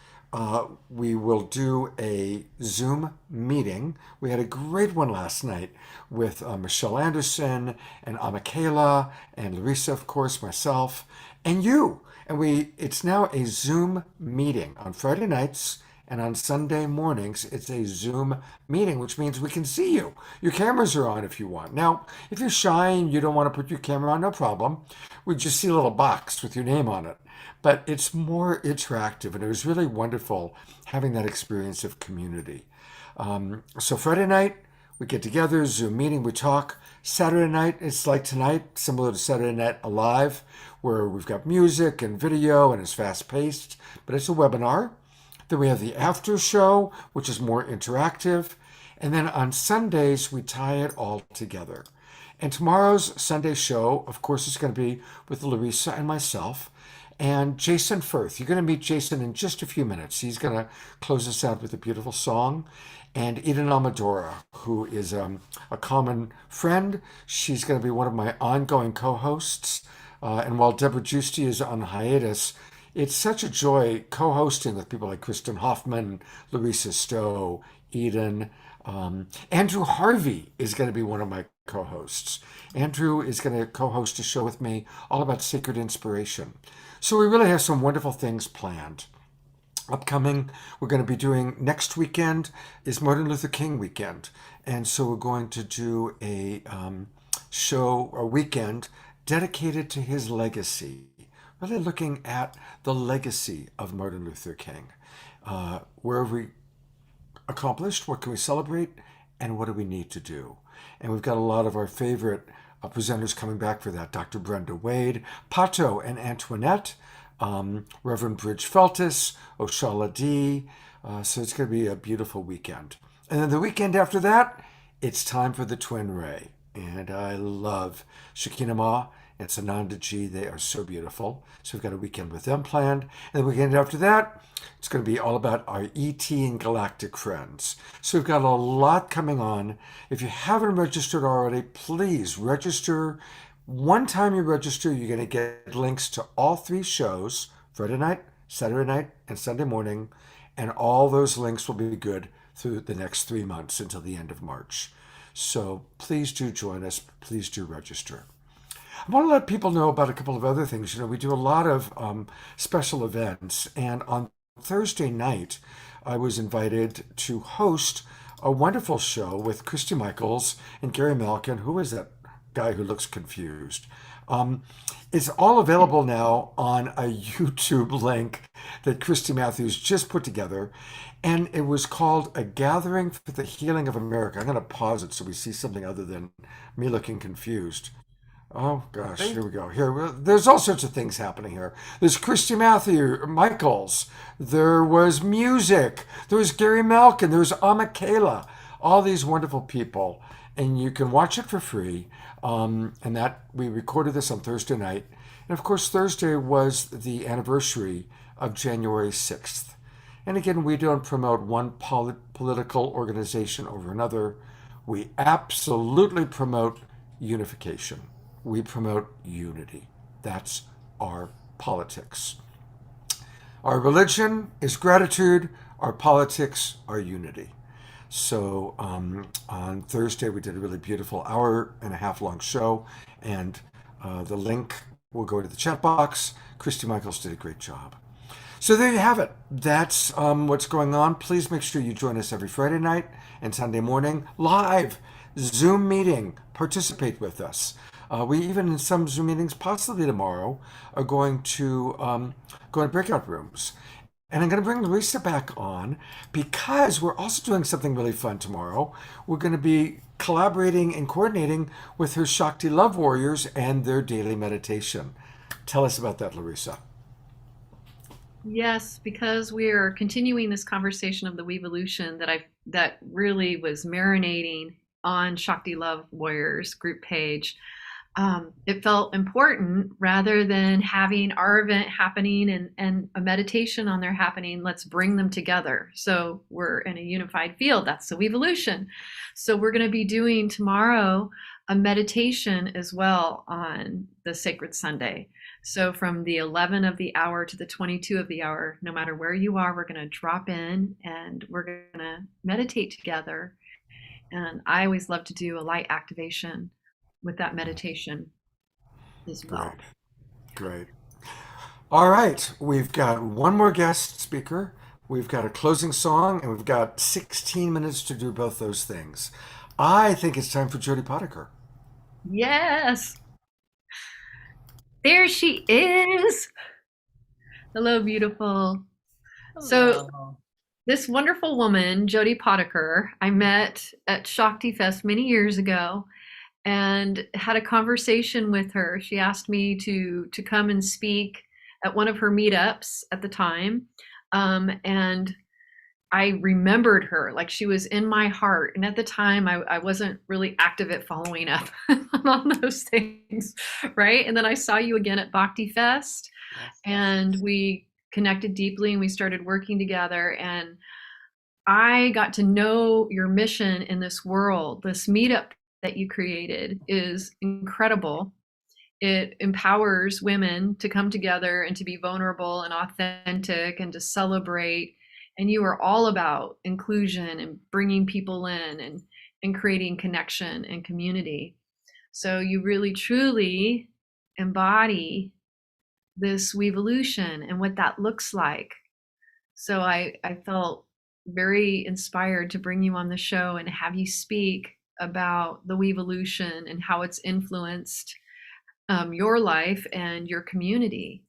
we will do a Zoom meeting. We had a great one last night with Michelle Anderson and Michaela and Larisa, of course, myself, and you. And it's now a Zoom meeting on Friday nights, and on Sunday mornings, it's a Zoom meeting, which means we can see you. Your cameras are on if you want. Now, if you're shy and you don't want to put your camera on, no problem. We just see a little box with your name on it. But it's more interactive, and it was really wonderful having that experience of community. So Friday night, we get together, Zoom meeting, we talk. Saturday night, it's like tonight, similar to Saturday Night Alive, where we've got music and video and it's fast paced, but it's a webinar. Then we have the after show, which is more interactive. And then on Sundays, we tie it all together. And tomorrow's Sunday show, of course, is going to be with Larisa and myself. And Jason Firth. You're going to meet Jason in just a few minutes. He's going to close us out with a beautiful song. And Eden Almadora, who is a common friend. She's going to be one of my ongoing co-hosts. And while Deborah Giusti is on hiatus, it's such a joy co-hosting with people like Kristen Hoffman, Larisa Stowe, Eden. Andrew Harvey is going to be one of my co-hosts. Andrew is going to co-host a show with me all about sacred inspiration. So we really have some wonderful things planned. Upcoming, we're going to be doing next weekend is Martin Luther King weekend. And so we're going to do a weekend dedicated to his legacy. Really looking at the legacy of Martin Luther King. Where have we accomplished? What can we celebrate? And what do we need to do? And we've got a lot of our favorite presenters coming back for that. Dr. Brenda Wade, Pato and Antoinette, Reverend Bridge Feltis, Oshala D. So it's going to be a beautiful weekend. And then the weekend after that, it's time for the Twin Ray. And I love Shekinah Ma and Sananda G. They are so beautiful. So we've got a weekend with them planned. And the weekend after that, it's going to be all about our ET and galactic friends. So we've got a lot coming on. If you haven't registered already, please register. One time you register, you're going to get links to all 3 shows, Friday night, Saturday night, and Sunday morning. And all those links will be good through the next 3 months until the end of March. So please do join us. Please do register. I want to let people know about a couple of other things. We do a lot of special events. And on Thursday night, I was invited to host a wonderful show with Christy Michaels and Gary Malkin. Who is that guy who looks confused? It's all available now on a YouTube link that Christy Matthews just put together. And it was called A Gathering for the Healing of America. I'm going to pause it so we see something other than me looking confused. Oh, gosh, here we go. Here, there's all sorts of things happening here. There's Christy Michaels. There was music. There was Gary Malkin. There was Michaela. All these wonderful people. And you can watch it for free. And that we recorded this on Thursday night. And, of course, Thursday was the anniversary of January 6th. And, again, we don't promote one political organization over another. We absolutely promote unification. We promote unity. That's our politics. Our religion is gratitude. Our politics are unity. So on Thursday, we did a really beautiful 1.5 hour long show. And the link will go to the chat box. Christy Michaels did a great job. So there you have it. That's what's going on. Please make sure you join us every Friday night and Sunday morning. Live Zoom meeting. Participate with us. We even in some Zoom meetings, possibly tomorrow, are going to go in breakout rooms. And I'm going to bring Larisa back on because we're also doing something really fun tomorrow. We're going to be collaborating and coordinating with her Shakti Love Warriors and their daily meditation. Tell us about that, Larisa. Yes, because we're continuing this conversation of the Weevolution that really was marinating on Shakti Love Warriors group page. It felt important rather than having our event happening and a meditation on there happening. Let's bring them together. So we're in a unified field. That's the Weevolution. So we're going to be doing tomorrow a meditation as well on the Sacred Sunday. So from the 11 of the hour to the 22 of the hour, no matter where you are, we're going to drop in and we're going to meditate together. And I always love to do a light activation with that meditation as well. Great. All right. We've got one more guest speaker. We've got a closing song, and we've got 16 minutes to do both those things. I think it's time for Jody Potiker. Yes. There she is. Hello, beautiful. So this wonderful woman, Jody Potiker, I met at Shakti Fest many years ago and had a conversation with her. She asked me to come and speak at one of her meetups at the time. And I remembered her, like she was in my heart. And at the time, I wasn't really active at following up on those things, right? And then I saw you again at Bhakti Fest, and we connected deeply and we started working together. And I got to know your mission in this world. This meetup that you created is incredible. It empowers women to come together and to be vulnerable and authentic and to celebrate. And you are all about inclusion and bringing people in and creating connection and community. So you really truly embody this weevolution and what that looks like. So I felt very inspired to bring you on the show and have you speak about the weevolution and how it's influenced your life and your community.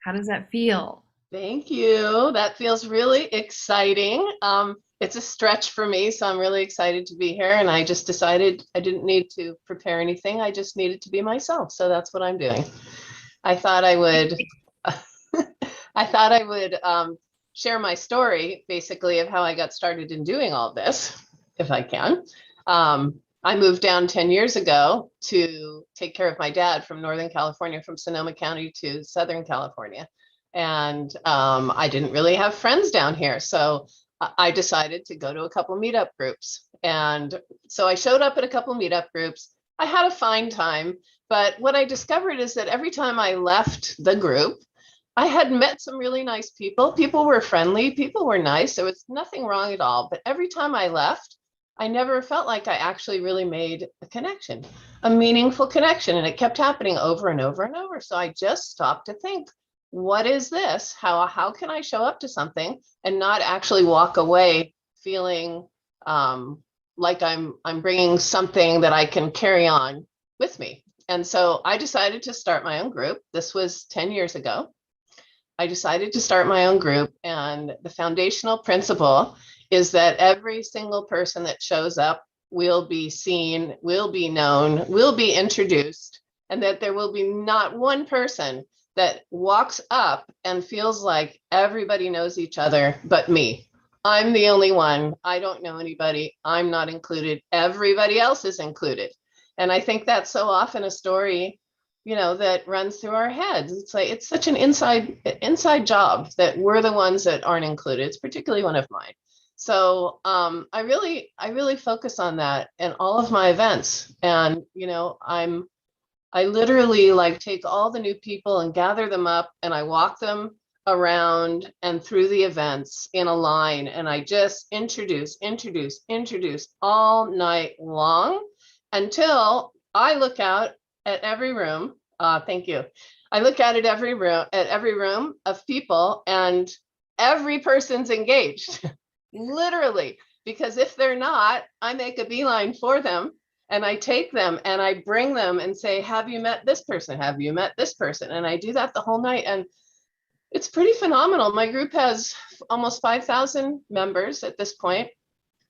How does that feel? Thank you. That feels really exciting. It's a stretch for me, so I'm really excited to be here. And I just decided I didn't need to prepare anything. I just needed to be myself. So that's what I'm doing. I thought I would, share my story, basically, of how I got started in doing all this, if I can. I moved down 10 years ago to take care of my dad from Northern California, from Sonoma County to Southern California. And I didn't really have friends down here. So I decided to go to a couple meetup groups. And so I showed up at a couple meetup groups. I had a fine time. But what I discovered is that every time I left the group, I had met some really nice people. People were friendly. People were nice. There was nothing wrong at all. But every time I left, I never felt like I actually really made a connection, a meaningful connection. And it kept happening over and over and over. So I just stopped to think, what is this? How can I show up to something and not actually walk away feeling like I'm bringing something that I can carry on with me? And so I decided to start my own group. This was 10 years ago. I decided to start my own group, and the foundational principle is that every single person that shows up will be seen, will be known, will be introduced, and that there will be not one person that walks up and feels like everybody knows each other but me. I'm the only one. I don't know anybody. I'm not included. Everybody else is included. And I think that's so often a story, that runs through our heads. It's like, it's such an inside job that we're the ones that aren't included. It's particularly one of mine. So I really focus on that in all of my events. And, I literally take all the new people and gather them up, and I walk them around and through the events in a line. And I just introduce all night long until I look out at every room. Thank you. I look out at every room of people, and every person's engaged, literally, because if they're not, I make a beeline for them. And I take them and I bring them and say, have you met this person? Have you met this person? And I do that the whole night. And it's pretty phenomenal. My group has almost 5,000 members at this point.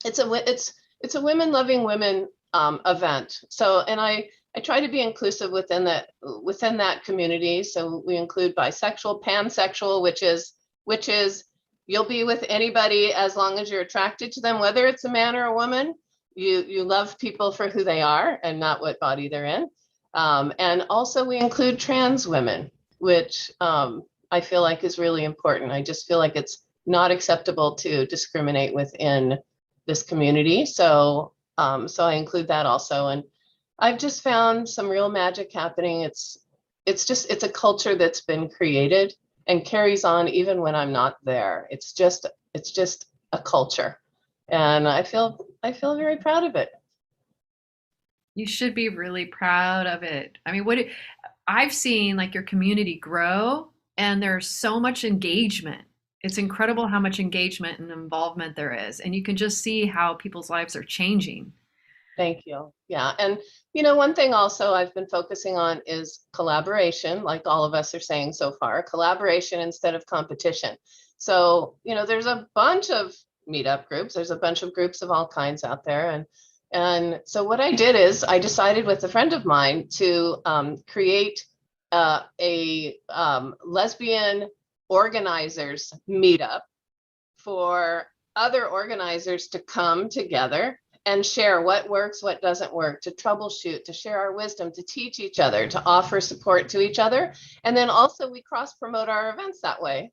It's a women loving women event. So, and I try to be inclusive within that community. So we include bisexual, pansexual, which is you'll be with anybody as long as you're attracted to them, whether it's a man or a woman. You love people for who they are and not what body they're in. And also we include trans women, which I feel like is really important. I just feel like it's not acceptable to discriminate within this community. So I include that also. And I've just found some real magic happening. It's it's a culture that's been created and carries on even when I'm not there. It's just a culture, and I feel very proud of it. You should be really proud of it. I mean, I've seen like your community grow, and there's so much engagement. It's incredible how much engagement and involvement there is, and you can just see how people's lives are changing. Thank you. Yeah. And, you know, one thing also I've been focusing on is collaboration, like all of us are saying so far, collaboration instead of competition. So, you know, there's a bunch of meetup groups, there's a bunch of groups of all kinds out there. And so what I did is I decided with a friend of mine to create a lesbian organizers meetup for other organizers to come together and share what works, what doesn't work, to troubleshoot, to share our wisdom, to teach each other, to offer support to each other. And then also we cross promote our events that way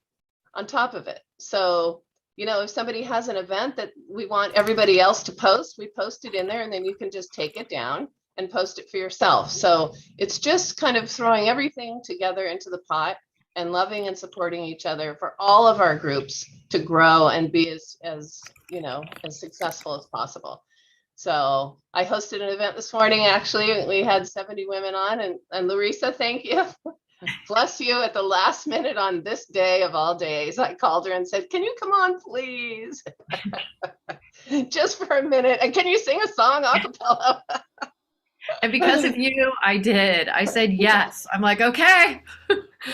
on top of it. So, you know, if somebody has an event that we want everybody else to post, we post it in there, and then you can just take it down and post it for yourself. So it's just kind of throwing everything together into the pot and loving and supporting each other for all of our groups to grow and be as you know, as successful as possible. So I hosted an event this morning. Actually, we had 70 women on, and Larisa, thank you. Bless you. At the last minute on this day of all days, I called her and said, can you come on, please? Just for a minute. And can you sing a song a cappella? And because of you, I did. I said yes. I'm like, okay,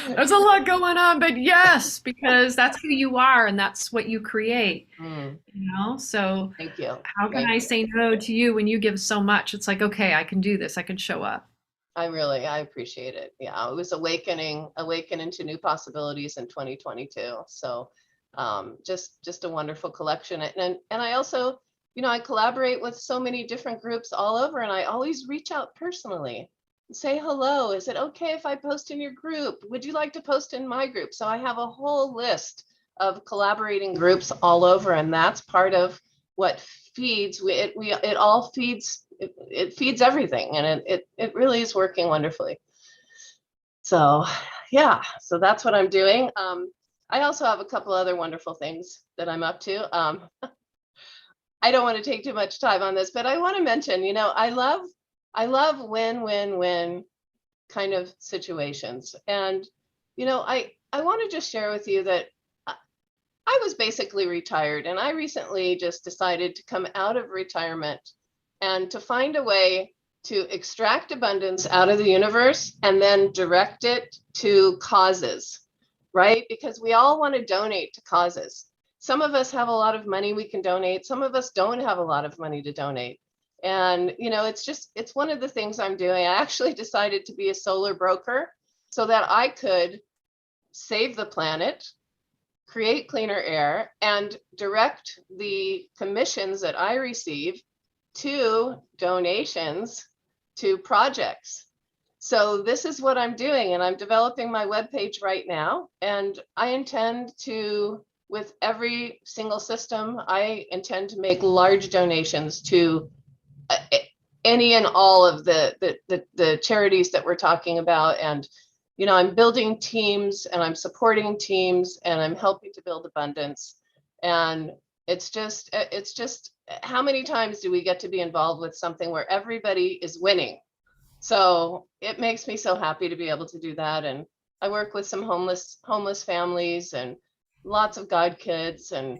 there's a lot going on, but yes, because that's who you are and that's what you create. You know, so thank you. How can I say no to you when you give so much? It's like, okay, I can do this. I can show up. I appreciate it. Yeah, it was awakening to new possibilities in 2022. So just a wonderful collection. And I also, you know, I collaborate with so many different groups all over, and I always reach out personally and say hello. Is it okay if I post in your group? Would you like to post in my group? So I have a whole list of collaborating groups all over, and that's part of what feeds. It all feeds. It feeds everything, and it really is working wonderfully. So yeah, so that's what I'm doing. I also have a couple other wonderful things that I'm up to. I don't want to take too much time on this, but I want to mention, you know, I love win-win-win kind of situations. And, you know, I want to just share with you that I was basically retired, and I recently just decided to come out of retirement and to find a way to extract abundance out of the universe and then direct it to causes, right? Because we all want to donate to causes. Some of us have a lot of money we can donate. Some of us don't have a lot of money to donate. And, you know, it's one of the things I'm doing. I actually decided to be a solar broker so that I could save the planet, create cleaner air, and direct the commissions that I receive to donations to projects. So this is what I'm doing, and I'm developing my webpage right now. And I intend to, with every single system, I intend to make large donations to any and all of the charities that we're talking about. And, you know, I'm building teams, and I'm supporting teams, and I'm helping to build abundance. And it's just how many times do we get to be involved with something where everybody is winning? So it makes me so happy to be able to do that. And I work with some homeless families and lots of God kids, and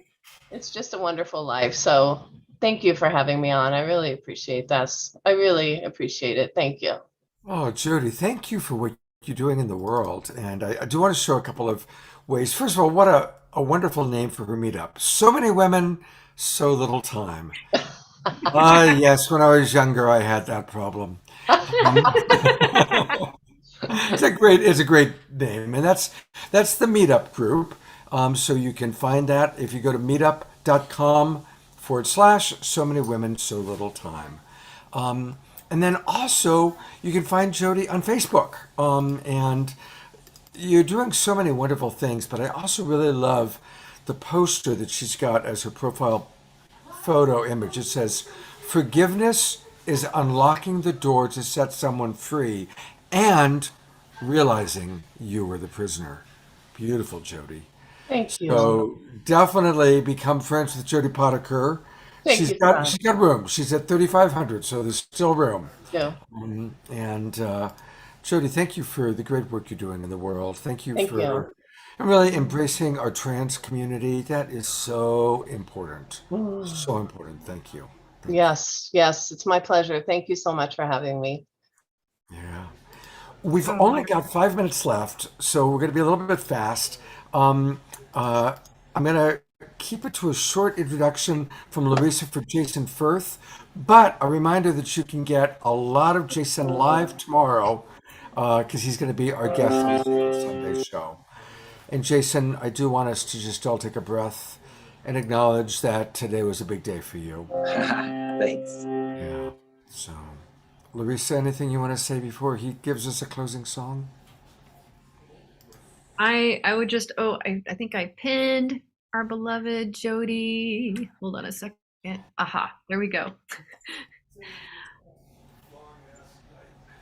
it's just a wonderful life. So thank you for having me on. I really appreciate this. I really appreciate it. Thank you. Oh, Jody, thank you for what you're doing in the world. And I do want to show a couple of ways. First of all, what a wonderful name for her meetup. So many women, so little time. Yes, when I was younger, I had that problem. It's a great name, and that's the meetup group. So you can find that if you go to meetup.com / so many women, so little time. And then also you can find Jody on Facebook. And you're doing so many wonderful things, but I also really love the poster that she's got as her profile photo image. It says, "Forgiveness is unlocking the door to set someone free and realizing you were the prisoner. Beautiful, Jody. Thank you. So definitely become friends with Jody Potiker. Thank you, Scott. She's got room. She's at 3,500, so there's still room. Yeah. And Jody, thank you for the great work you're doing in the world. Thank you Thank for you. really embracing our trans community. That is so important. Mm. So important. Thank you. Thank Yes, yes, it's my pleasure. Thank you so much for having me. you. Yeah. We've Oh, only got 5 minutes left, so we're going to be a little bit fast. Um, uh, I'm going to keep it to a short introduction from Larisa for Jason Firth, but a reminder that you can get a lot of Jason live tomorrow because he's going to be our guest on the Sunday show. And Jason, I do want us to just all take a breath and acknowledge that today was a big day for you. Thanks. Yeah. So, Larisa, anything you want to say before he gives us a closing song? I would just, I think I pinned our beloved Jody. Hold on a second. Aha, there we go.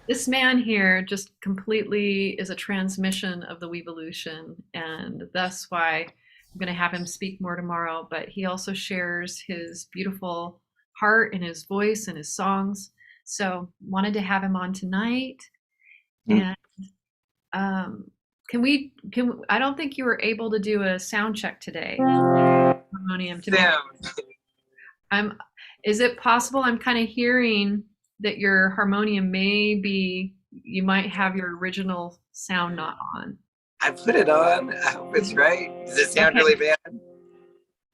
This man here just completely is a transmission of the Weevolution, and that's why I'm going to have him speak more tomorrow. But he also shares his beautiful heart and his voice and his songs. So wanted to have him on tonight. And I don't think you were able to do a sound check today. Harmonium today. Is it possible? I'm kind of hearing that your harmonium you might have your original sound not on. I put it on. I hope it's right. Does it sound really bad?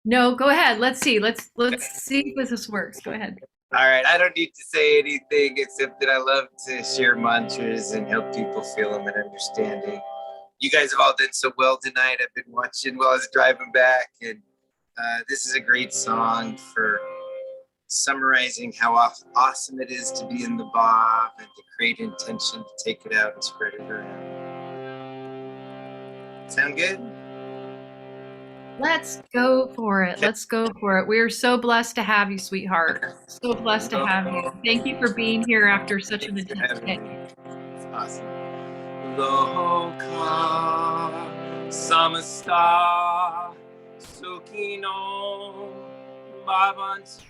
No, go ahead. Let's see. Let's see if this works. Go ahead. All right. I don't need to say anything except that I love to share mantras and help people feel them and understanding. You guys have all done so well tonight. I've been watching while I was driving back, and this is a great song for summarizing how awesome it is to be in the Bob and to create intention to take it out and spread it around. Sound good? Let's go for it. Let's go for it. We are so blessed to have you, sweetheart. So blessed to have you. Thank you for being here after such an intense day. It's awesome. Loka samasta sukino bhavantu.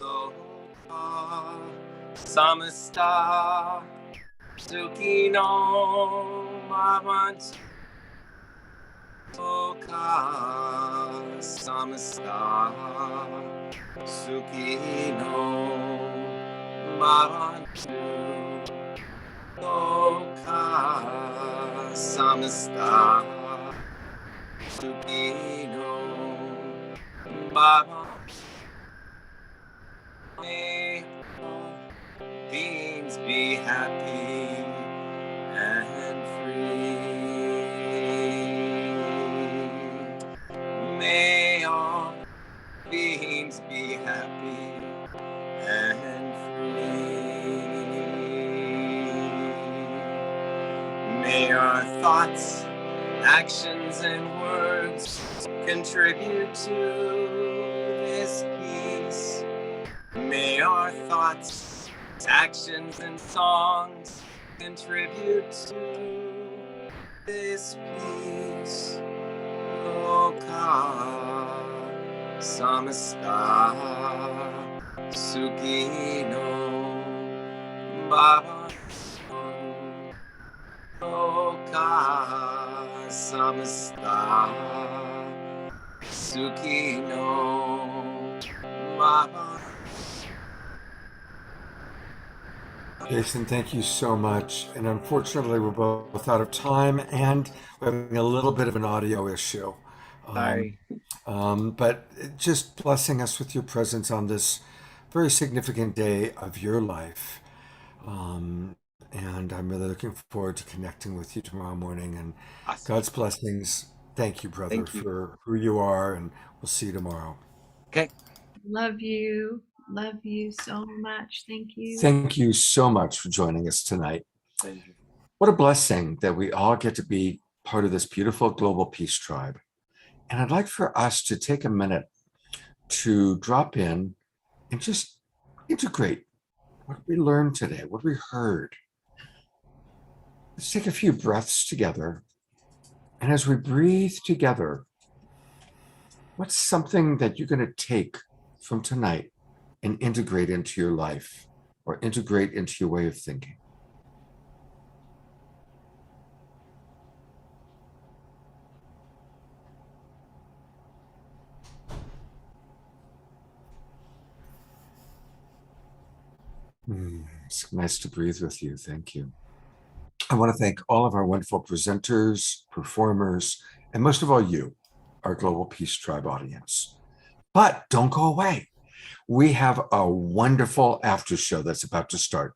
Loka samasta sukino bhavantu. Loka samasta sukino bhavantu. Loka samasta sukino bhavantu. May all beings be happy and free. May all beings be happy and free. May our thoughts, actions, and words contribute to this peace. May our thoughts, actions, and songs contribute to this peace. Loka samasta sukino bhavantu. Loka samasta sukino bhavantu. Jason, thank you so much. And unfortunately, we're both out of time and we're having a little bit of an audio issue. Sorry. But just blessing us with your presence on this very significant day of your life. And I'm really looking forward to connecting with you tomorrow morning. And Awesome. God's blessings. Thank you, brother, Thank you. for who you are. And we'll see you tomorrow. Okay. Love you. Love you so much. Thank you. Thank you so much for joining us tonight. Thank you. What a blessing that we all get to be part of this beautiful global peace tribe. And I'd like for us to take a minute to drop in and just integrate what we learned today, what we heard. Let's take a few breaths together. And as we breathe together, what's something that you're going to take from tonight and integrate into your life or integrate into your way of thinking? It's nice to breathe with you. Thank you. I want to thank all of our wonderful presenters, performers, and most of all, you, our Global Peace Tribe audience. But don't go away. We have a wonderful after show that's about to start.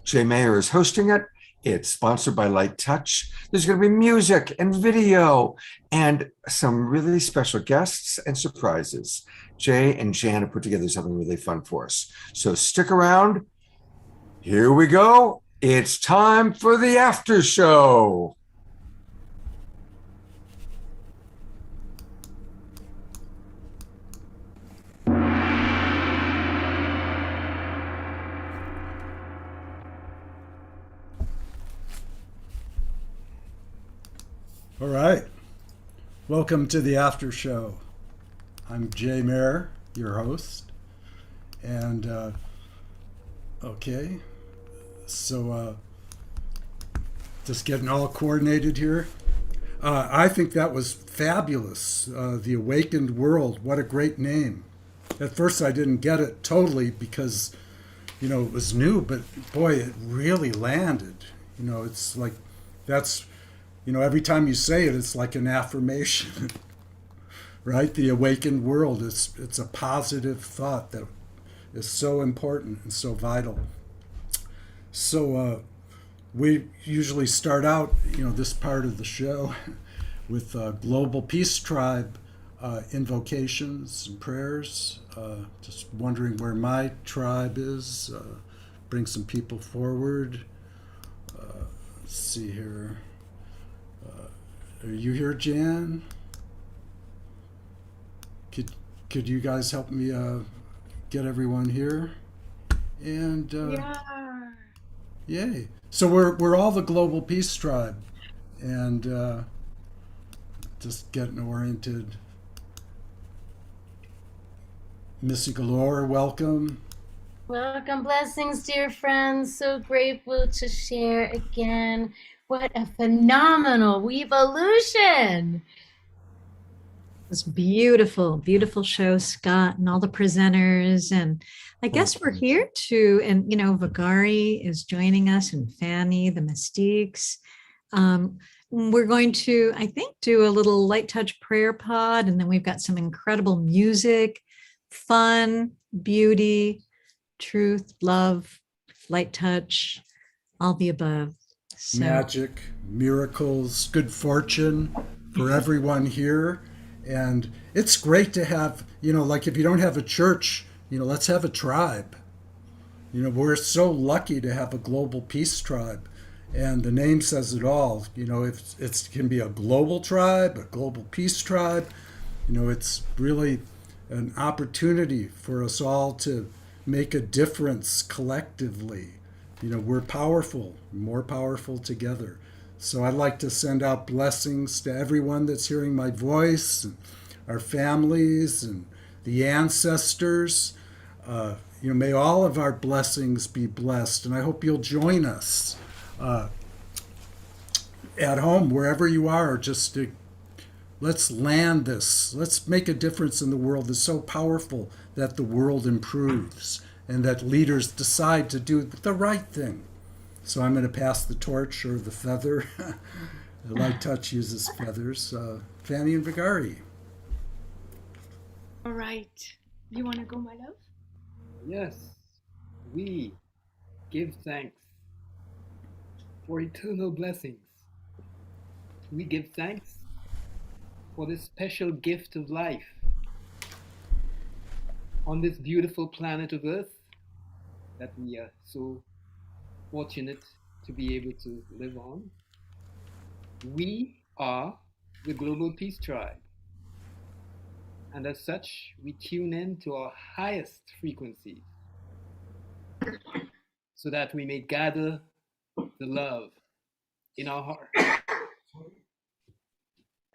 Jay Mayer is hosting it. It's sponsored by Light Touch. There's going to be music and video and some really special guests and surprises. Jay and Jan have put together something really fun for us. So stick around. Here we go. It's time for the after show. All right. Welcome to the after show. I'm Jay Mayer, your host. And, okay. So, just getting all coordinated here. I think that was fabulous. The Awakened World. What a great name. At first, I didn't get it totally because, it was new, but boy, it really landed. It's like, that's, every time you say it, it's like an affirmation, right? The awakened world, it's a positive thought that is so important and so vital. So we usually start out, this part of the show with Global Peace Tribe invocations and prayers. Just wondering where my tribe is. Bring some people forward. Let's see here. Are you here, Jan? Could you guys help me get everyone here? And yay! So we're all the Global Peace Tribe, and just getting oriented. Missy Galore, welcome. Welcome, blessings, dear friends. So grateful to share again. What a phenomenal Weevolution! It was beautiful, beautiful show, Scott, and all the presenters. And I guess we're here to, and Vagari is joining us, and Fanny, the Mystiques. We're going to, I think, do a little light touch prayer pod, and then we've got some incredible music, fun, beauty, truth, love, light touch, all the above. So. Magic, miracles, good fortune for everyone here. And it's great to have, like if you don't have a church, let's have a tribe. We're so lucky to have a Global Peace Tribe. And the name says it all. It can be a global tribe, a Global Peace Tribe. It's really an opportunity for us all to make a difference collectively. We're powerful, more powerful together. So I'd like to send out blessings to everyone that's hearing my voice, and our families and the ancestors. May all of our blessings be blessed. And I hope you'll join us at home, wherever you are, just to let's land this. Let's make a difference in the world. It's so powerful that the world improves and that leaders decide to do the right thing. So I'm going to pass the torch or the feather. The Light Touch uses feathers. Fanny and Vagari. All right. You want to go, my love? Yes. We give thanks for eternal blessings. We give thanks for this special gift of life on this beautiful planet of Earth that we are so fortunate to be able to live on. We are the Global Peace Tribe. And as such, we tune in to our highest frequencies so that we may gather the love in our heart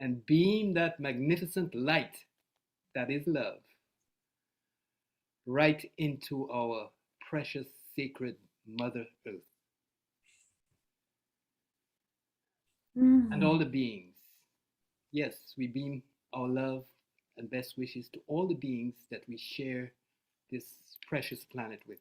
and beam that magnificent light that is love right into our precious, sacred Mother Earth and all the beings. Yes, we beam our love and best wishes to all the beings that we share this precious planet with.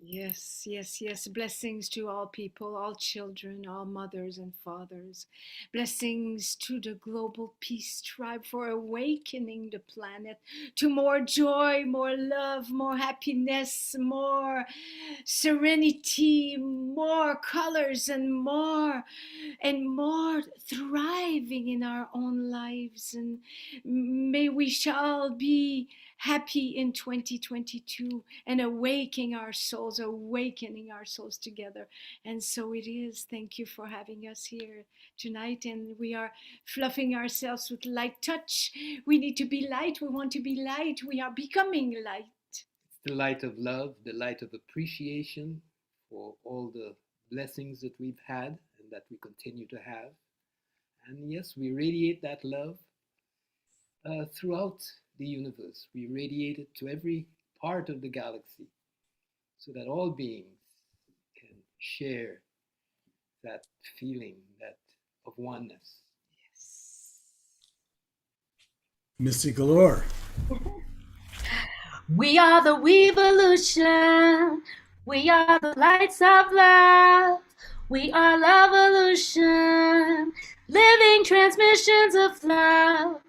Yes, yes, yes. Blessings to all people, all children, all mothers and fathers. Blessings to the Global Peace Tribe for awakening the planet to more joy, more love, more happiness, more serenity, more colors, and more thriving in our own lives. And may we shall be happy in 2022 and awakening our souls together. And so it is. Thank you for having us here tonight. And we are fluffing ourselves with light touch. We need to be light. We want to be light. We are becoming light. It's the light of love, the light of appreciation for all the blessings that we've had and that we continue to have. And yes, we radiate that love throughout the universe. We radiate it to every part of the galaxy so that all beings can share that feeling of oneness. Missy Galore. We are the Weevolution. We are the lights of love. We are Lovevolution. Living transmissions of love.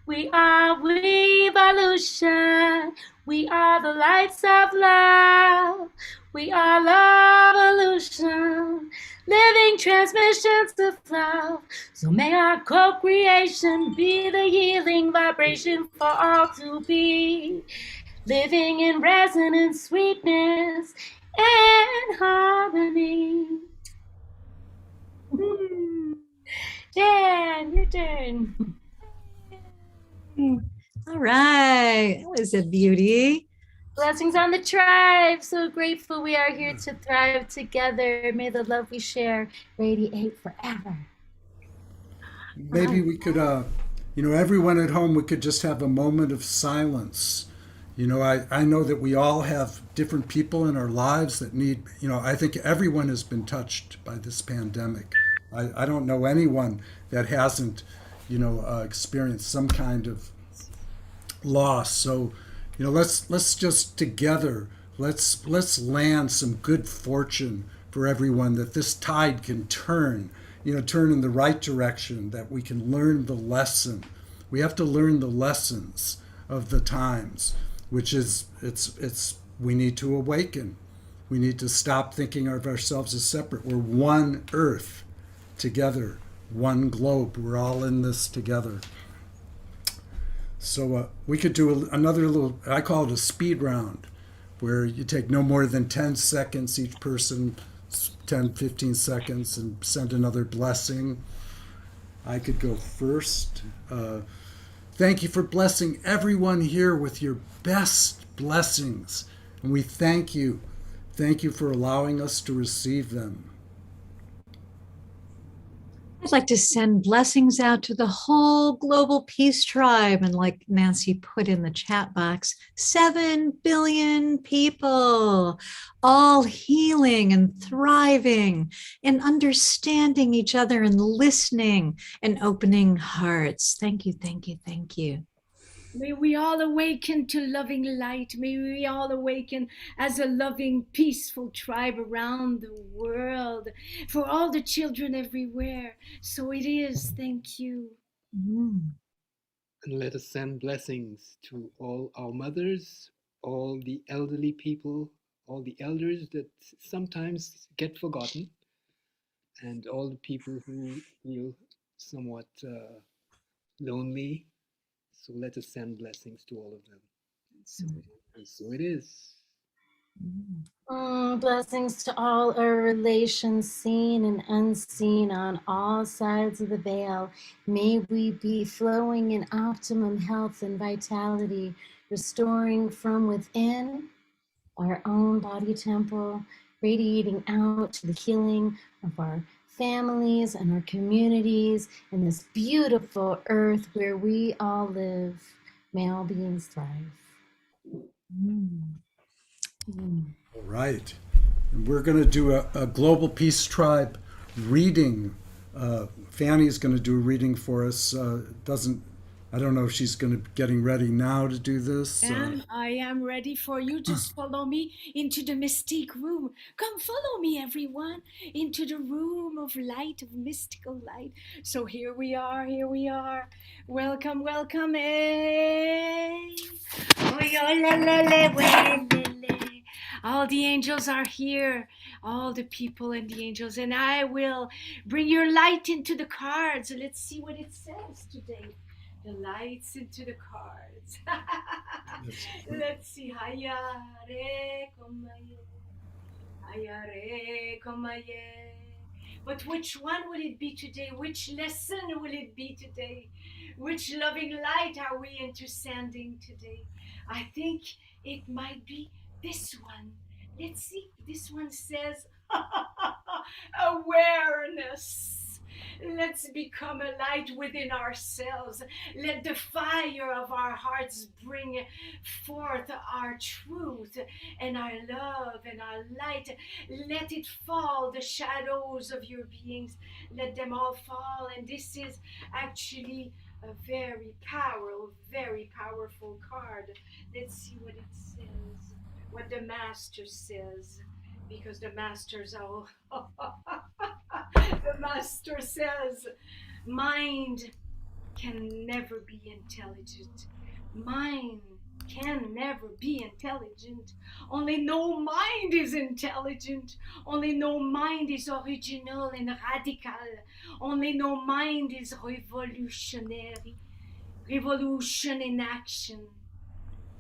We are Weevolution. We are the lights of love. We are Lovevolution. Living transmissions of love. So may our co-creation be the healing vibration for all to be. Living in resonance, sweetness, and harmony. Dan, your turn. All right, that was a beauty. Blessings on the tribe. So grateful we are here to thrive together. May the love we share radiate forever. Maybe we could, everyone at home, we could just have a moment of silence. I know that we all have different people in our lives that need, I think everyone has been touched by this pandemic. I don't know anyone that hasn't, experienced some kind of loss. So, let's just together, let's land some good fortune for everyone, that this tide can turn in the right direction, that we can learn the lesson. We have to learn the lessons of the times, which is, we need to awaken. We need to stop thinking of ourselves as separate. We're one earth together, one globe. We're all in this together. So we could do another little, I call it a speed round, where you take no more than 10 seconds, each person, 10, 15 seconds, and send another blessing. I could go first. Thank you for blessing everyone here with your best blessings. And we thank you. Thank you for allowing us to receive them. I'd like to send blessings out to the whole Global Peace Tribe. And like Nancy put in the chat box, 7 billion people, all healing and thriving and understanding each other and listening and opening hearts. Thank you, thank you, thank you. May we all awaken to loving light. May we all awaken as a loving, peaceful tribe around the world for all the children everywhere. So it is. Thank you. And let us send blessings to all our mothers, all the elderly people, all the elders that sometimes get forgotten, and all the people who feel somewhat lonely. So let us send blessings to all of them. And so it is. Blessings to all our relations, seen and unseen, on all sides of the veil. May we be flowing in optimum health and vitality, restoring from within our own body temple, radiating out to the healing of our families and our communities and this beautiful earth where we all live. May all beings thrive. All right. And we're going to do a Global Peace Tribe reading. Fanny's going to do a reading for us. I don't know if she's going to getting ready now to do this. I am ready for you. Just follow me into the mystique room. Come follow me, everyone, into the room of light, of mystical light. So here we are, here we are. Welcome, welcome. Hey. Oh, yo, le, le, le, le, le, le. All the angels are here, all the people and the angels, and I will bring your light into the cards. Let's see what it says today. The lights into the cards. Let's see. Haya re komaye. Haya re komaye. But which one will it be today? Which lesson will it be today? Which loving light are we into sending today? I think it might be this one. Let's see. This one says awareness. Let's become a light within ourselves. Let the fire of our hearts bring forth our truth and our love and our light. Let it fall, the shadows of your beings. Let them all fall. And this is actually a very powerful card. Let's see what it says, what the master says, because the masters are the master says, mind can never be intelligent. Mind can never be intelligent. Only no mind is intelligent. Only no mind is original and radical. Only no mind is revolutionary. Revolution in action.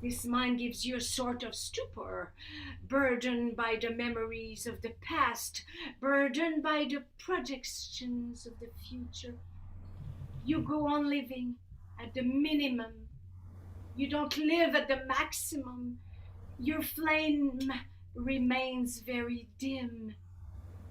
This mind gives you a sort of stupor, burdened by the memories of the past, burdened by the projections of the future. You go on living at the minimum. You don't live at the maximum. Your flame remains very dim.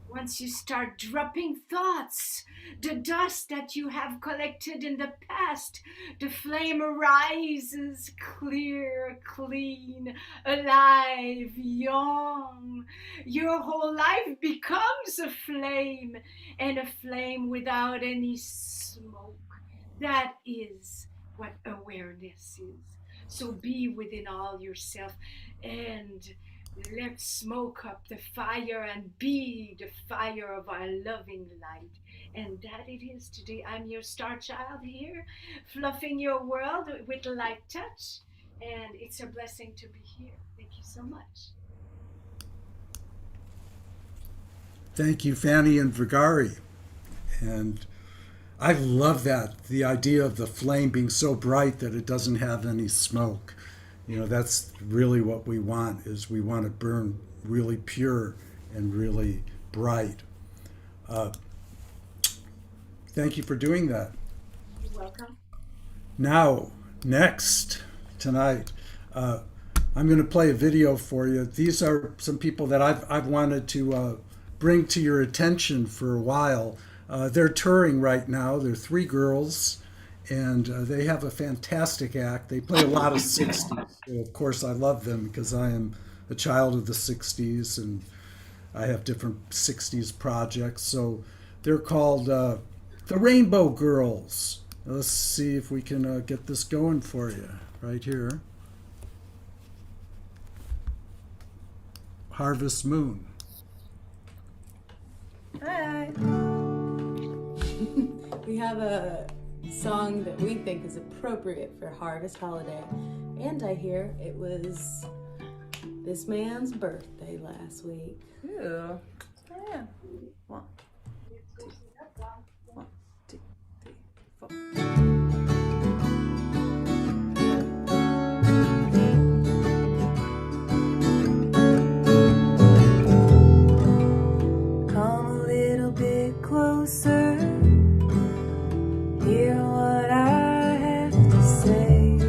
Once you start dropping thoughts, the dust that you have collected in the past, the flame arises clear, clean, alive, young. Your whole life becomes a flame, and a flame without any smoke. That is what awareness is. So be within all yourself and let's smoke up the fire and be the fire of our loving light. And that it is today. I'm your star child here, fluffing your world with light touch. And it's a blessing to be here. Thank you so much. Thank you, Fanny and Vigari. And I love that, the idea of the flame being so bright that it doesn't have any smoke. You know, that's really what we want, is we want to burn really pure and really bright. Thank you for doing that. You're welcome. Now, next, tonight, I'm going to play a video for you. These are some people that I've wanted to bring to your attention for a while. They're touring right now. They're three girls. And they have a fantastic act. They play a lot of 60s. So of course, I love them because I am a child of the 60s and I have different 60s projects. So they're called the Rainbow Girls. Let's see if we can get this going for you right here. Harvest Moon. Hi. We have a song that we think is appropriate for Harvest Holiday. And I hear it was this man's birthday last week. Ooh. Yeah. 1, 2, 1, 2, 3, 4. Come a little bit closer. Hear what I have to say.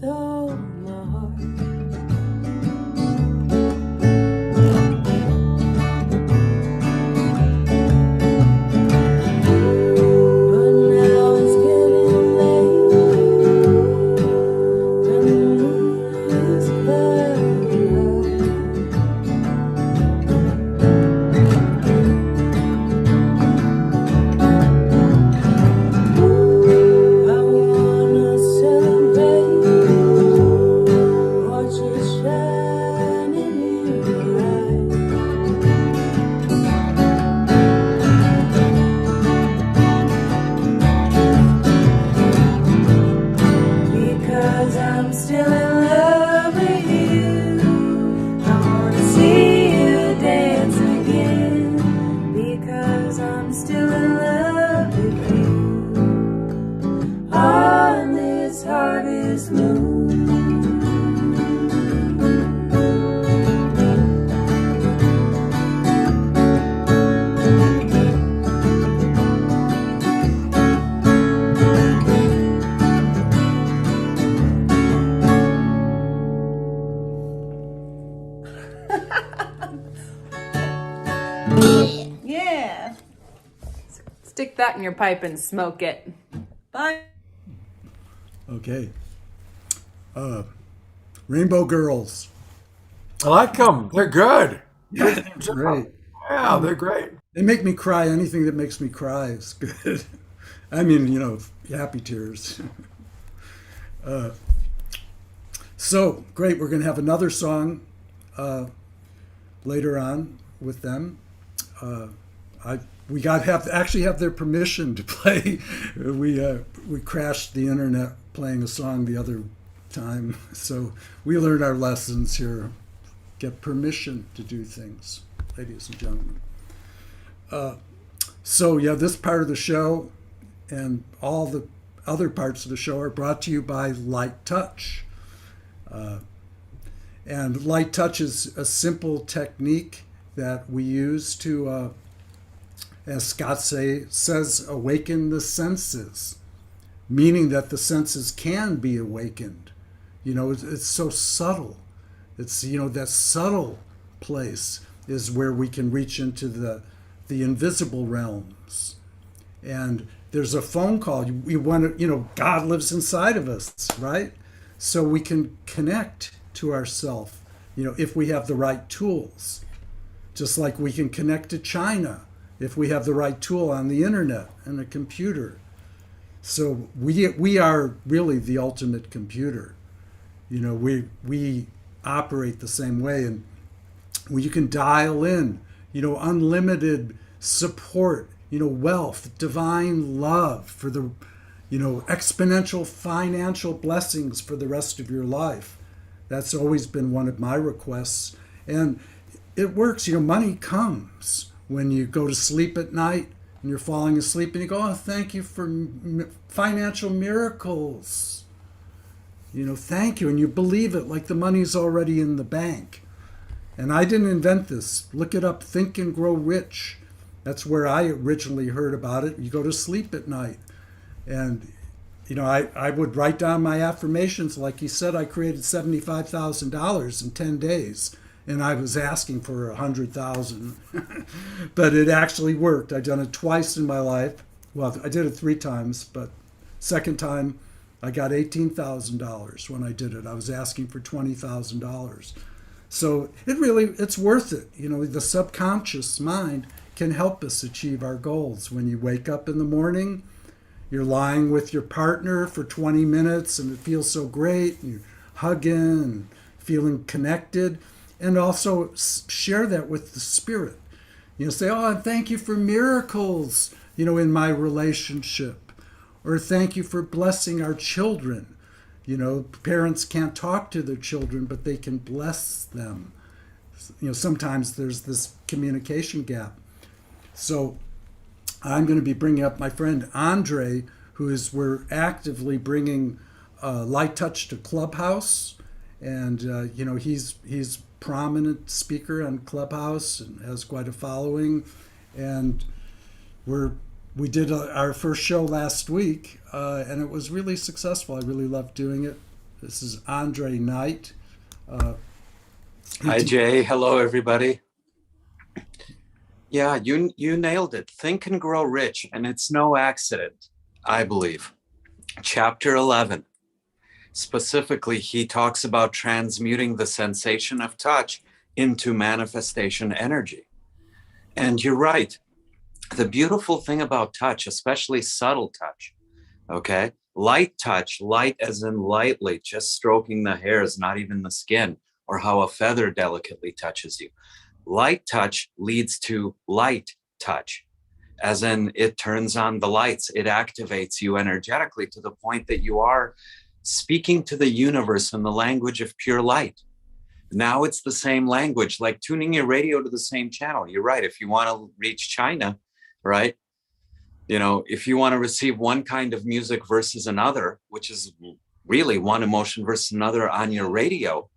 with all my heart. But now it's getting late, and the moon is clouded high. I wanna celebrate, watch it shining in your eyes. Because I'm still in love with you. I wanna see you dance again. Because I'm still in love with you. On this harvest moon. Yeah. Stick that in your pipe and smoke it. Bye. Okay. Rainbow Girls. I like them. They're good. Great. Yeah, they're great. They make me cry. Anything that makes me cry is good. I mean, you know, happy tears. So great. We're going to have another song later on with them. We actually have their permission to play. We crashed the internet playing a song the other time, so we learned our lessons here. Get permission to do things, ladies and gentlemen. So yeah, this part of the show and all the other parts of the show are brought to you by Light Touch. And Light Touch is a simple technique that we use to, as Scott says, awaken the senses, meaning that the senses can be awakened. You know, it's so subtle. It's, you know, that subtle place is where we can reach into the invisible realms. And there's a phone call. We want to, you know, God lives inside of us, right? So we can connect to ourselves, you know, if we have the right tools. Just like we can connect to China if we have the right tool on the internet and a computer. So we are really the ultimate computer. You know, we operate the same way, and you can dial in, you know, unlimited support, you know, wealth, divine love for the, you know, exponential financial blessings for the rest of your life. That's always been one of my requests. And it works. You know, money comes when you go to sleep at night and you're falling asleep and you go, oh, thank you for financial miracles. You know, thank you. And you believe it like the money's already in the bank. And I didn't invent this. Look it up. Think and Grow Rich. That's where I originally heard about it. You go to sleep at night. And, you know, I would write down my affirmations. Like he said, I created $75,000 in 10 days. And I was asking for 100,000. But it actually worked. I've done it twice in my life. Well, I did it 3 times, but second time I got $18,000 when I did it. I was asking for $20,000. So it's worth it. You know, the subconscious mind can help us achieve our goals. When you wake up in the morning, you're lying with your partner for 20 minutes and it feels so great. And you're hugging and feeling connected. And also share that with the spirit. You know, say, oh, thank you for miracles, you know, in my relationship. Or thank you for blessing our children. You know, parents can't talk to their children, but they can bless them. You know, sometimes there's this communication gap. So I'm going to be bringing up my friend Andre, we're actively bringing Light Touch to Clubhouse. And, you know, he's prominent speaker on Clubhouse and has quite a following. And we did our first show last week, and it was really successful. I really loved doing it. This is Andre Knight. Hi, Jay. Hello, everybody. Yeah, you nailed it. Think and Grow Rich, and it's no accident, I believe. Chapter 11. Specifically, he talks about transmuting the sensation of touch into manifestation energy. And you're right. The beautiful thing about touch, especially subtle touch, okay? Light touch, light as in lightly, just stroking the hairs, not even the skin, or how a feather delicately touches you. Light touch leads to light touch, as in it turns on the lights, it activates you energetically to the point that you are speaking to the universe in the language of pure light. Now it's the same language, like tuning your radio to the same channel. You're right. If you want to reach China, right? You know, if you want to receive one kind of music versus another, which is really one emotion versus another on your radio,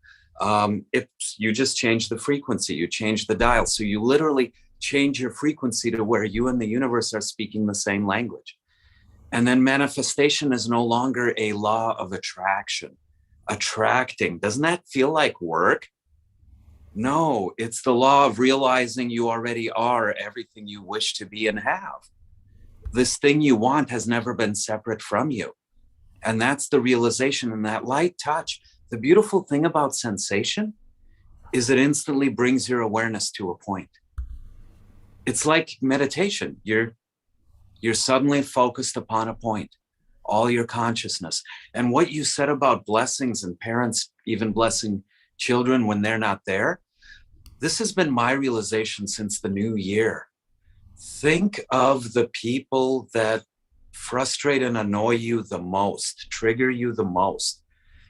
you just change the frequency, you change the dial. So you literally change your frequency to where you and the universe are speaking the same language. And then manifestation is no longer a law of attraction. Attracting, doesn't that feel like work? No, it's the law of realizing you already are everything you wish to be and have. This thing you want has never been separate from you. And that's the realization. And that light touch, the beautiful thing about sensation is it instantly brings your awareness to a point. It's like meditation. You're suddenly focused upon a point, all your consciousness. And what you said about blessings and parents even blessing children when they're not there, this has been my realization since the new year. Think of the people that frustrate and annoy you the most, trigger you the most.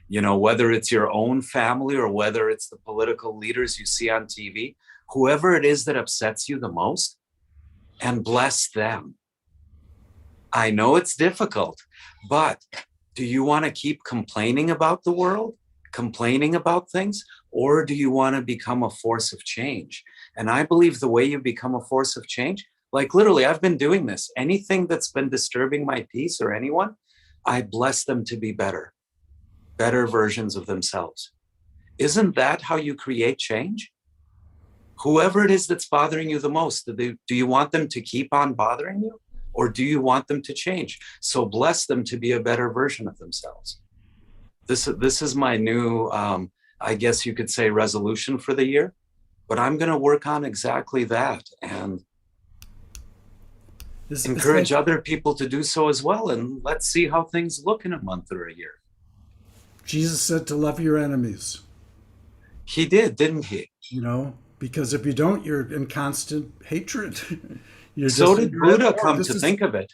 You know, whether it's your own family or whether it's the political leaders you see on TV, whoever it is that upsets you the most, and bless them. I know it's difficult, but do you want to keep complaining about the world, complaining about things, or do you want to become a force of change? And I believe the way you become a force of change, like literally, I've been doing this. Anything that's been disturbing my peace or anyone, I bless them to be better versions of themselves. Isn't that how you create change? Whoever it is that's bothering you the most, do you want them to keep on bothering you? Or do you want them to change? So bless them to be a better version of themselves. This is my new, I guess you could say, resolution for the year. But I'm going to work on exactly that and encourage other people to do so as well. And let's see how things look in a month or a year. Jesus said to love your enemies. He did, didn't he? You know, because if you don't, you're in constant hatred. So did Buddha, come to think of it.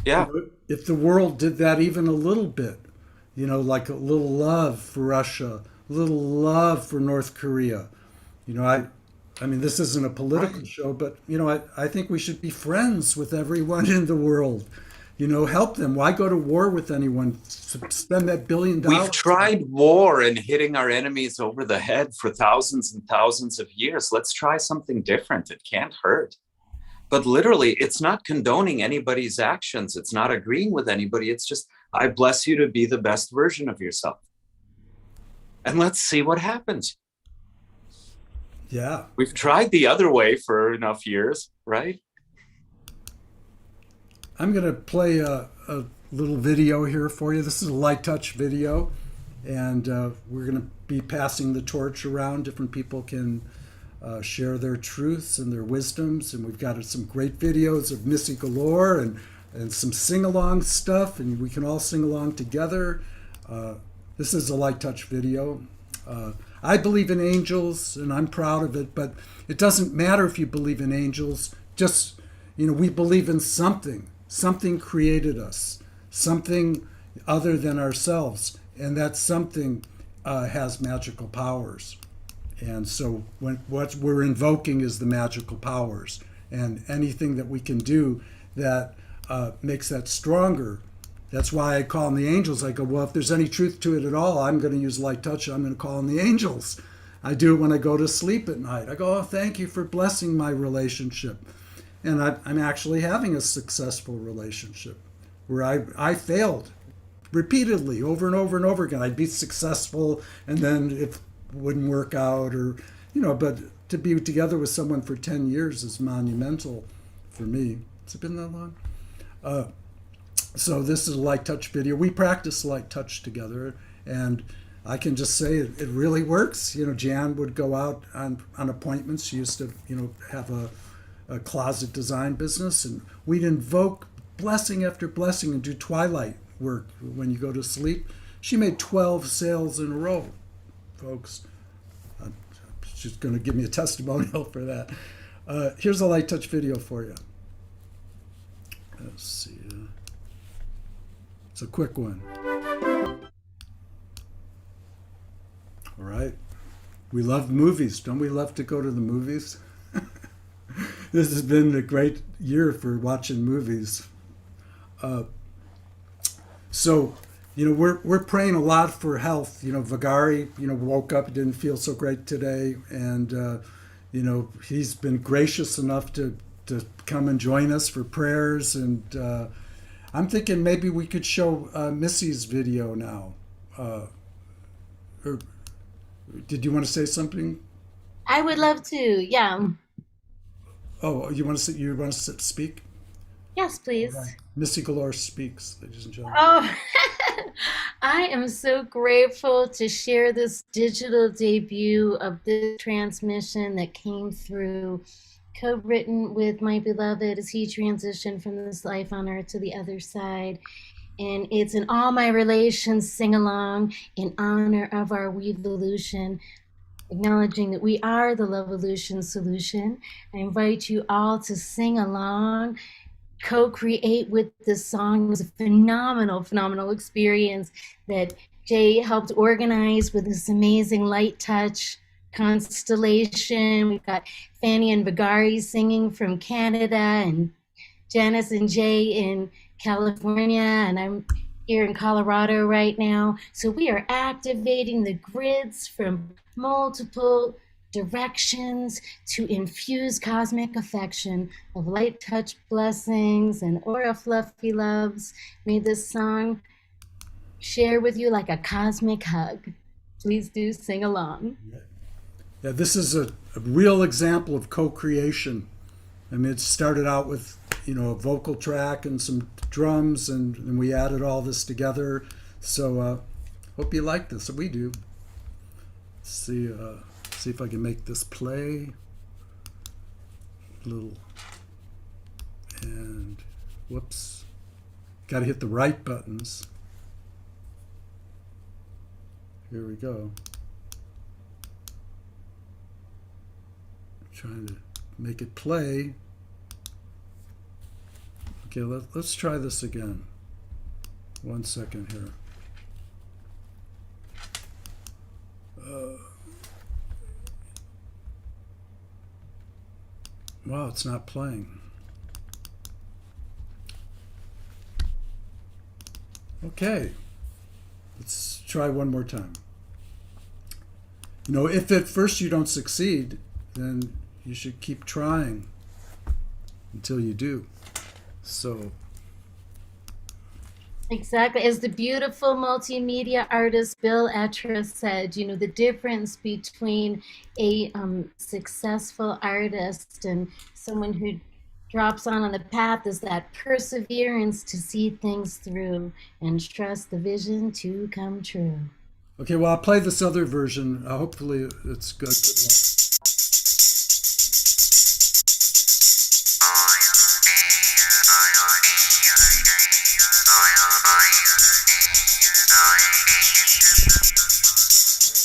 Yeah. You know, if the world did that even a little bit, you know, like a little love for Russia, a little love for North Korea. You know, I mean, this isn't a political show, but, you know, I think we should be friends with everyone in the world. You know, help them. Why go to war with anyone? Spend that $1 billion. We've tried war and hitting our enemies over the head for thousands and thousands of years. Let's try something different. It can't hurt. But literally, it's not condoning anybody's actions. It's not agreeing with anybody. It's just, I bless you to be the best version of yourself. And let's see what happens. Yeah. We've tried the other way for enough years, right? I'm going to play a little video here for you. This is a light touch video. And we're going to be passing the torch around. Different people can share their truths and their wisdoms, and we've got some great videos of Missy Galore and some sing-along stuff, and we can all sing along together. This is a light touch video. I believe in angels, and I'm proud of it, but it doesn't matter if you believe in angels. Just, you know, we believe in something. Something created us, something other than ourselves, and that something has magical powers. And so what we're invoking is the magical powers, and anything that we can do that makes that stronger. That's why I call on the angels. I go, well, if there's any truth to it at all, I'm going to use light touch. I'm going to call on the angels. I do it when I go to sleep at night. I go, oh, thank you for blessing my relationship. And I'm actually having a successful relationship where I failed repeatedly, over and over and over again. I'd be successful, and then it wouldn't work out, or but to be together with someone for 10 years is monumental for me. Has it been that long? So this is a light touch video. We practice light touch together, and I can just say it really works. Jan would go out on appointments. She used to, have a closet design business, and we'd invoke blessing after blessing and do twilight work when you go to sleep. She made 12 sales in a row, folks. She's going to give me a testimonial for that. Here's a light touch video for you. Let's see. It's a quick one. All right. We love movies. Don't we love to go to the movies? This has been a great year for watching movies. So, we're praying a lot for health. Vagari, woke up, didn't feel so great today. And, he's been gracious enough to come and join us for prayers. And I'm thinking maybe we could show Missy's video now. Or did you want to say something? I would love to. Yeah. Oh, you want to speak? Yes, please. Right. Missy Galore speaks, ladies and gentlemen. Oh, I am so grateful to share this digital debut of this transmission that came through, co-written with my beloved as he transitioned from this life on earth to the other side. And it's an All My Relations sing-along in honor of our Weevolution, acknowledging that we are the Lovevolution solution. I invite you all to sing along, co-create with this song. It was a phenomenal experience that Jay helped organize with this amazing light touch constellation. We've got Fanny and Vagari singing from Canada, and Janice and Jay in California, and I'm here in Colorado right now. So we are activating the grids from multiple directions to infuse cosmic affection of light touch blessings and aura fluffy loves. May this song share with you like a cosmic hug. Please do sing along. Yeah, this is a real example of co-creation. I mean, it started out with, a vocal track and some drums, and we added all this together. So hope you like this. We do. See if I can make this play. And whoops. Got to hit the right buttons. Here we go. Trying to make it play. Okay, let's try this again. 1 second here. Wow, it's not playing. Okay, let's try one more time. If at first you don't succeed, then you should keep trying until you do. So exactly, as the beautiful multimedia artist Bill Etra said, the difference between a successful artist and someone who drops on the path is that perseverance to see things through and trust the vision to come true. Okay, well, I'll play this other version. Hopefully it's good. Good luck.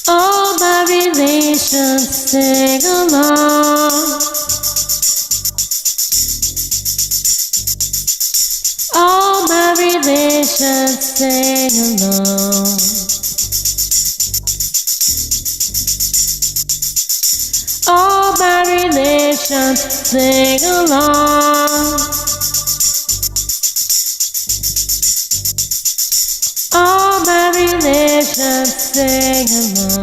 All my relations sing along. All my relations sing along. All my relations sing along. All my relations sing along.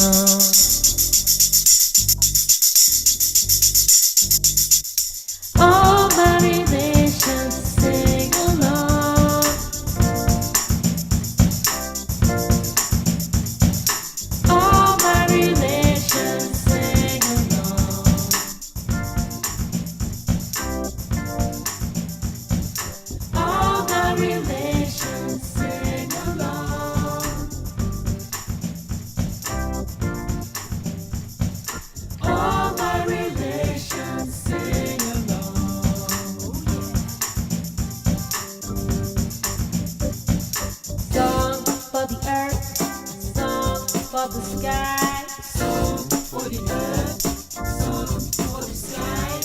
All my relations sing along. for the earth, a song for the sky, a song for the earth, a song for the sky, a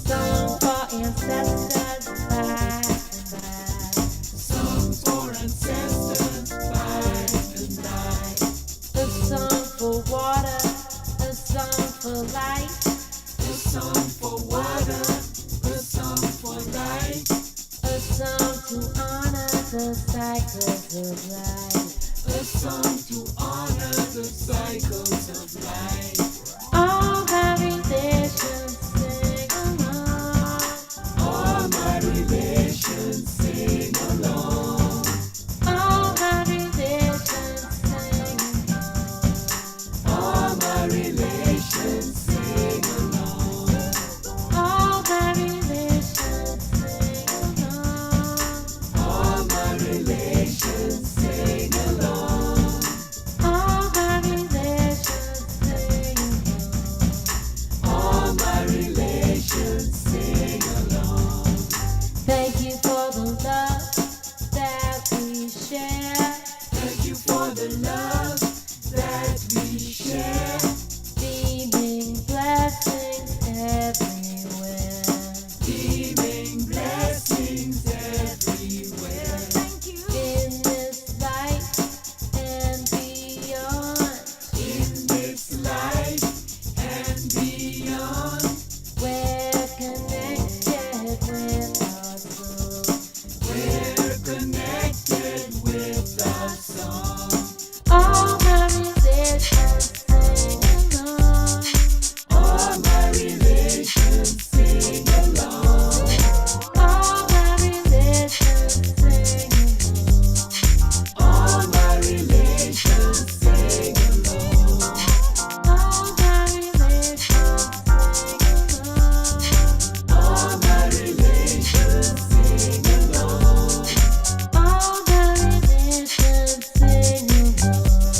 song for ancestors by and by, a song for ancestors by and by, a song for water, a song for light, a song for water, a song for light, a song to honor the cycles of life, a song to honor the cycles of life. All my relations sing along. All my relations sing along. All my relations sing along. All my relations sing along. All my relations sing along. All my relations sing along. All my relations sing along. All my relations sing along. Thank you for the love that we share. Thank you for the love that we share. Beaming blessings everywhere. Beaming blessings everywhere. Thank you. In this life and beyond. In this life and beyond. We're connected with our soul. We're connected with our song. All my relations sing along. All my relations sing along. All my relations sing along. All my relations sing along. All my relations sing along. All my relations sing along. All my relations sing along.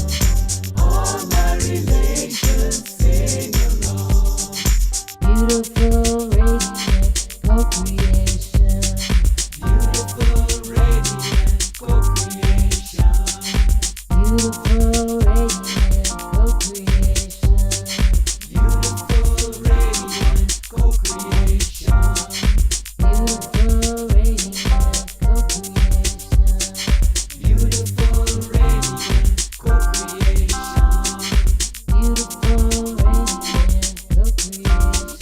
All my relations sing along. Beautiful radiant co-creation. Beautiful radiant co-creation. Beautiful radiant co-creation. Beautiful radiant co-creation. Beautiful radiant co-creation. Beautiful radiant co-creation. Beautiful radiant co-creation.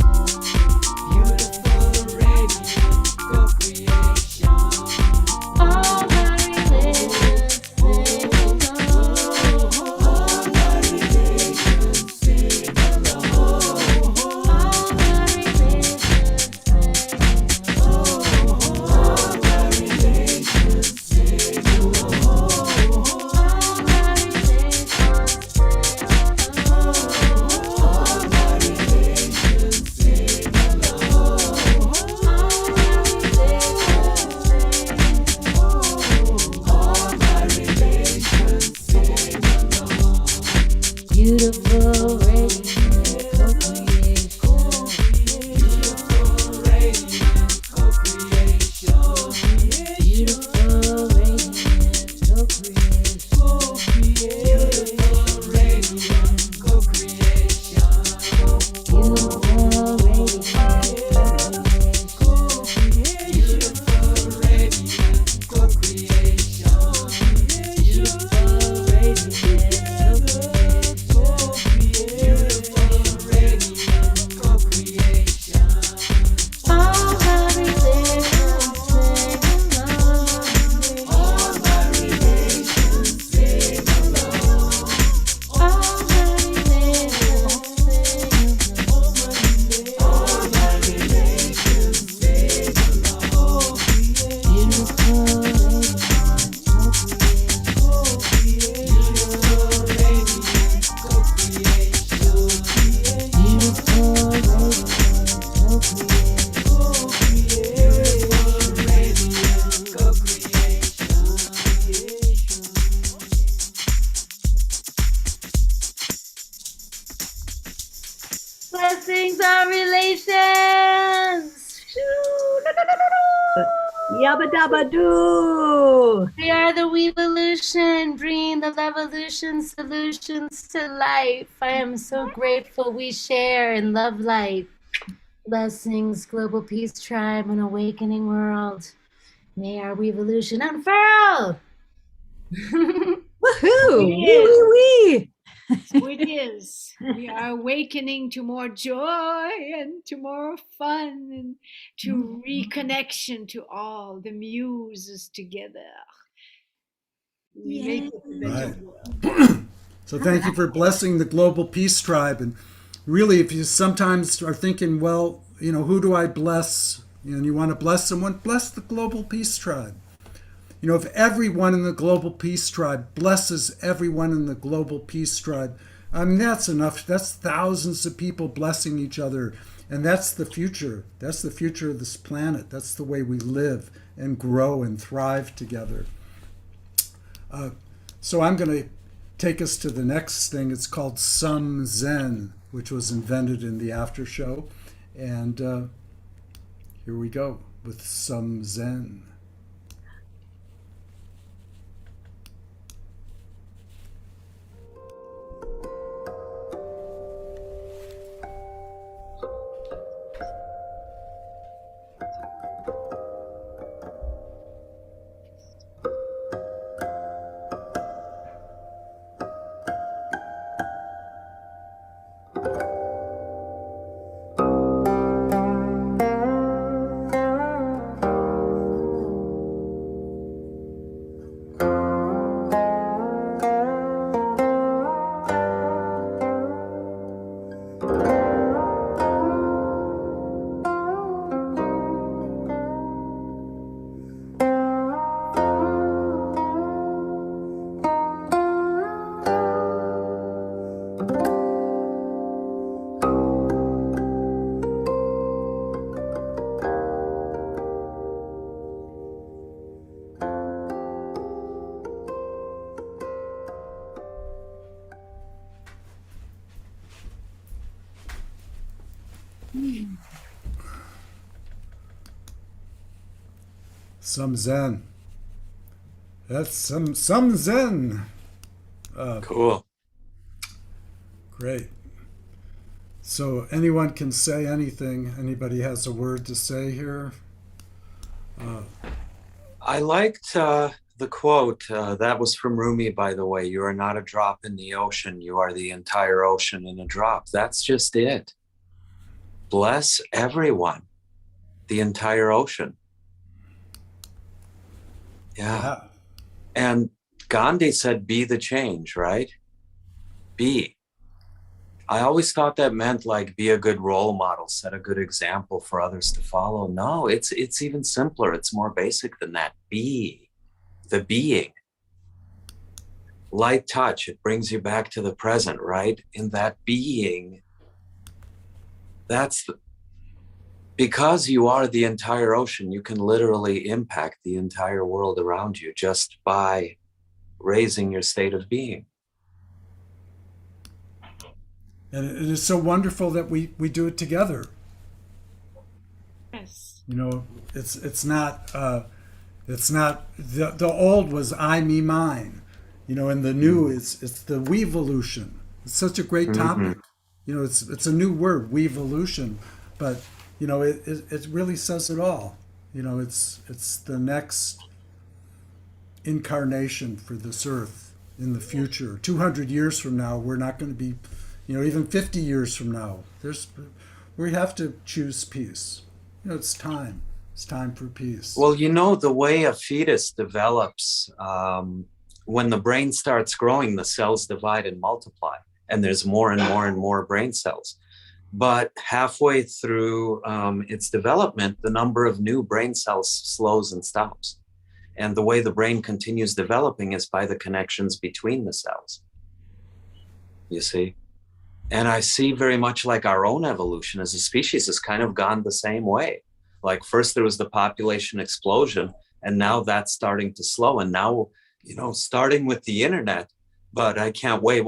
Beautiful radiant co-creation. All my relations sing along. All my relations sing along. All my relations sing along. All my relations sing along. All my relations sing along. All my relations sing along. All my relations sing along. Beautiful radiant co-creation. Beautiful radiant co-creation. Beautiful radiant co-creation. Beautiful radiant co-creation. Beautiful radiant co-creation. Beautiful radiant co-creation. All my relations sing along. All my relations sing along. All my relations sing along. All my relations sing along. Beautiful radiant co-creation. Beautiful radiant co-creation. Beautiful radiant Blessings are relations. Yabba dabba doo. We are the Weevolution, bringing the Levolution solutions to life. I am so grateful we share and love life. Blessings, global peace tribe, and awakening world. May our Weevolution unfurl. Woohoo! It Wee is. wee wee. So it is. We are awakening to more joy and to more fun and to reconnection to all the muses together. We make it a better Right. world. So thank you for blessing the Global Peace Tribe. And really, if you sometimes are thinking, well, who do I bless? And you want to bless someone, bless the Global Peace Tribe. If everyone in the Global Peace Tribe blesses everyone in the Global Peace Tribe, that's enough. That's thousands of people blessing each other. And that's the future. That's the future of this planet. That's the way we live and grow and thrive together. So I'm going to take us to the next thing. It's called Some Zen, which was invented in the after show. And here we go with Some Zen. Some Zen. That's some Zen. Cool. Great. So anyone can say anything. Anybody has a word to say here? I liked the quote. That was from Rumi, by the way. You are not a drop in the ocean. You are the entire ocean in a drop. That's just it. Bless everyone. The entire ocean. Yeah. And Gandhi said, be the change, right? Be. I always thought that meant like be a good role model, set a good example for others to follow. No, it's even simpler. It's more basic than that. Be the being. Light touch, it brings you back to the present, right? In that being, because you are the entire ocean, you can literally impact the entire world around you just by raising your state of being. And it is so wonderful that we do it together. Yes. It's not the old was I, me, mine, and the new it's the weevolution. It's such a great topic. It's a new word, weevolution, but it really says it all. It's the next incarnation for this earth in the future. 200 years from now, we're not going to be, even 50 years from now, we have to choose peace. It's time. It's time for peace. Well, the way a fetus develops, when the brain starts growing, the cells divide and multiply, and there's more and more and more brain cells. But halfway through its development, the number of new brain cells slows and stops. And the way the brain continues developing is by the connections between the cells. You see? And I see very much like our own evolution as a species has kind of gone the same way. Like first there was the population explosion, and now that's starting to slow. And now, starting with the internet, but I can't wait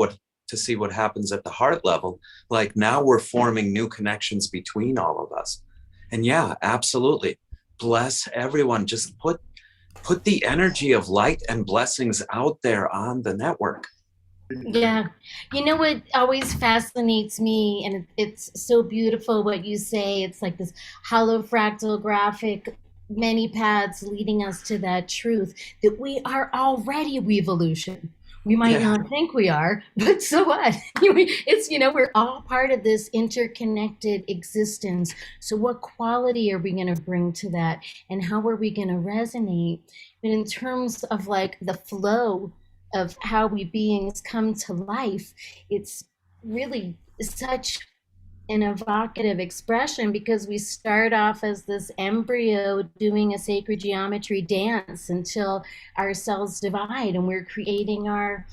to see what happens at the heart level. Like now we're forming new connections between all of us. And yeah, absolutely. bless everyone. Just put the energy of light and blessings out there on the network. Yeah. You know what always fascinates me, and it's so beautiful what you say. It's like this holofractal graphic, many paths leading us to that truth that we are already Weevolution. We might not think we are, but so what? It's, we're all part of this interconnected existence. So what quality are we going to bring to that? And how are we going to resonate? But in terms of like the flow of how we beings come to life, it's really such an evocative expression, because we start off as this embryo doing a sacred geometry dance until our cells divide and we're creating our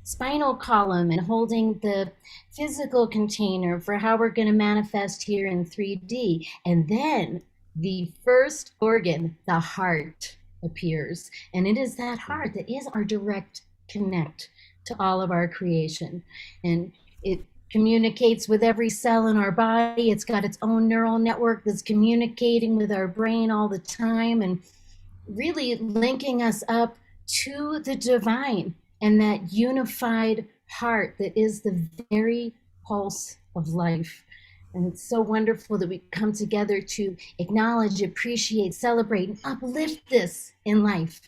spinal column and holding the physical container for how we're going to manifest here in 3D. And then the first organ, the heart, appears. And it is that heart that is our direct connect to all of our creation. And it communicates with every cell in our body. It's got its own neural network that's communicating with our brain all the time and really linking us up to the divine and that unified heart that is the very pulse of life. And it's so wonderful that we come together to acknowledge, appreciate, celebrate, and uplift this in life,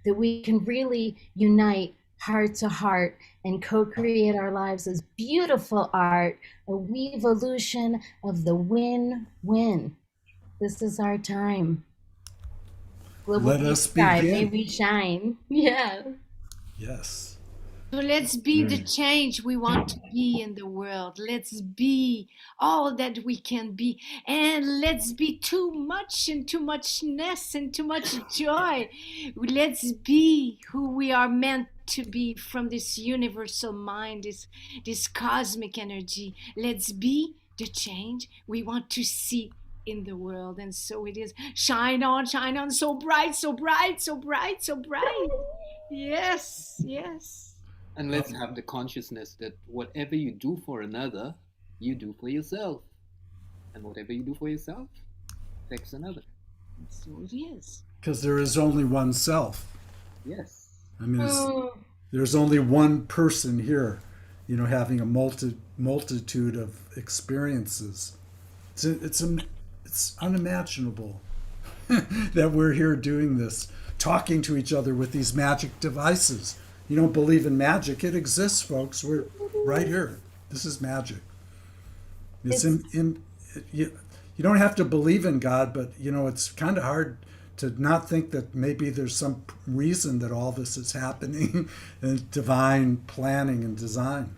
that we can really unite heart to heart and co-create our lives as beautiful art, a weevolution of the win-win. This is our time. Global Let Peace us Tribe, begin. may we shine. Yeah. Yes. So let's be the change we want to be in the world. Let's be all that we can be. And let's be too much and too muchness and too much joy. Let's be who we are meant to be from this universal mind, this cosmic energy. Let's be the change we want to see in the world. And so it is. Shine on, so bright, so bright, so bright, so bright. Yes, yes. And let's have the consciousness that whatever you do for another, you do for yourself. And whatever you do for yourself affects another. And so it is. Because there is only one self. Yes. I mean, there's only one person here, having a multitude of experiences. It's unimaginable that we're here doing this, talking to each other with these magic devices. You don't believe in magic? It exists, folks. We're right here. This is magic. You don't have to believe in God, but it's kind of hard to not think that maybe there's some reason that all this is happening and divine planning and design.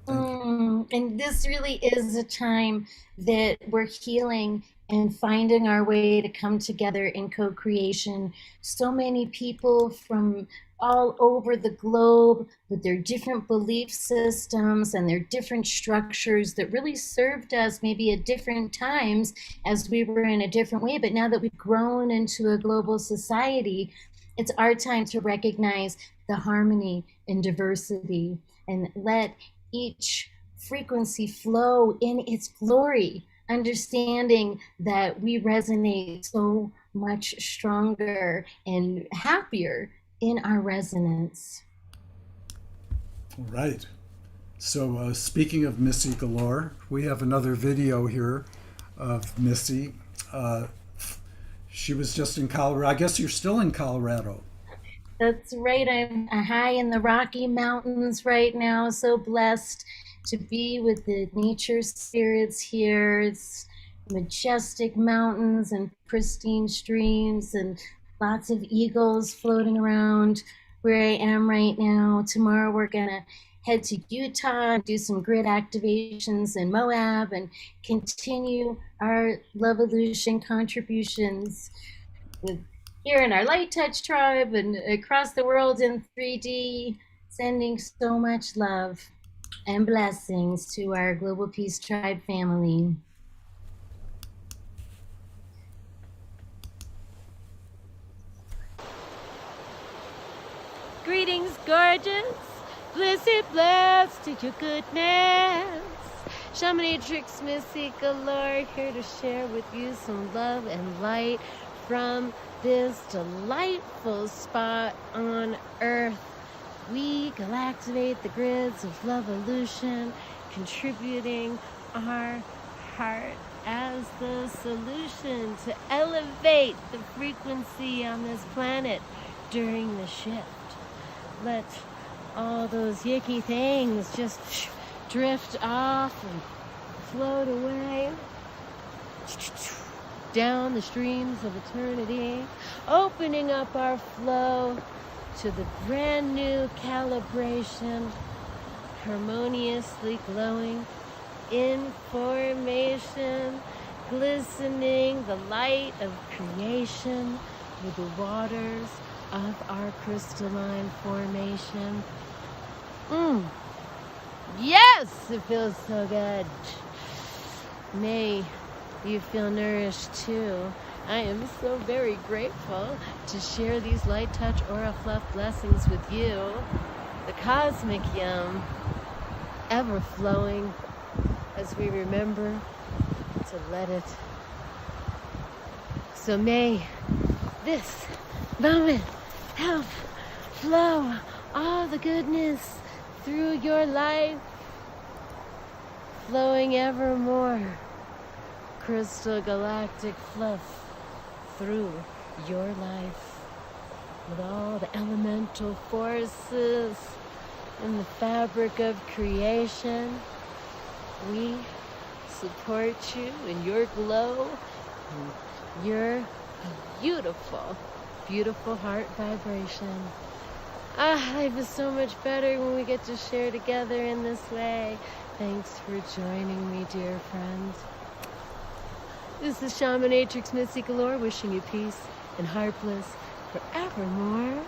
And this really is a time that we're healing and finding our way to come together in co-creation. So many people from all over the globe with their different belief systems and their different structures that really served us maybe at different times as we were in a different way. But now that we've grown into a global society, it's our time to recognize the harmony and diversity and let each frequency flow in its glory, understanding that we resonate so much stronger and happier in our resonance. All right. So speaking of Missy Galore, we have another video here of Missy. She was just in Colorado. I guess you're still in Colorado. That's right. I'm high in the Rocky Mountains right now. So blessed to be with the nature spirits here. It's majestic mountains and pristine streams and lots of eagles floating around where I am right now. Tomorrow we're gonna head to Utah, do some grid activations in Moab, and continue our Lovevolution contributions with here in our Light Touch tribe and across the world in 3D, sending so much love and blessings to our Global Peace Tribe family. Greetings, gorgeous. Blessed, blessed to your goodness. Shamanatrix Missy Galore, here to share with you some love and light from this delightful spot on Earth. We galactivate the grids of Lovolution, contributing our heart as the solution to elevate the frequency on this planet during the shift. Let all those yicky things just drift off and float away down the streams of eternity, opening up our flow to the brand new calibration, harmoniously glowing in formation, glistening the light of creation with the waters of our crystalline formation. Yes, it feels so good. May you feel nourished too. I am so very grateful to share these light touch aura fluff blessings with you. The cosmic yum ever flowing as we remember to let it. So may this moment help flow all the goodness through your life, flowing evermore. Crystal galactic fluff through your life with all the elemental forces in the fabric of creation. We support you in your glow and your beautiful, beautiful heart vibration. Life is so much better when we get to share together in this way. Thanks for joining me, dear friends. This is Shamanatrix Missy Galore wishing you peace and heart bliss forevermore.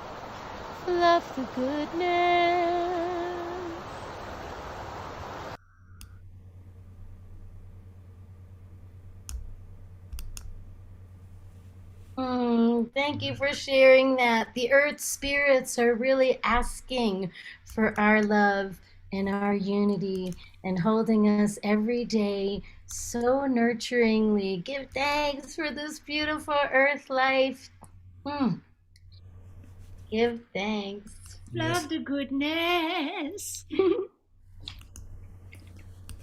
Love the goodness. Thank you for sharing that. The Earth spirits are really asking for our love and our unity and holding us every day so nurturingly. Give thanks for this beautiful Earth life. Give thanks. Love the goodness.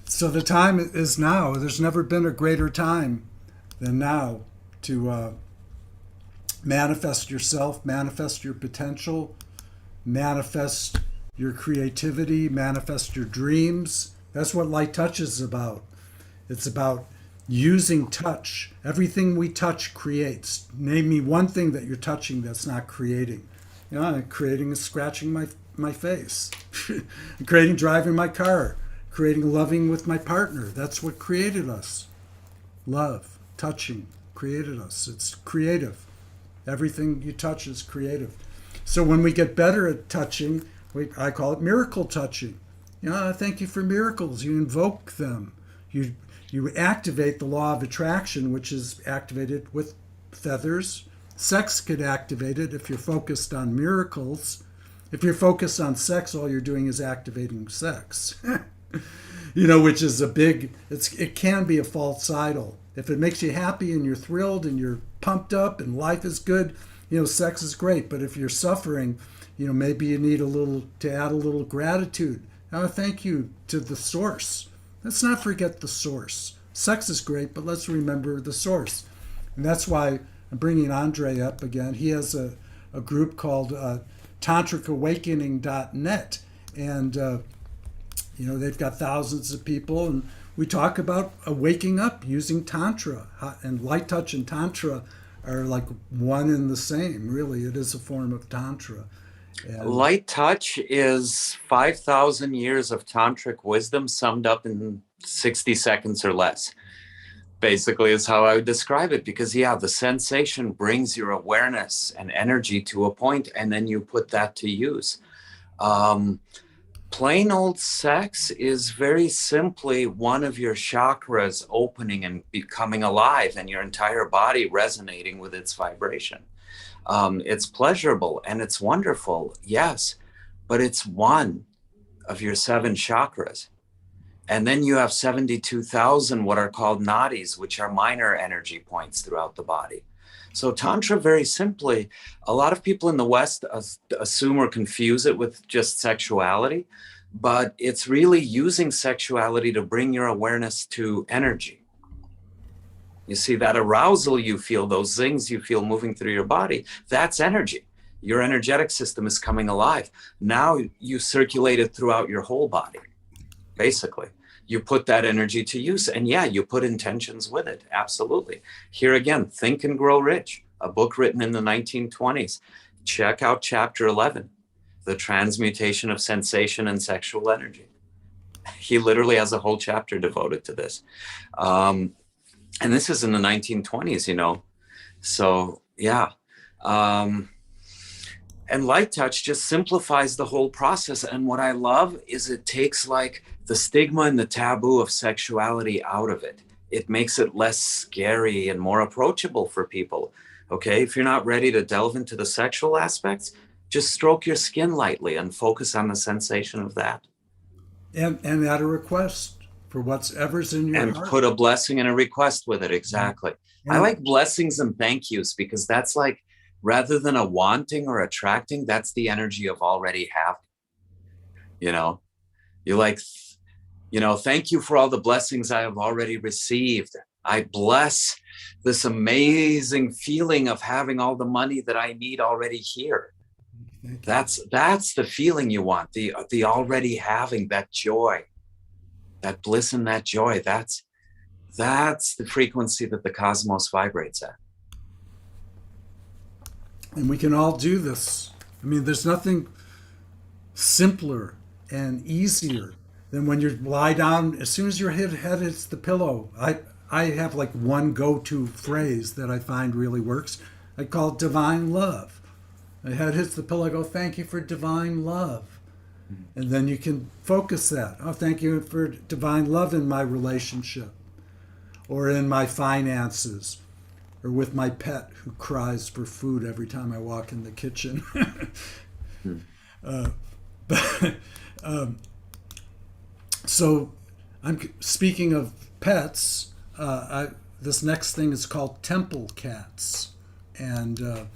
So the time is now. There's never been a greater time than now to manifest yourself, manifest your potential, manifest your creativity, manifest your dreams. That's what Light Touch is about. It's about using touch. Everything we touch creates. Name me one thing that you're touching that's not creating. You know, creating is scratching my face. Creating driving my car. Creating loving with my partner. That's what created us. Love, touching, created us. It's creative. Everything you touch is creative. So when we get better at touching, I call it miracle touching. You know, thank you for miracles. You invoke them. You activate the law of attraction, which is activated with feathers. Sex could activate it if you're focused on miracles. If you're focused on sex, all you're doing is activating sex. You know, which is it can be a false idol. If it makes you happy and you're thrilled and you're pumped up and life is good, you know, sex is great. But if you're suffering, you know, maybe you need to add a little gratitude. Thank you to the source. Let's not forget the source. Sex is great, but let's remember the source. And that's why I'm bringing Andre up again. He has a group called tantricawakening.net. And, you know, they've got thousands of people. And we talk about waking up using Tantra. And Light Touch and Tantra are like one and the same. Really, it is a form of Tantra. And Light touch is 5,000 years of tantric wisdom summed up in 60 seconds or less. Basically is how I would describe it, because the sensation brings your awareness and energy to a point, and then you put that to use. Plain old sex is very simply one of your chakras opening and becoming alive, and your entire body resonating with its vibration. It's pleasurable and it's wonderful, yes, but it's one of your 7 chakras. And then you have 72,000 what are called nadis, which are minor energy points throughout the body. So Tantra, very simply, a lot of people in the West assume or confuse it with just sexuality, but it's really using sexuality to bring your awareness to energy. You see, that arousal you feel, those zings you feel moving through your body, that's energy. Your energetic system is coming alive. Now you circulate it throughout your whole body, basically. You put that energy to use, and yeah, you put intentions with it. Absolutely. Here again, Think and Grow Rich, a book written in the 1920s. Check out chapter 11, The Transmutation of Sensation and Sexual Energy. He literally has a whole chapter devoted to this. And this is in the 1920s, you know. So yeah. And light touch just simplifies the whole process. And what I love is it takes like the stigma and the taboo of sexuality out of it. It makes it less scary and more approachable for people. Okay, if you're not ready to delve into the sexual aspects, just stroke your skin lightly and focus on the sensation of that. And add a request for whatever's in your And heart. put a blessing and a request with it. Exactly. I like blessings and thank yous because that's like, rather than a wanting or attracting, that's the energy of already having. You know, you're like, you know, thank you for all the blessings I have already received. I bless this amazing feeling of having all the money that I need already here. That's the feeling you want, the already having, that joy, that bliss and that joy. That's the frequency that the cosmos vibrates at. And we can all do this. I mean, there's nothing simpler and easier than when you lie down, as soon as your head hits the pillow. I have like one go-to phrase that I find really works. I call it divine love. My head hits the pillow, I go, thank you for divine love. And then you can focus that. Oh, thank you for divine love in my relationship or in my finances, or with my pet who cries for food every time I walk in the kitchen. So I'm speaking of pets. This next thing is called temple cats. And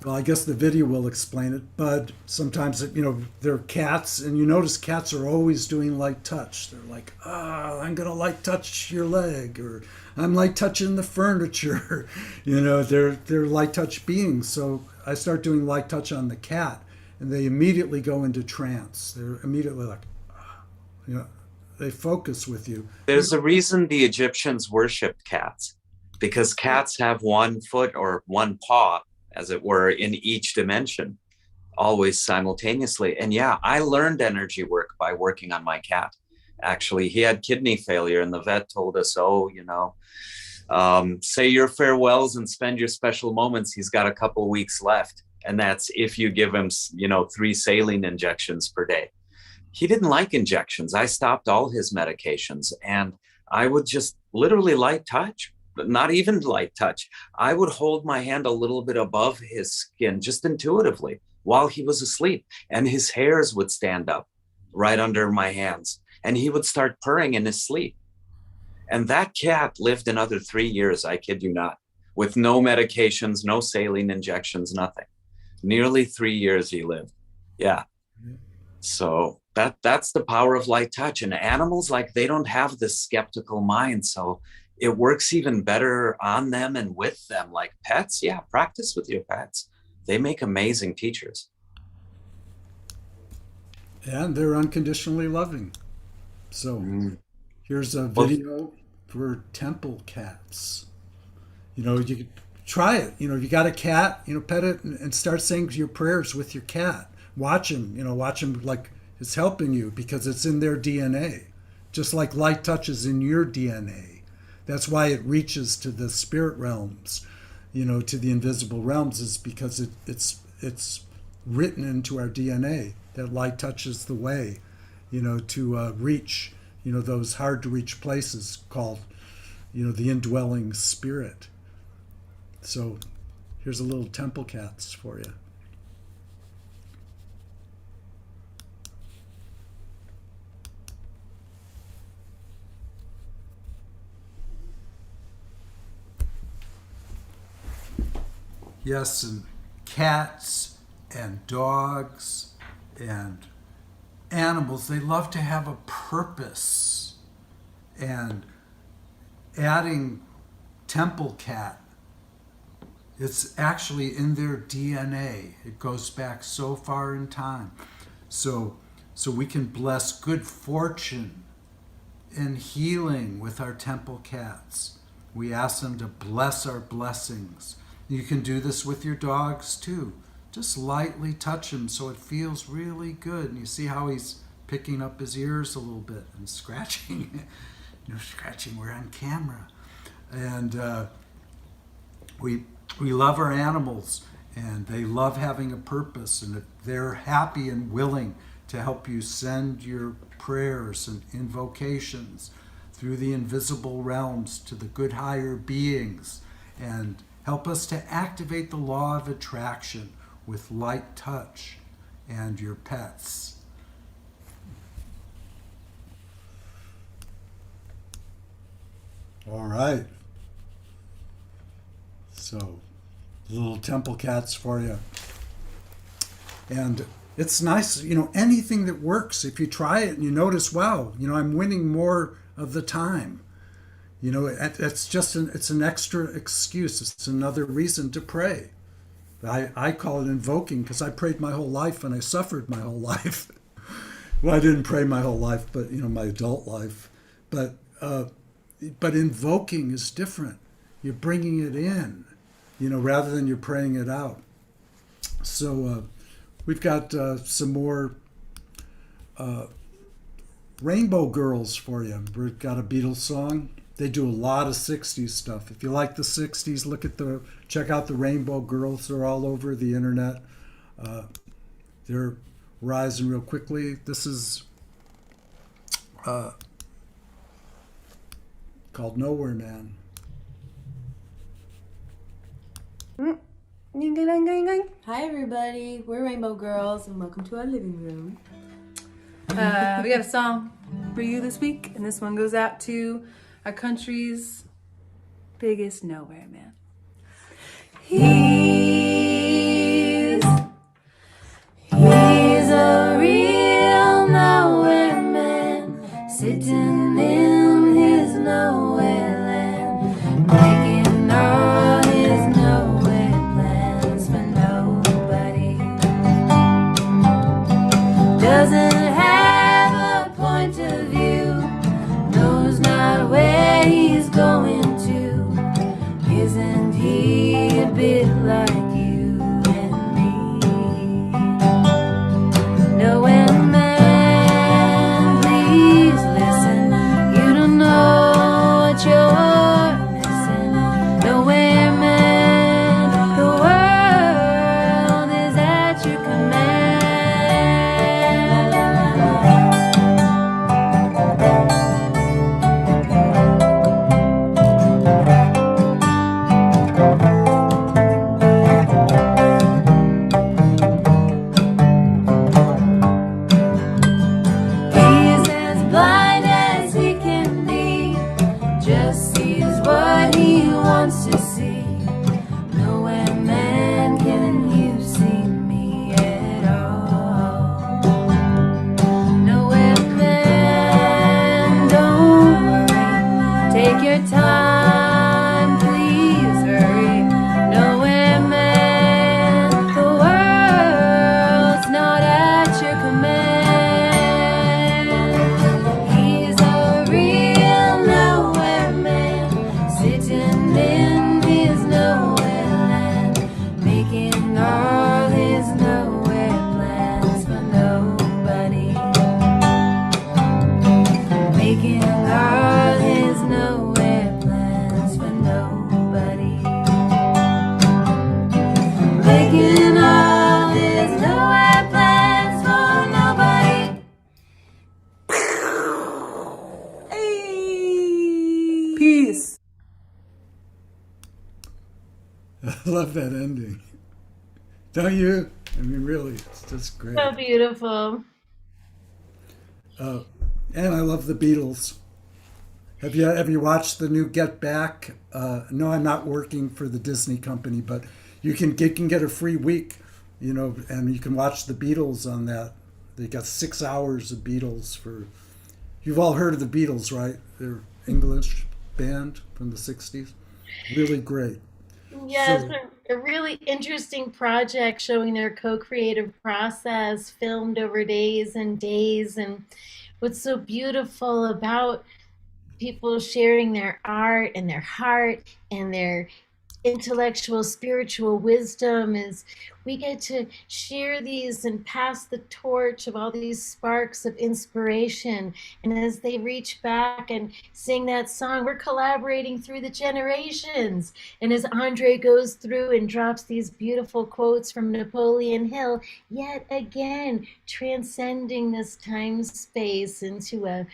well, I guess the video will explain it, but sometimes, you know, they're cats, and you notice cats are always doing light touch. They're like, I'm going to light touch your leg, or I'm light touching the furniture. You know, they're light touch beings. So I start doing light touch on the cat, and they immediately go into trance. They're immediately like, you know, they focus with you. There's a reason the Egyptians worshipped cats, because cats have one foot or one paw, as it were, in each dimension, always simultaneously. And yeah, I learned energy work by working on my cat. Actually, he had kidney failure, and the vet told us, say your farewells and spend your special moments. He's got a couple weeks left. And that's if you give him, 3 saline injections per day. He didn't like injections. I stopped all his medications, and I would just literally light touch. Not even light touch. I would hold my hand a little bit above his skin, just intuitively, while he was asleep, and his hairs would stand up right under my hands, and he would start purring in his sleep. And that cat lived another 3 years, I kid you not, with no medications, no saline injections, nothing. Nearly 3 years he lived. Yeah. So that's the power of light touch. And animals, like, they don't have this skeptical mind, so it works even better on them and with them. Like pets, yeah, practice with your pets. They make amazing teachers. And they're unconditionally loving. So here's a video for temple cats. You know, you could try it. You know, if you got a cat, pet it and start saying your prayers with your cat. Watch him like it's helping you, because it's in their DNA. Just like light touch is in your DNA. That's why it reaches to the spirit realms, to the invisible realms, is because it's written into our DNA that light touches the way, to reach, those hard to reach places called, the indwelling spirit. So here's a little temple cats for you. Yes, and cats and dogs and animals, they love to have a purpose. And adding temple cat, it's actually in their DNA. It goes back so far in time. So we can bless good fortune and healing with our temple cats. We ask them to bless our blessings. You can do this with your dogs too. Just lightly touch him so it feels really good. And you see how he's picking up his ears a little bit and scratching. Scratching, we're on camera. And we love our animals, and they love having a purpose. And if they're happy and willing to help you send your prayers and invocations through the invisible realms to the good higher beings, and help us to activate the law of attraction with light touch and your pets. All right. So, little temple cats for you. And it's nice, anything that works. If you try it and you notice, wow, I'm winning more of the time. It's an extra excuse. It's another reason to pray. I call it invoking because I prayed my whole life and I suffered my whole life. Well, I didn't pray my whole life, but my adult life. But invoking is different. You're bringing it in, rather than you're praying it out. So we've got some more Rainbow Girls for you. We've got a Beatles song. They do a lot of 60s stuff. If you like the 60s, check out the Rainbow Girls. They're all over the internet. They're rising real quickly. This is called Nowhere Man. Hi everybody, we're Rainbow Girls and welcome to our living room. We got a song for you this week, and this one goes out to our country's biggest nowhere man. He's a real nowhere man, sitting in his nowhere land, making all his nowhere plans for nobody. Doesn't have a point of view, knows not where he's going to. Isn't he a bit like you and me? Nowhere man, please listen. You don't know what you're missing. Nowhere man, the world is at your command. He's as blind as he can be, just sees what he wants to see. Nowhere man, can you see me at all? Nowhere man, don't worry, take your time, please hurry. Nowhere man, the world's not at your command. He's a real nowhere man, sitting in his nowhere land, making all his nowhere plans for nobody. Making all his nowhere plans for nobody. Making all his nowhere plans for nobody. Peace. I love that ending. Don't you? I mean, really, it's just great. So beautiful. And I love the Beatles. Have you watched the new Get Back? No, I'm not working for the Disney company, but you can get a free week, and you can watch the Beatles on that. They got 6 hours of Beatles for. You've all heard of the Beatles, right? They're English band from the 60s. Really great. Yes, So, a really interesting project showing their co-creative process filmed over days and days. And what's so beautiful about people sharing their art and their heart and their intellectual, spiritual wisdom is we get to share these and pass the torch of all these sparks of inspiration. And as they reach back and sing that song, we're collaborating through the generations. And as Andre goes through and drops these beautiful quotes from Napoleon Hill, yet again, transcending this time space into a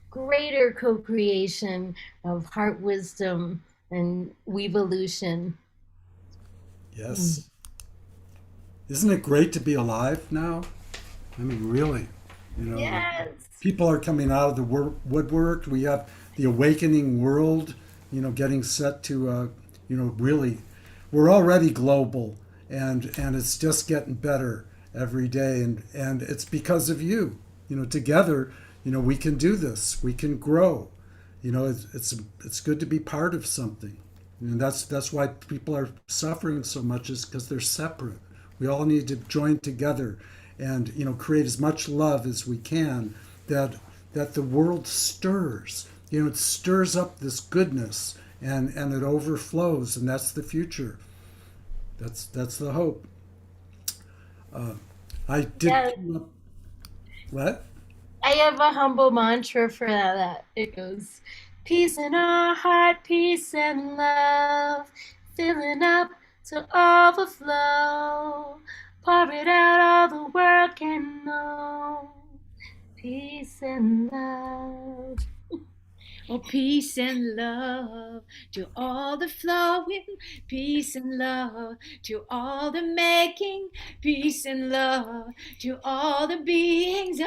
greater co-creation of heart wisdom and weevolution. yes. Isn't it great to be alive now? I mean, really. Yes. People are coming out of the woodwork. We have the awakening world, getting set to, really, we're already global, and it's just getting better every day, and it's because of you. Together, we can do this. We can grow. It's good to be part of something, and that's why people are suffering so much, is because they're separate. We all need to join together and create as much love as we can, that the world stirs. It stirs up this goodness, and it overflows, and that's the future. That's the hope. I did. Yes. What? I have a humble mantra for that. It goes, peace in our heart, peace and love, filling up to overflow. Pour it out, all the world can know. Peace and love. Oh, peace and love to all the flowing, peace and love to all the making, peace and love to all the beings.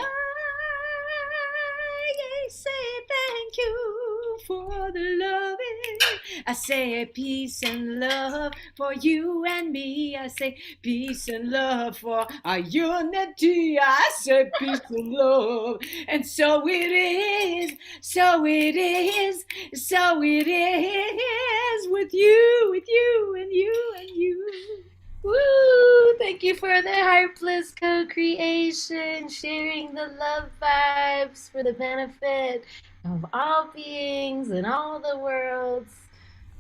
I say thank you for the loving. I say peace and love for you and me. I say peace and love for our unity. I say peace and love. And so it is, so it is, so it is with you, and you, and you. Woo! Thank you for the Heart Bliss co-creation, sharing the love vibes for the benefit of all beings and all the worlds.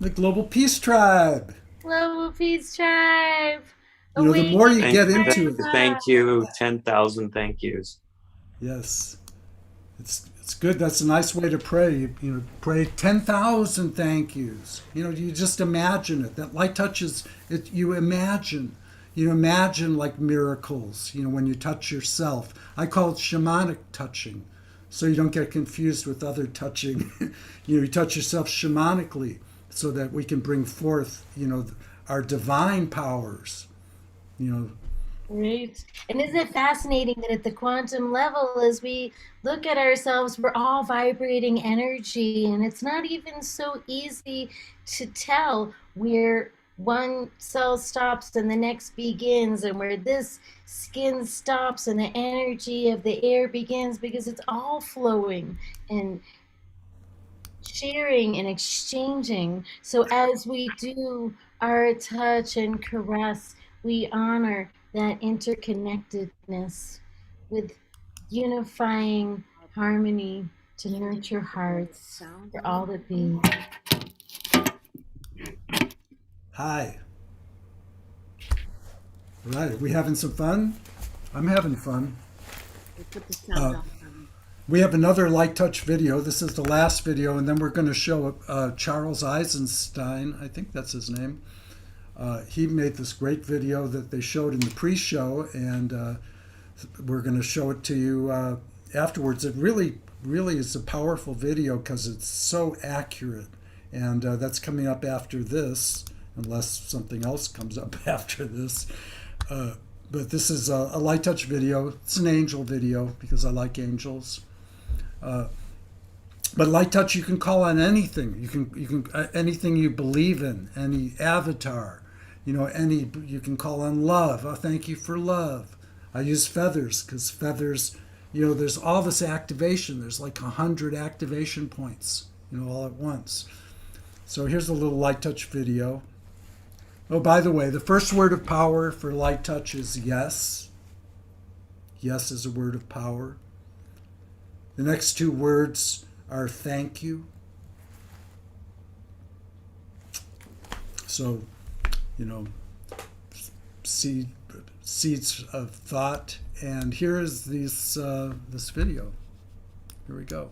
The Global Peace Tribe. Global Peace Tribe. The more you get into it. Thank you. 10,000 thank yous. Yes. It's good. That's a nice way to pray. Pray 10,000 thank yous. You just imagine it. That light touches it. You imagine like miracles. When you touch yourself. I call it shamanic touching, so you don't get confused with other touching. You touch yourself shamanically, so that we can bring forth, our divine powers. Right. And isn't it fascinating that at the quantum level, as we look at ourselves, we're all vibrating energy, and it's not even so easy to tell where one cell stops and the next begins, and where this skin stops and the energy of the air begins, because it's all flowing and sharing and exchanging. So as we do our touch and caress, we honor that interconnectedness with unifying harmony to nurture hearts for all that be. Hi. All right, are we having some fun? I'm having fun. We have another light touch video. This is the last video, and then we're going to show Charles Eisenstein. I think that's his name. He made this great video that they showed in the pre-show, and we're going to show it to you afterwards. It really is a powerful video because it's so accurate, and that's coming up after this, unless something else comes up after this. But this is a light touch video. It's an angel video because I like angels. But light touch, you can call on anything. You can anything you believe in, any avatar. You can call on love. Oh, thank you for love. I use feathers because feathers, there's all this activation. There's like 100 activation points, all at once. So here's a little light touch video. Oh, by the way, the first word of power for light touch is yes. Yes is a word of power. The next two words are thank you. So, seeds of thought. And here is this video. Here we go.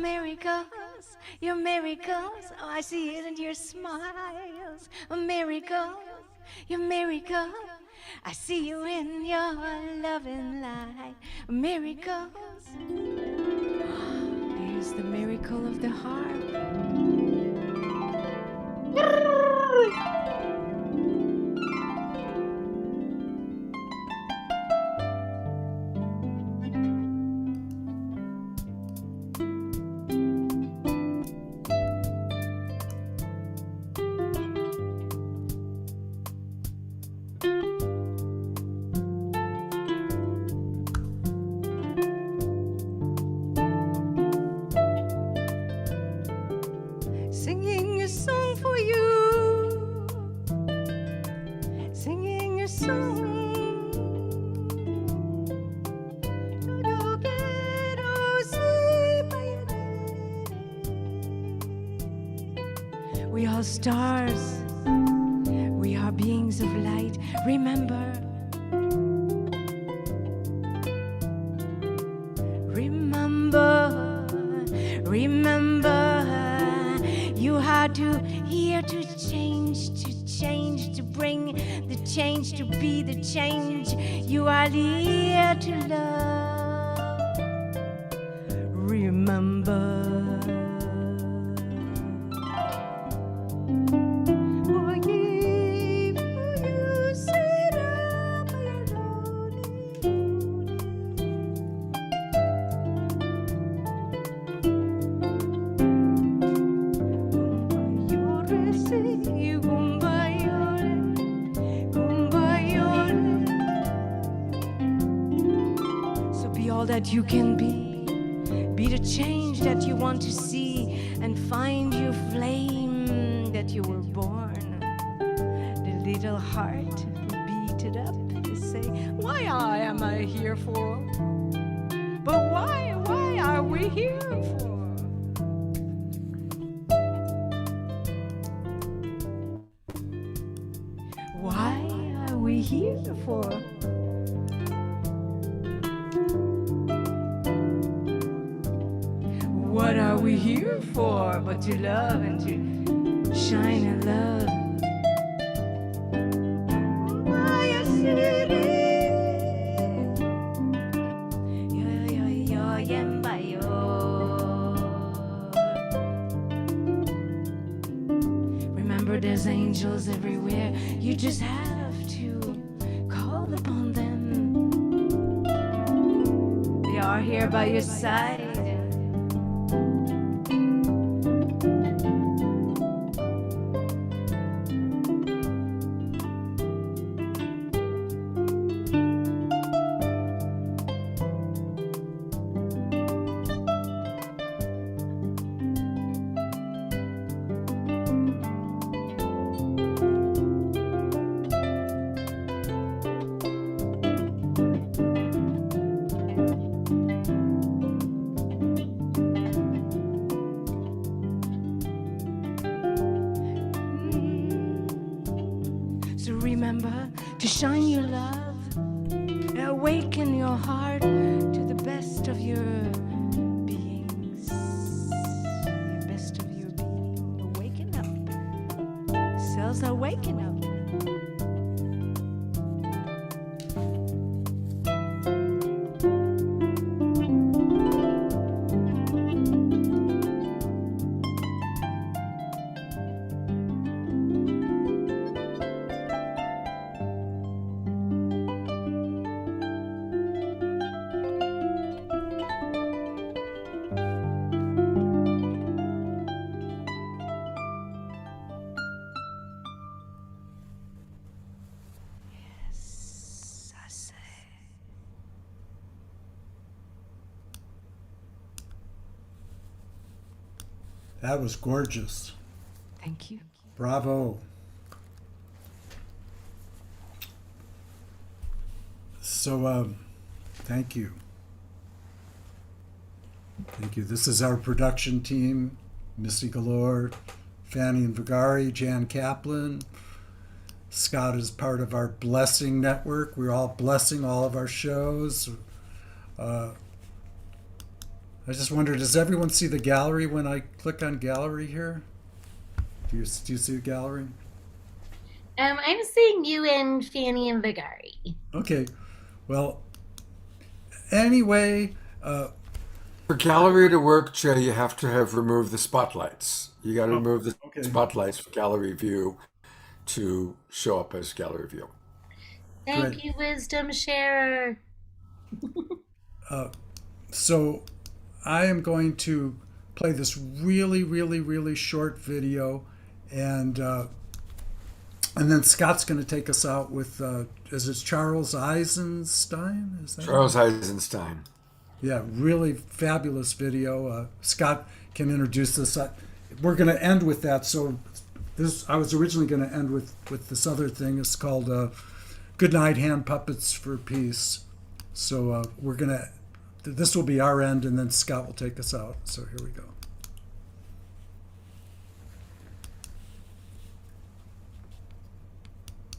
Miracles, your miracles. Oh, I see it in your smiles. Miracles, your miracles. I see you in your loving light. Miracles. Here's the miracle of the heart. Singing a song for you, singing a song. We are stars, we are beings of light. Remember, remember, remember. You are here to change, to bring the change, to be the change. You are here to love. Remember. That you can be the change that you want to see, and find your flame that you were born. The little heart beat it up and say, why am I here for? But why are we here for? Why are we here for? are we here for but to love and to shine a love? Remember, there's angels everywhere. You just have to call upon them. They are here by your side. So remember to shine your love, awaken your heart to the best of your beings, the best of your being. Awaken up. Cells are waking up. That was gorgeous. Thank you. Bravo. So, thank you. Thank you. This is our production team: Missy Galore, Fanny and Vigari, Jan Kaplan. Scott is part of our blessing network. We're all blessing all of our shows. I just wonder, does everyone see the gallery when I click on gallery here? Do you see the gallery? I'm seeing you and Fanny and Vigari. Okay. Well, anyway. For gallery to work, Jay, you have to have removed the spotlights. You got to remove the spotlights for gallery view to show up as gallery view. Thank you, wisdom sharer. So I am going to play this really short video, and then Scott's going to take us out with is it Charles Eisenstein? Is that Charles Eisenstein. Yeah, really fabulous video. Scott can introduce this. We're going to end with that. So this, I was originally going to end with this other thing. It's called Good Night, Hand Puppets for Peace. So we're going to, this will be our end, and then Scott will take us out. So here we go.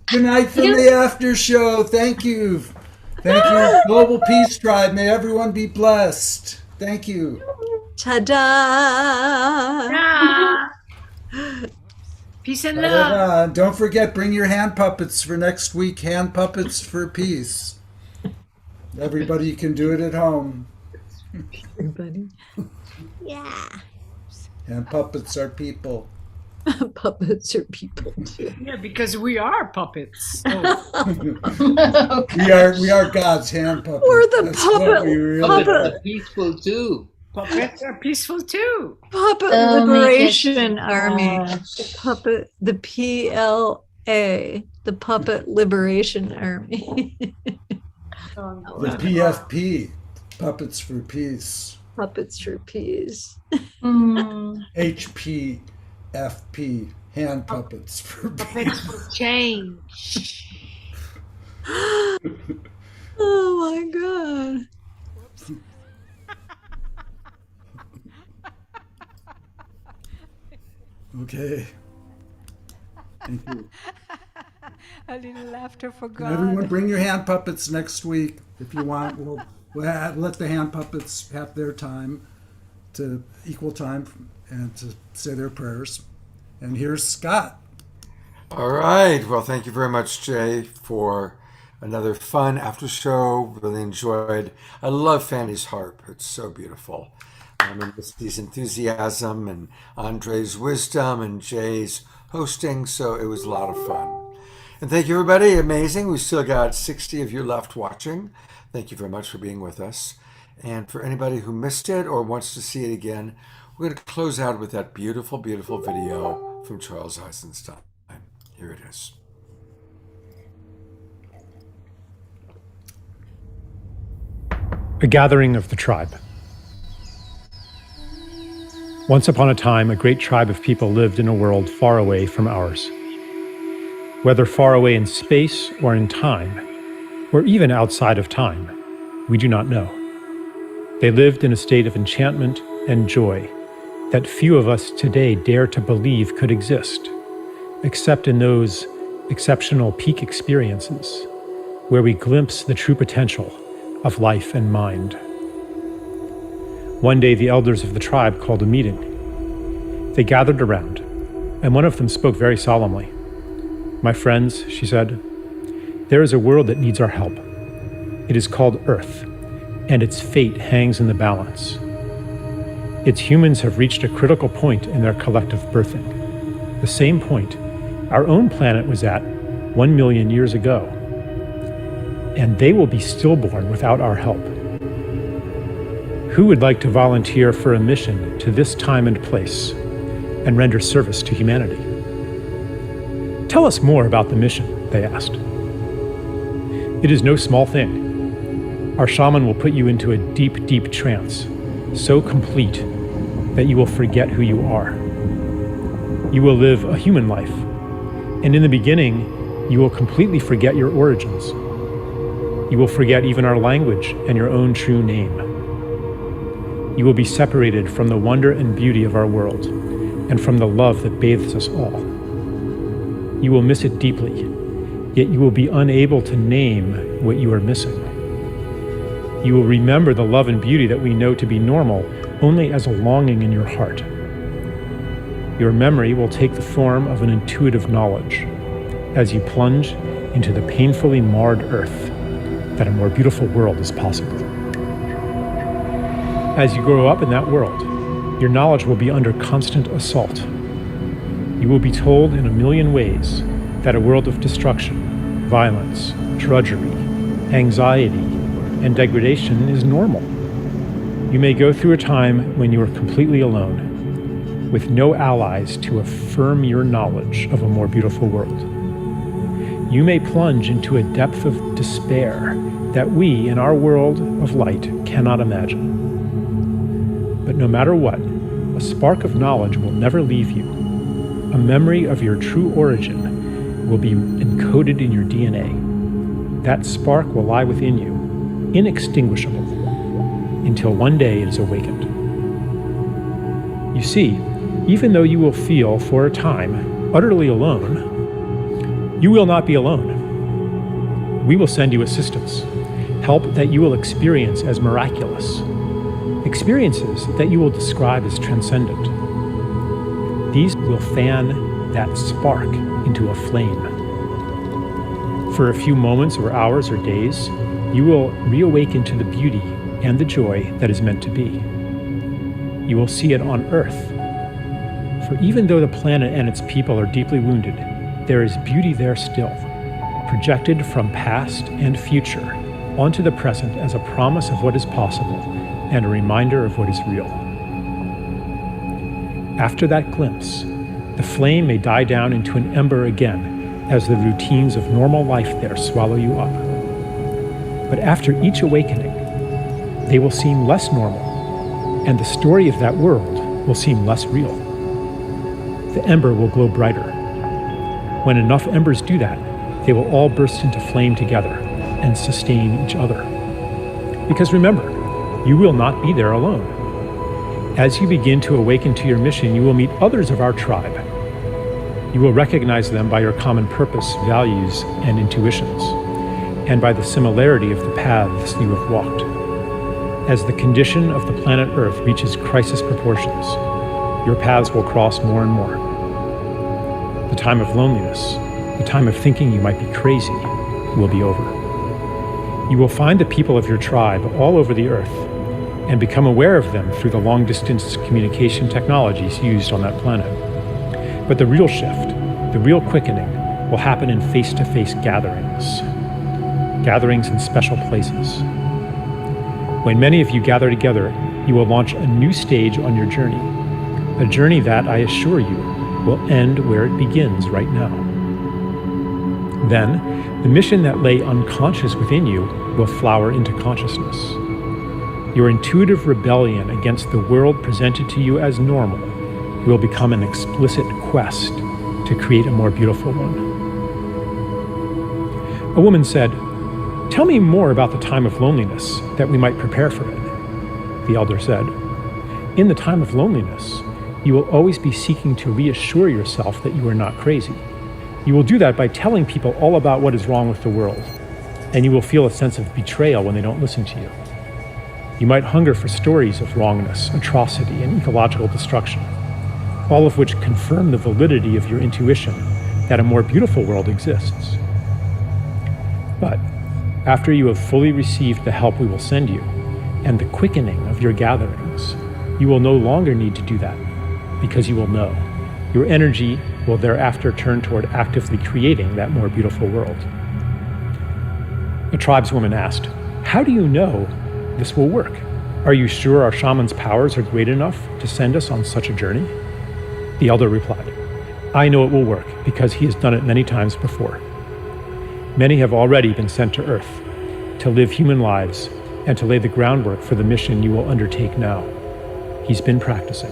Good night from the after show. Thank you. Thank you, Global Peace Tribe. May everyone be blessed. Thank you. Ta-da! Peace and love. Don't forget, bring your hand puppets for next week. Hand puppets for peace. Everybody can do it at home. Everybody. Yeah. And puppets are people. Puppets are people too. Yeah, because we are puppets. We are God's hand puppets. We're the That's what we really puppet. are. Peaceful too. Puppets are peaceful too. Puppet Oh my Liberation gosh. Army. Puppet, the PLA, the Puppet Liberation Army. The PFP, Puppets for Peace. Puppets for Peace. HPFP, Hand Puppets for Peace. Puppets for change. Oh my God. Okay. Thank you. A little laughter for Can God. everyone bring your hand puppets next week if you want. We'll let the hand puppets have their time to equal time and to say their prayers. And here's Scott. All right. Well, thank you very much, Jay, for another fun after show. Really enjoyed. I love Fanny's harp. It's so beautiful. And Misty's enthusiasm and Andre's wisdom and Jay's hosting. So it was a lot of fun. And thank you, everybody. Amazing. We still got 60 of you left watching. Thank you very much for being with us. And for anybody who missed it or wants to see it again, we're going to close out with that beautiful, beautiful video from Charles Eisenstein. Here it is. A gathering of the tribe. Once upon a time, a great tribe of people lived in a world far away from ours. Whether far away in space or in time, or even outside of time, we do not know. They lived in a state of enchantment and joy that few of us today dare to believe could exist, except in those exceptional peak experiences where we glimpse the true potential of life and mind. One day, the elders of the tribe called a meeting. They gathered around, and one of them spoke very solemnly. "My friends," she said, "there is a world that needs our help. It is called Earth, and its fate hangs in the balance. Its humans have reached a critical point in their collective birthing, the same point our own planet was at 1 million years ago, and they will be stillborn without our help. Who would like to volunteer for a mission to this time and place and render service to humanity?" "Tell us more about the mission," they asked. "It is no small thing. Our shaman will put you into a deep, deep trance, so complete that you will forget who you are. You will live a human life, and in the beginning, you will completely forget your origins. You will forget even our language and your own true name. You will be separated from the wonder and beauty of our world, and from the love that bathes us all. You will miss it deeply, yet you will be unable to name what you are missing. You will remember the love and beauty that we know to be normal only as a longing in your heart. Your memory will take the form of an intuitive knowledge as you plunge into the painfully marred earth that a more beautiful world is possible. As you grow up in that world, your knowledge will be under constant assault. You will be told in a million ways that a world of destruction, violence, drudgery, anxiety, and degradation is normal. You may go through a time when you are completely alone, with no allies to affirm your knowledge of a more beautiful world. You may plunge into a depth of despair that we, in our world of light, cannot imagine. But no matter what, a spark of knowledge will never leave you. A memory of your true origin will be encoded in your DNA. That spark will lie within you, inextinguishable, until one day it is awakened. You see, even though you will feel for a time utterly alone, you will not be alone. We will send you assistance, help that you will experience as miraculous, experiences that you will describe as transcendent. These will fan that spark into a flame. For a few moments or hours or days, you will reawaken to the beauty and the joy that is meant to be. You will see it on Earth. For even though the planet and its people are deeply wounded, there is beauty there still, projected from past and future onto the present as a promise of what is possible and a reminder of what is real. After that glimpse, the flame may die down into an ember again as the routines of normal life there swallow you up. But after each awakening, they will seem less normal, and the story of that world will seem less real. The ember will glow brighter. When enough embers do that, they will all burst into flame together and sustain each other. Because remember, you will not be there alone. As you begin to awaken to your mission, you will meet others of our tribe. You will recognize them by your common purpose, values, and intuitions, and by the similarity of the paths you have walked. As the condition of the planet Earth reaches crisis proportions, your paths will cross more and more. The time of loneliness, the time of thinking you might be crazy, will be over. You will find the people of your tribe all over the Earth and become aware of them through the long-distance communication technologies used on that planet. But the real shift, the real quickening, will happen in face-to-face gatherings. Gatherings in special places. When many of you gather together, you will launch a new stage on your journey. A journey that, I assure you, will end where it begins right now. Then, the mission that lay unconscious within you will flower into consciousness. Your intuitive rebellion against the world presented to you as normal will become an explicit quest to create a more beautiful one. A woman said, "Tell me more about the time of loneliness, that we might prepare for it." The elder said, "In the time of loneliness, you will always be seeking to reassure yourself that you are not crazy. You will do that by telling people all about what is wrong with the world, and you will feel a sense of betrayal when they don't listen to you. You might hunger for stories of wrongness, atrocity, and ecological destruction, all of which confirm the validity of your intuition that a more beautiful world exists. But after you have fully received the help we will send you, and the quickening of your gatherings, you will no longer need to do that, because you will know. Your energy will thereafter turn toward actively creating that more beautiful world." A tribeswoman asked, "How do you know this will work? Are you sure our shaman's powers are great enough to send us on such a journey?" The elder replied, "I know it will work because he has done it many times before. Many have already been sent to Earth to live human lives and to lay the groundwork for the mission you will undertake now. He's been practicing.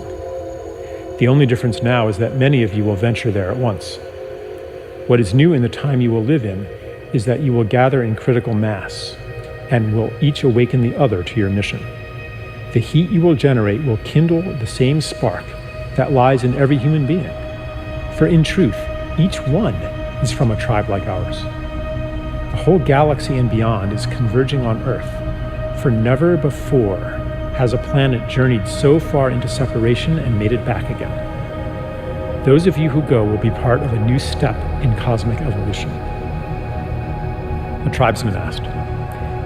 The only difference now is that many of you will venture there at once. What is new in the time you will live in is that you will gather in critical mass and will each awaken the other to your mission. The heat you will generate will kindle the same spark that lies in every human being. For in truth, each one is from a tribe like ours. The whole galaxy and beyond is converging on Earth, for never before has a planet journeyed so far into separation and made it back again. Those of you who go will be part of a new step in cosmic evolution." A tribesman asked,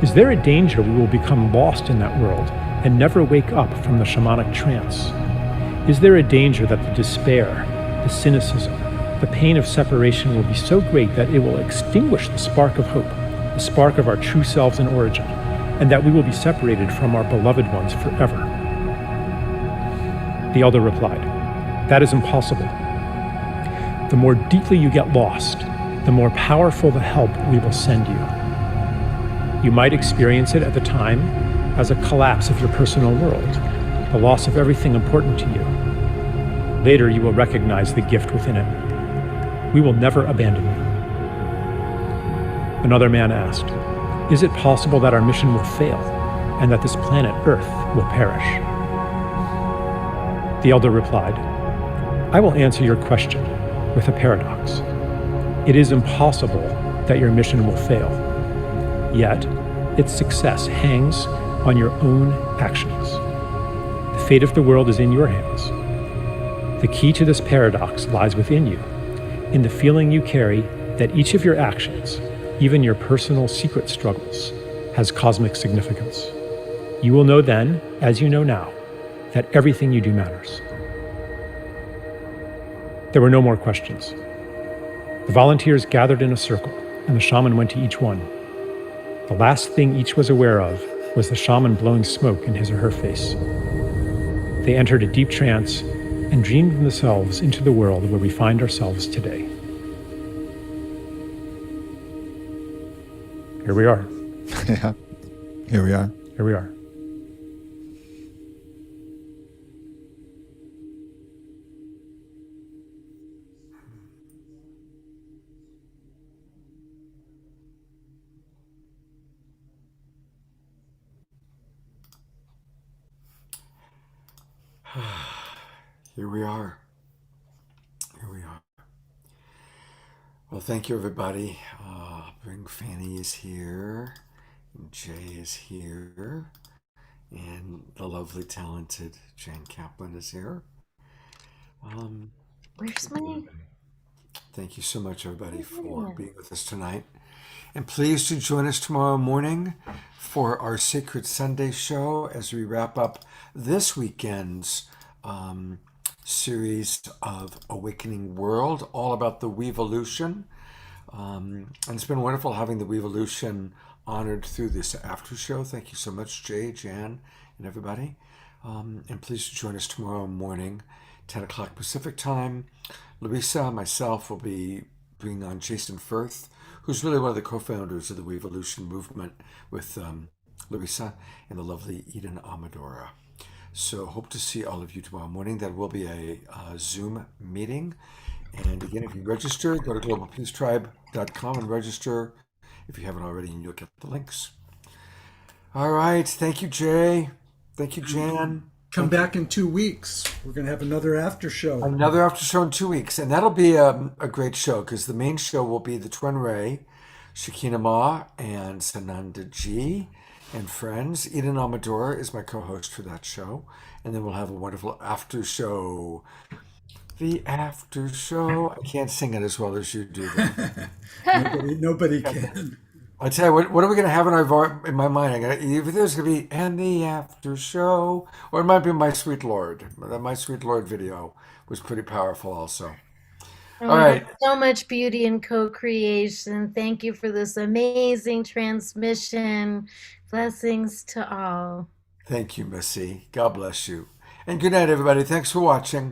"Is there a danger we will become lost in that world and never wake up from the shamanic trance? Is there a danger that the despair, the cynicism, the pain of separation will be so great that it will extinguish the spark of hope, the spark of our true selves in origin, and that we will be separated from our beloved ones forever?" The elder replied, "That is impossible. The more deeply you get lost, the more powerful the help we will send you. You might experience it at the time as a collapse of your personal world, the loss of everything important to you. Later, you will recognize the gift within it. We will never abandon you." Another man asked, "Is it possible that our mission will fail and that this planet Earth will perish?" The elder replied, "I will answer your question with a paradox. It is impossible that your mission will fail, yet its success hangs on your own actions. The fate of the world is in your hands. The key to this paradox lies within you, in the feeling you carry that each of your actions, even your personal secret struggles, has cosmic significance. You will know then, as you know now, that everything you do matters." There were no more questions. The volunteers gathered in a circle, and the shaman went to each one. The last thing each was aware of was the shaman blowing smoke in his or her face. They entered a deep trance and dreamed themselves into the world where we find ourselves today. Here we are. Yeah, here we are. Here we are. Here we are. Here we are. Well, thank you, everybody. Bring Fanny is here. And Jay is here. And the lovely, talented Jan Kaplan is here. Where's my? Thank you so much, everybody, for Yeah. being with us tonight. And please do join us tomorrow morning for our Sacred Sunday show as we wrap up this weekend's series of Awakening World, all about the Weevolution. And it's been wonderful having the Weevolution honored through this after show. Thank you so much, Jay, Jan, and everybody. And please join us tomorrow morning, 10 o'clock Pacific time. Larisa and myself will be bringing on Jason Firth, who's really one of the co-founders of the Weevolution movement with Larisa and the lovely Eden Amadora. So hope to see all of you tomorrow morning. That will be a Zoom meeting. And again, if you register, go to globalpeacetribe.com and register if you haven't already, and you'll get the links. All right. Thank you, Jay. Thank you, Jan. Come back in 2 weeks. We're going to have another after show. Another after show in 2 weeks. And that'll be a great show because the main show will be the Twin Ray, Shakina Ma, and Sananda G and friends. Eden Amadora is my co-host for that show. And then we'll have a wonderful after show. The after show. I can't sing it as well as you do. Nobody can. I tell you what are we going to have in my mind? Either there's going to be and the after show, or it might be My Sweet Lord. That My Sweet Lord video was pretty powerful, also. Oh, All right. so much beauty and co-creation. Thank you for this amazing transmission. Blessings to all. Thank you, Missy. God bless you. And good night, everybody. Thanks for watching.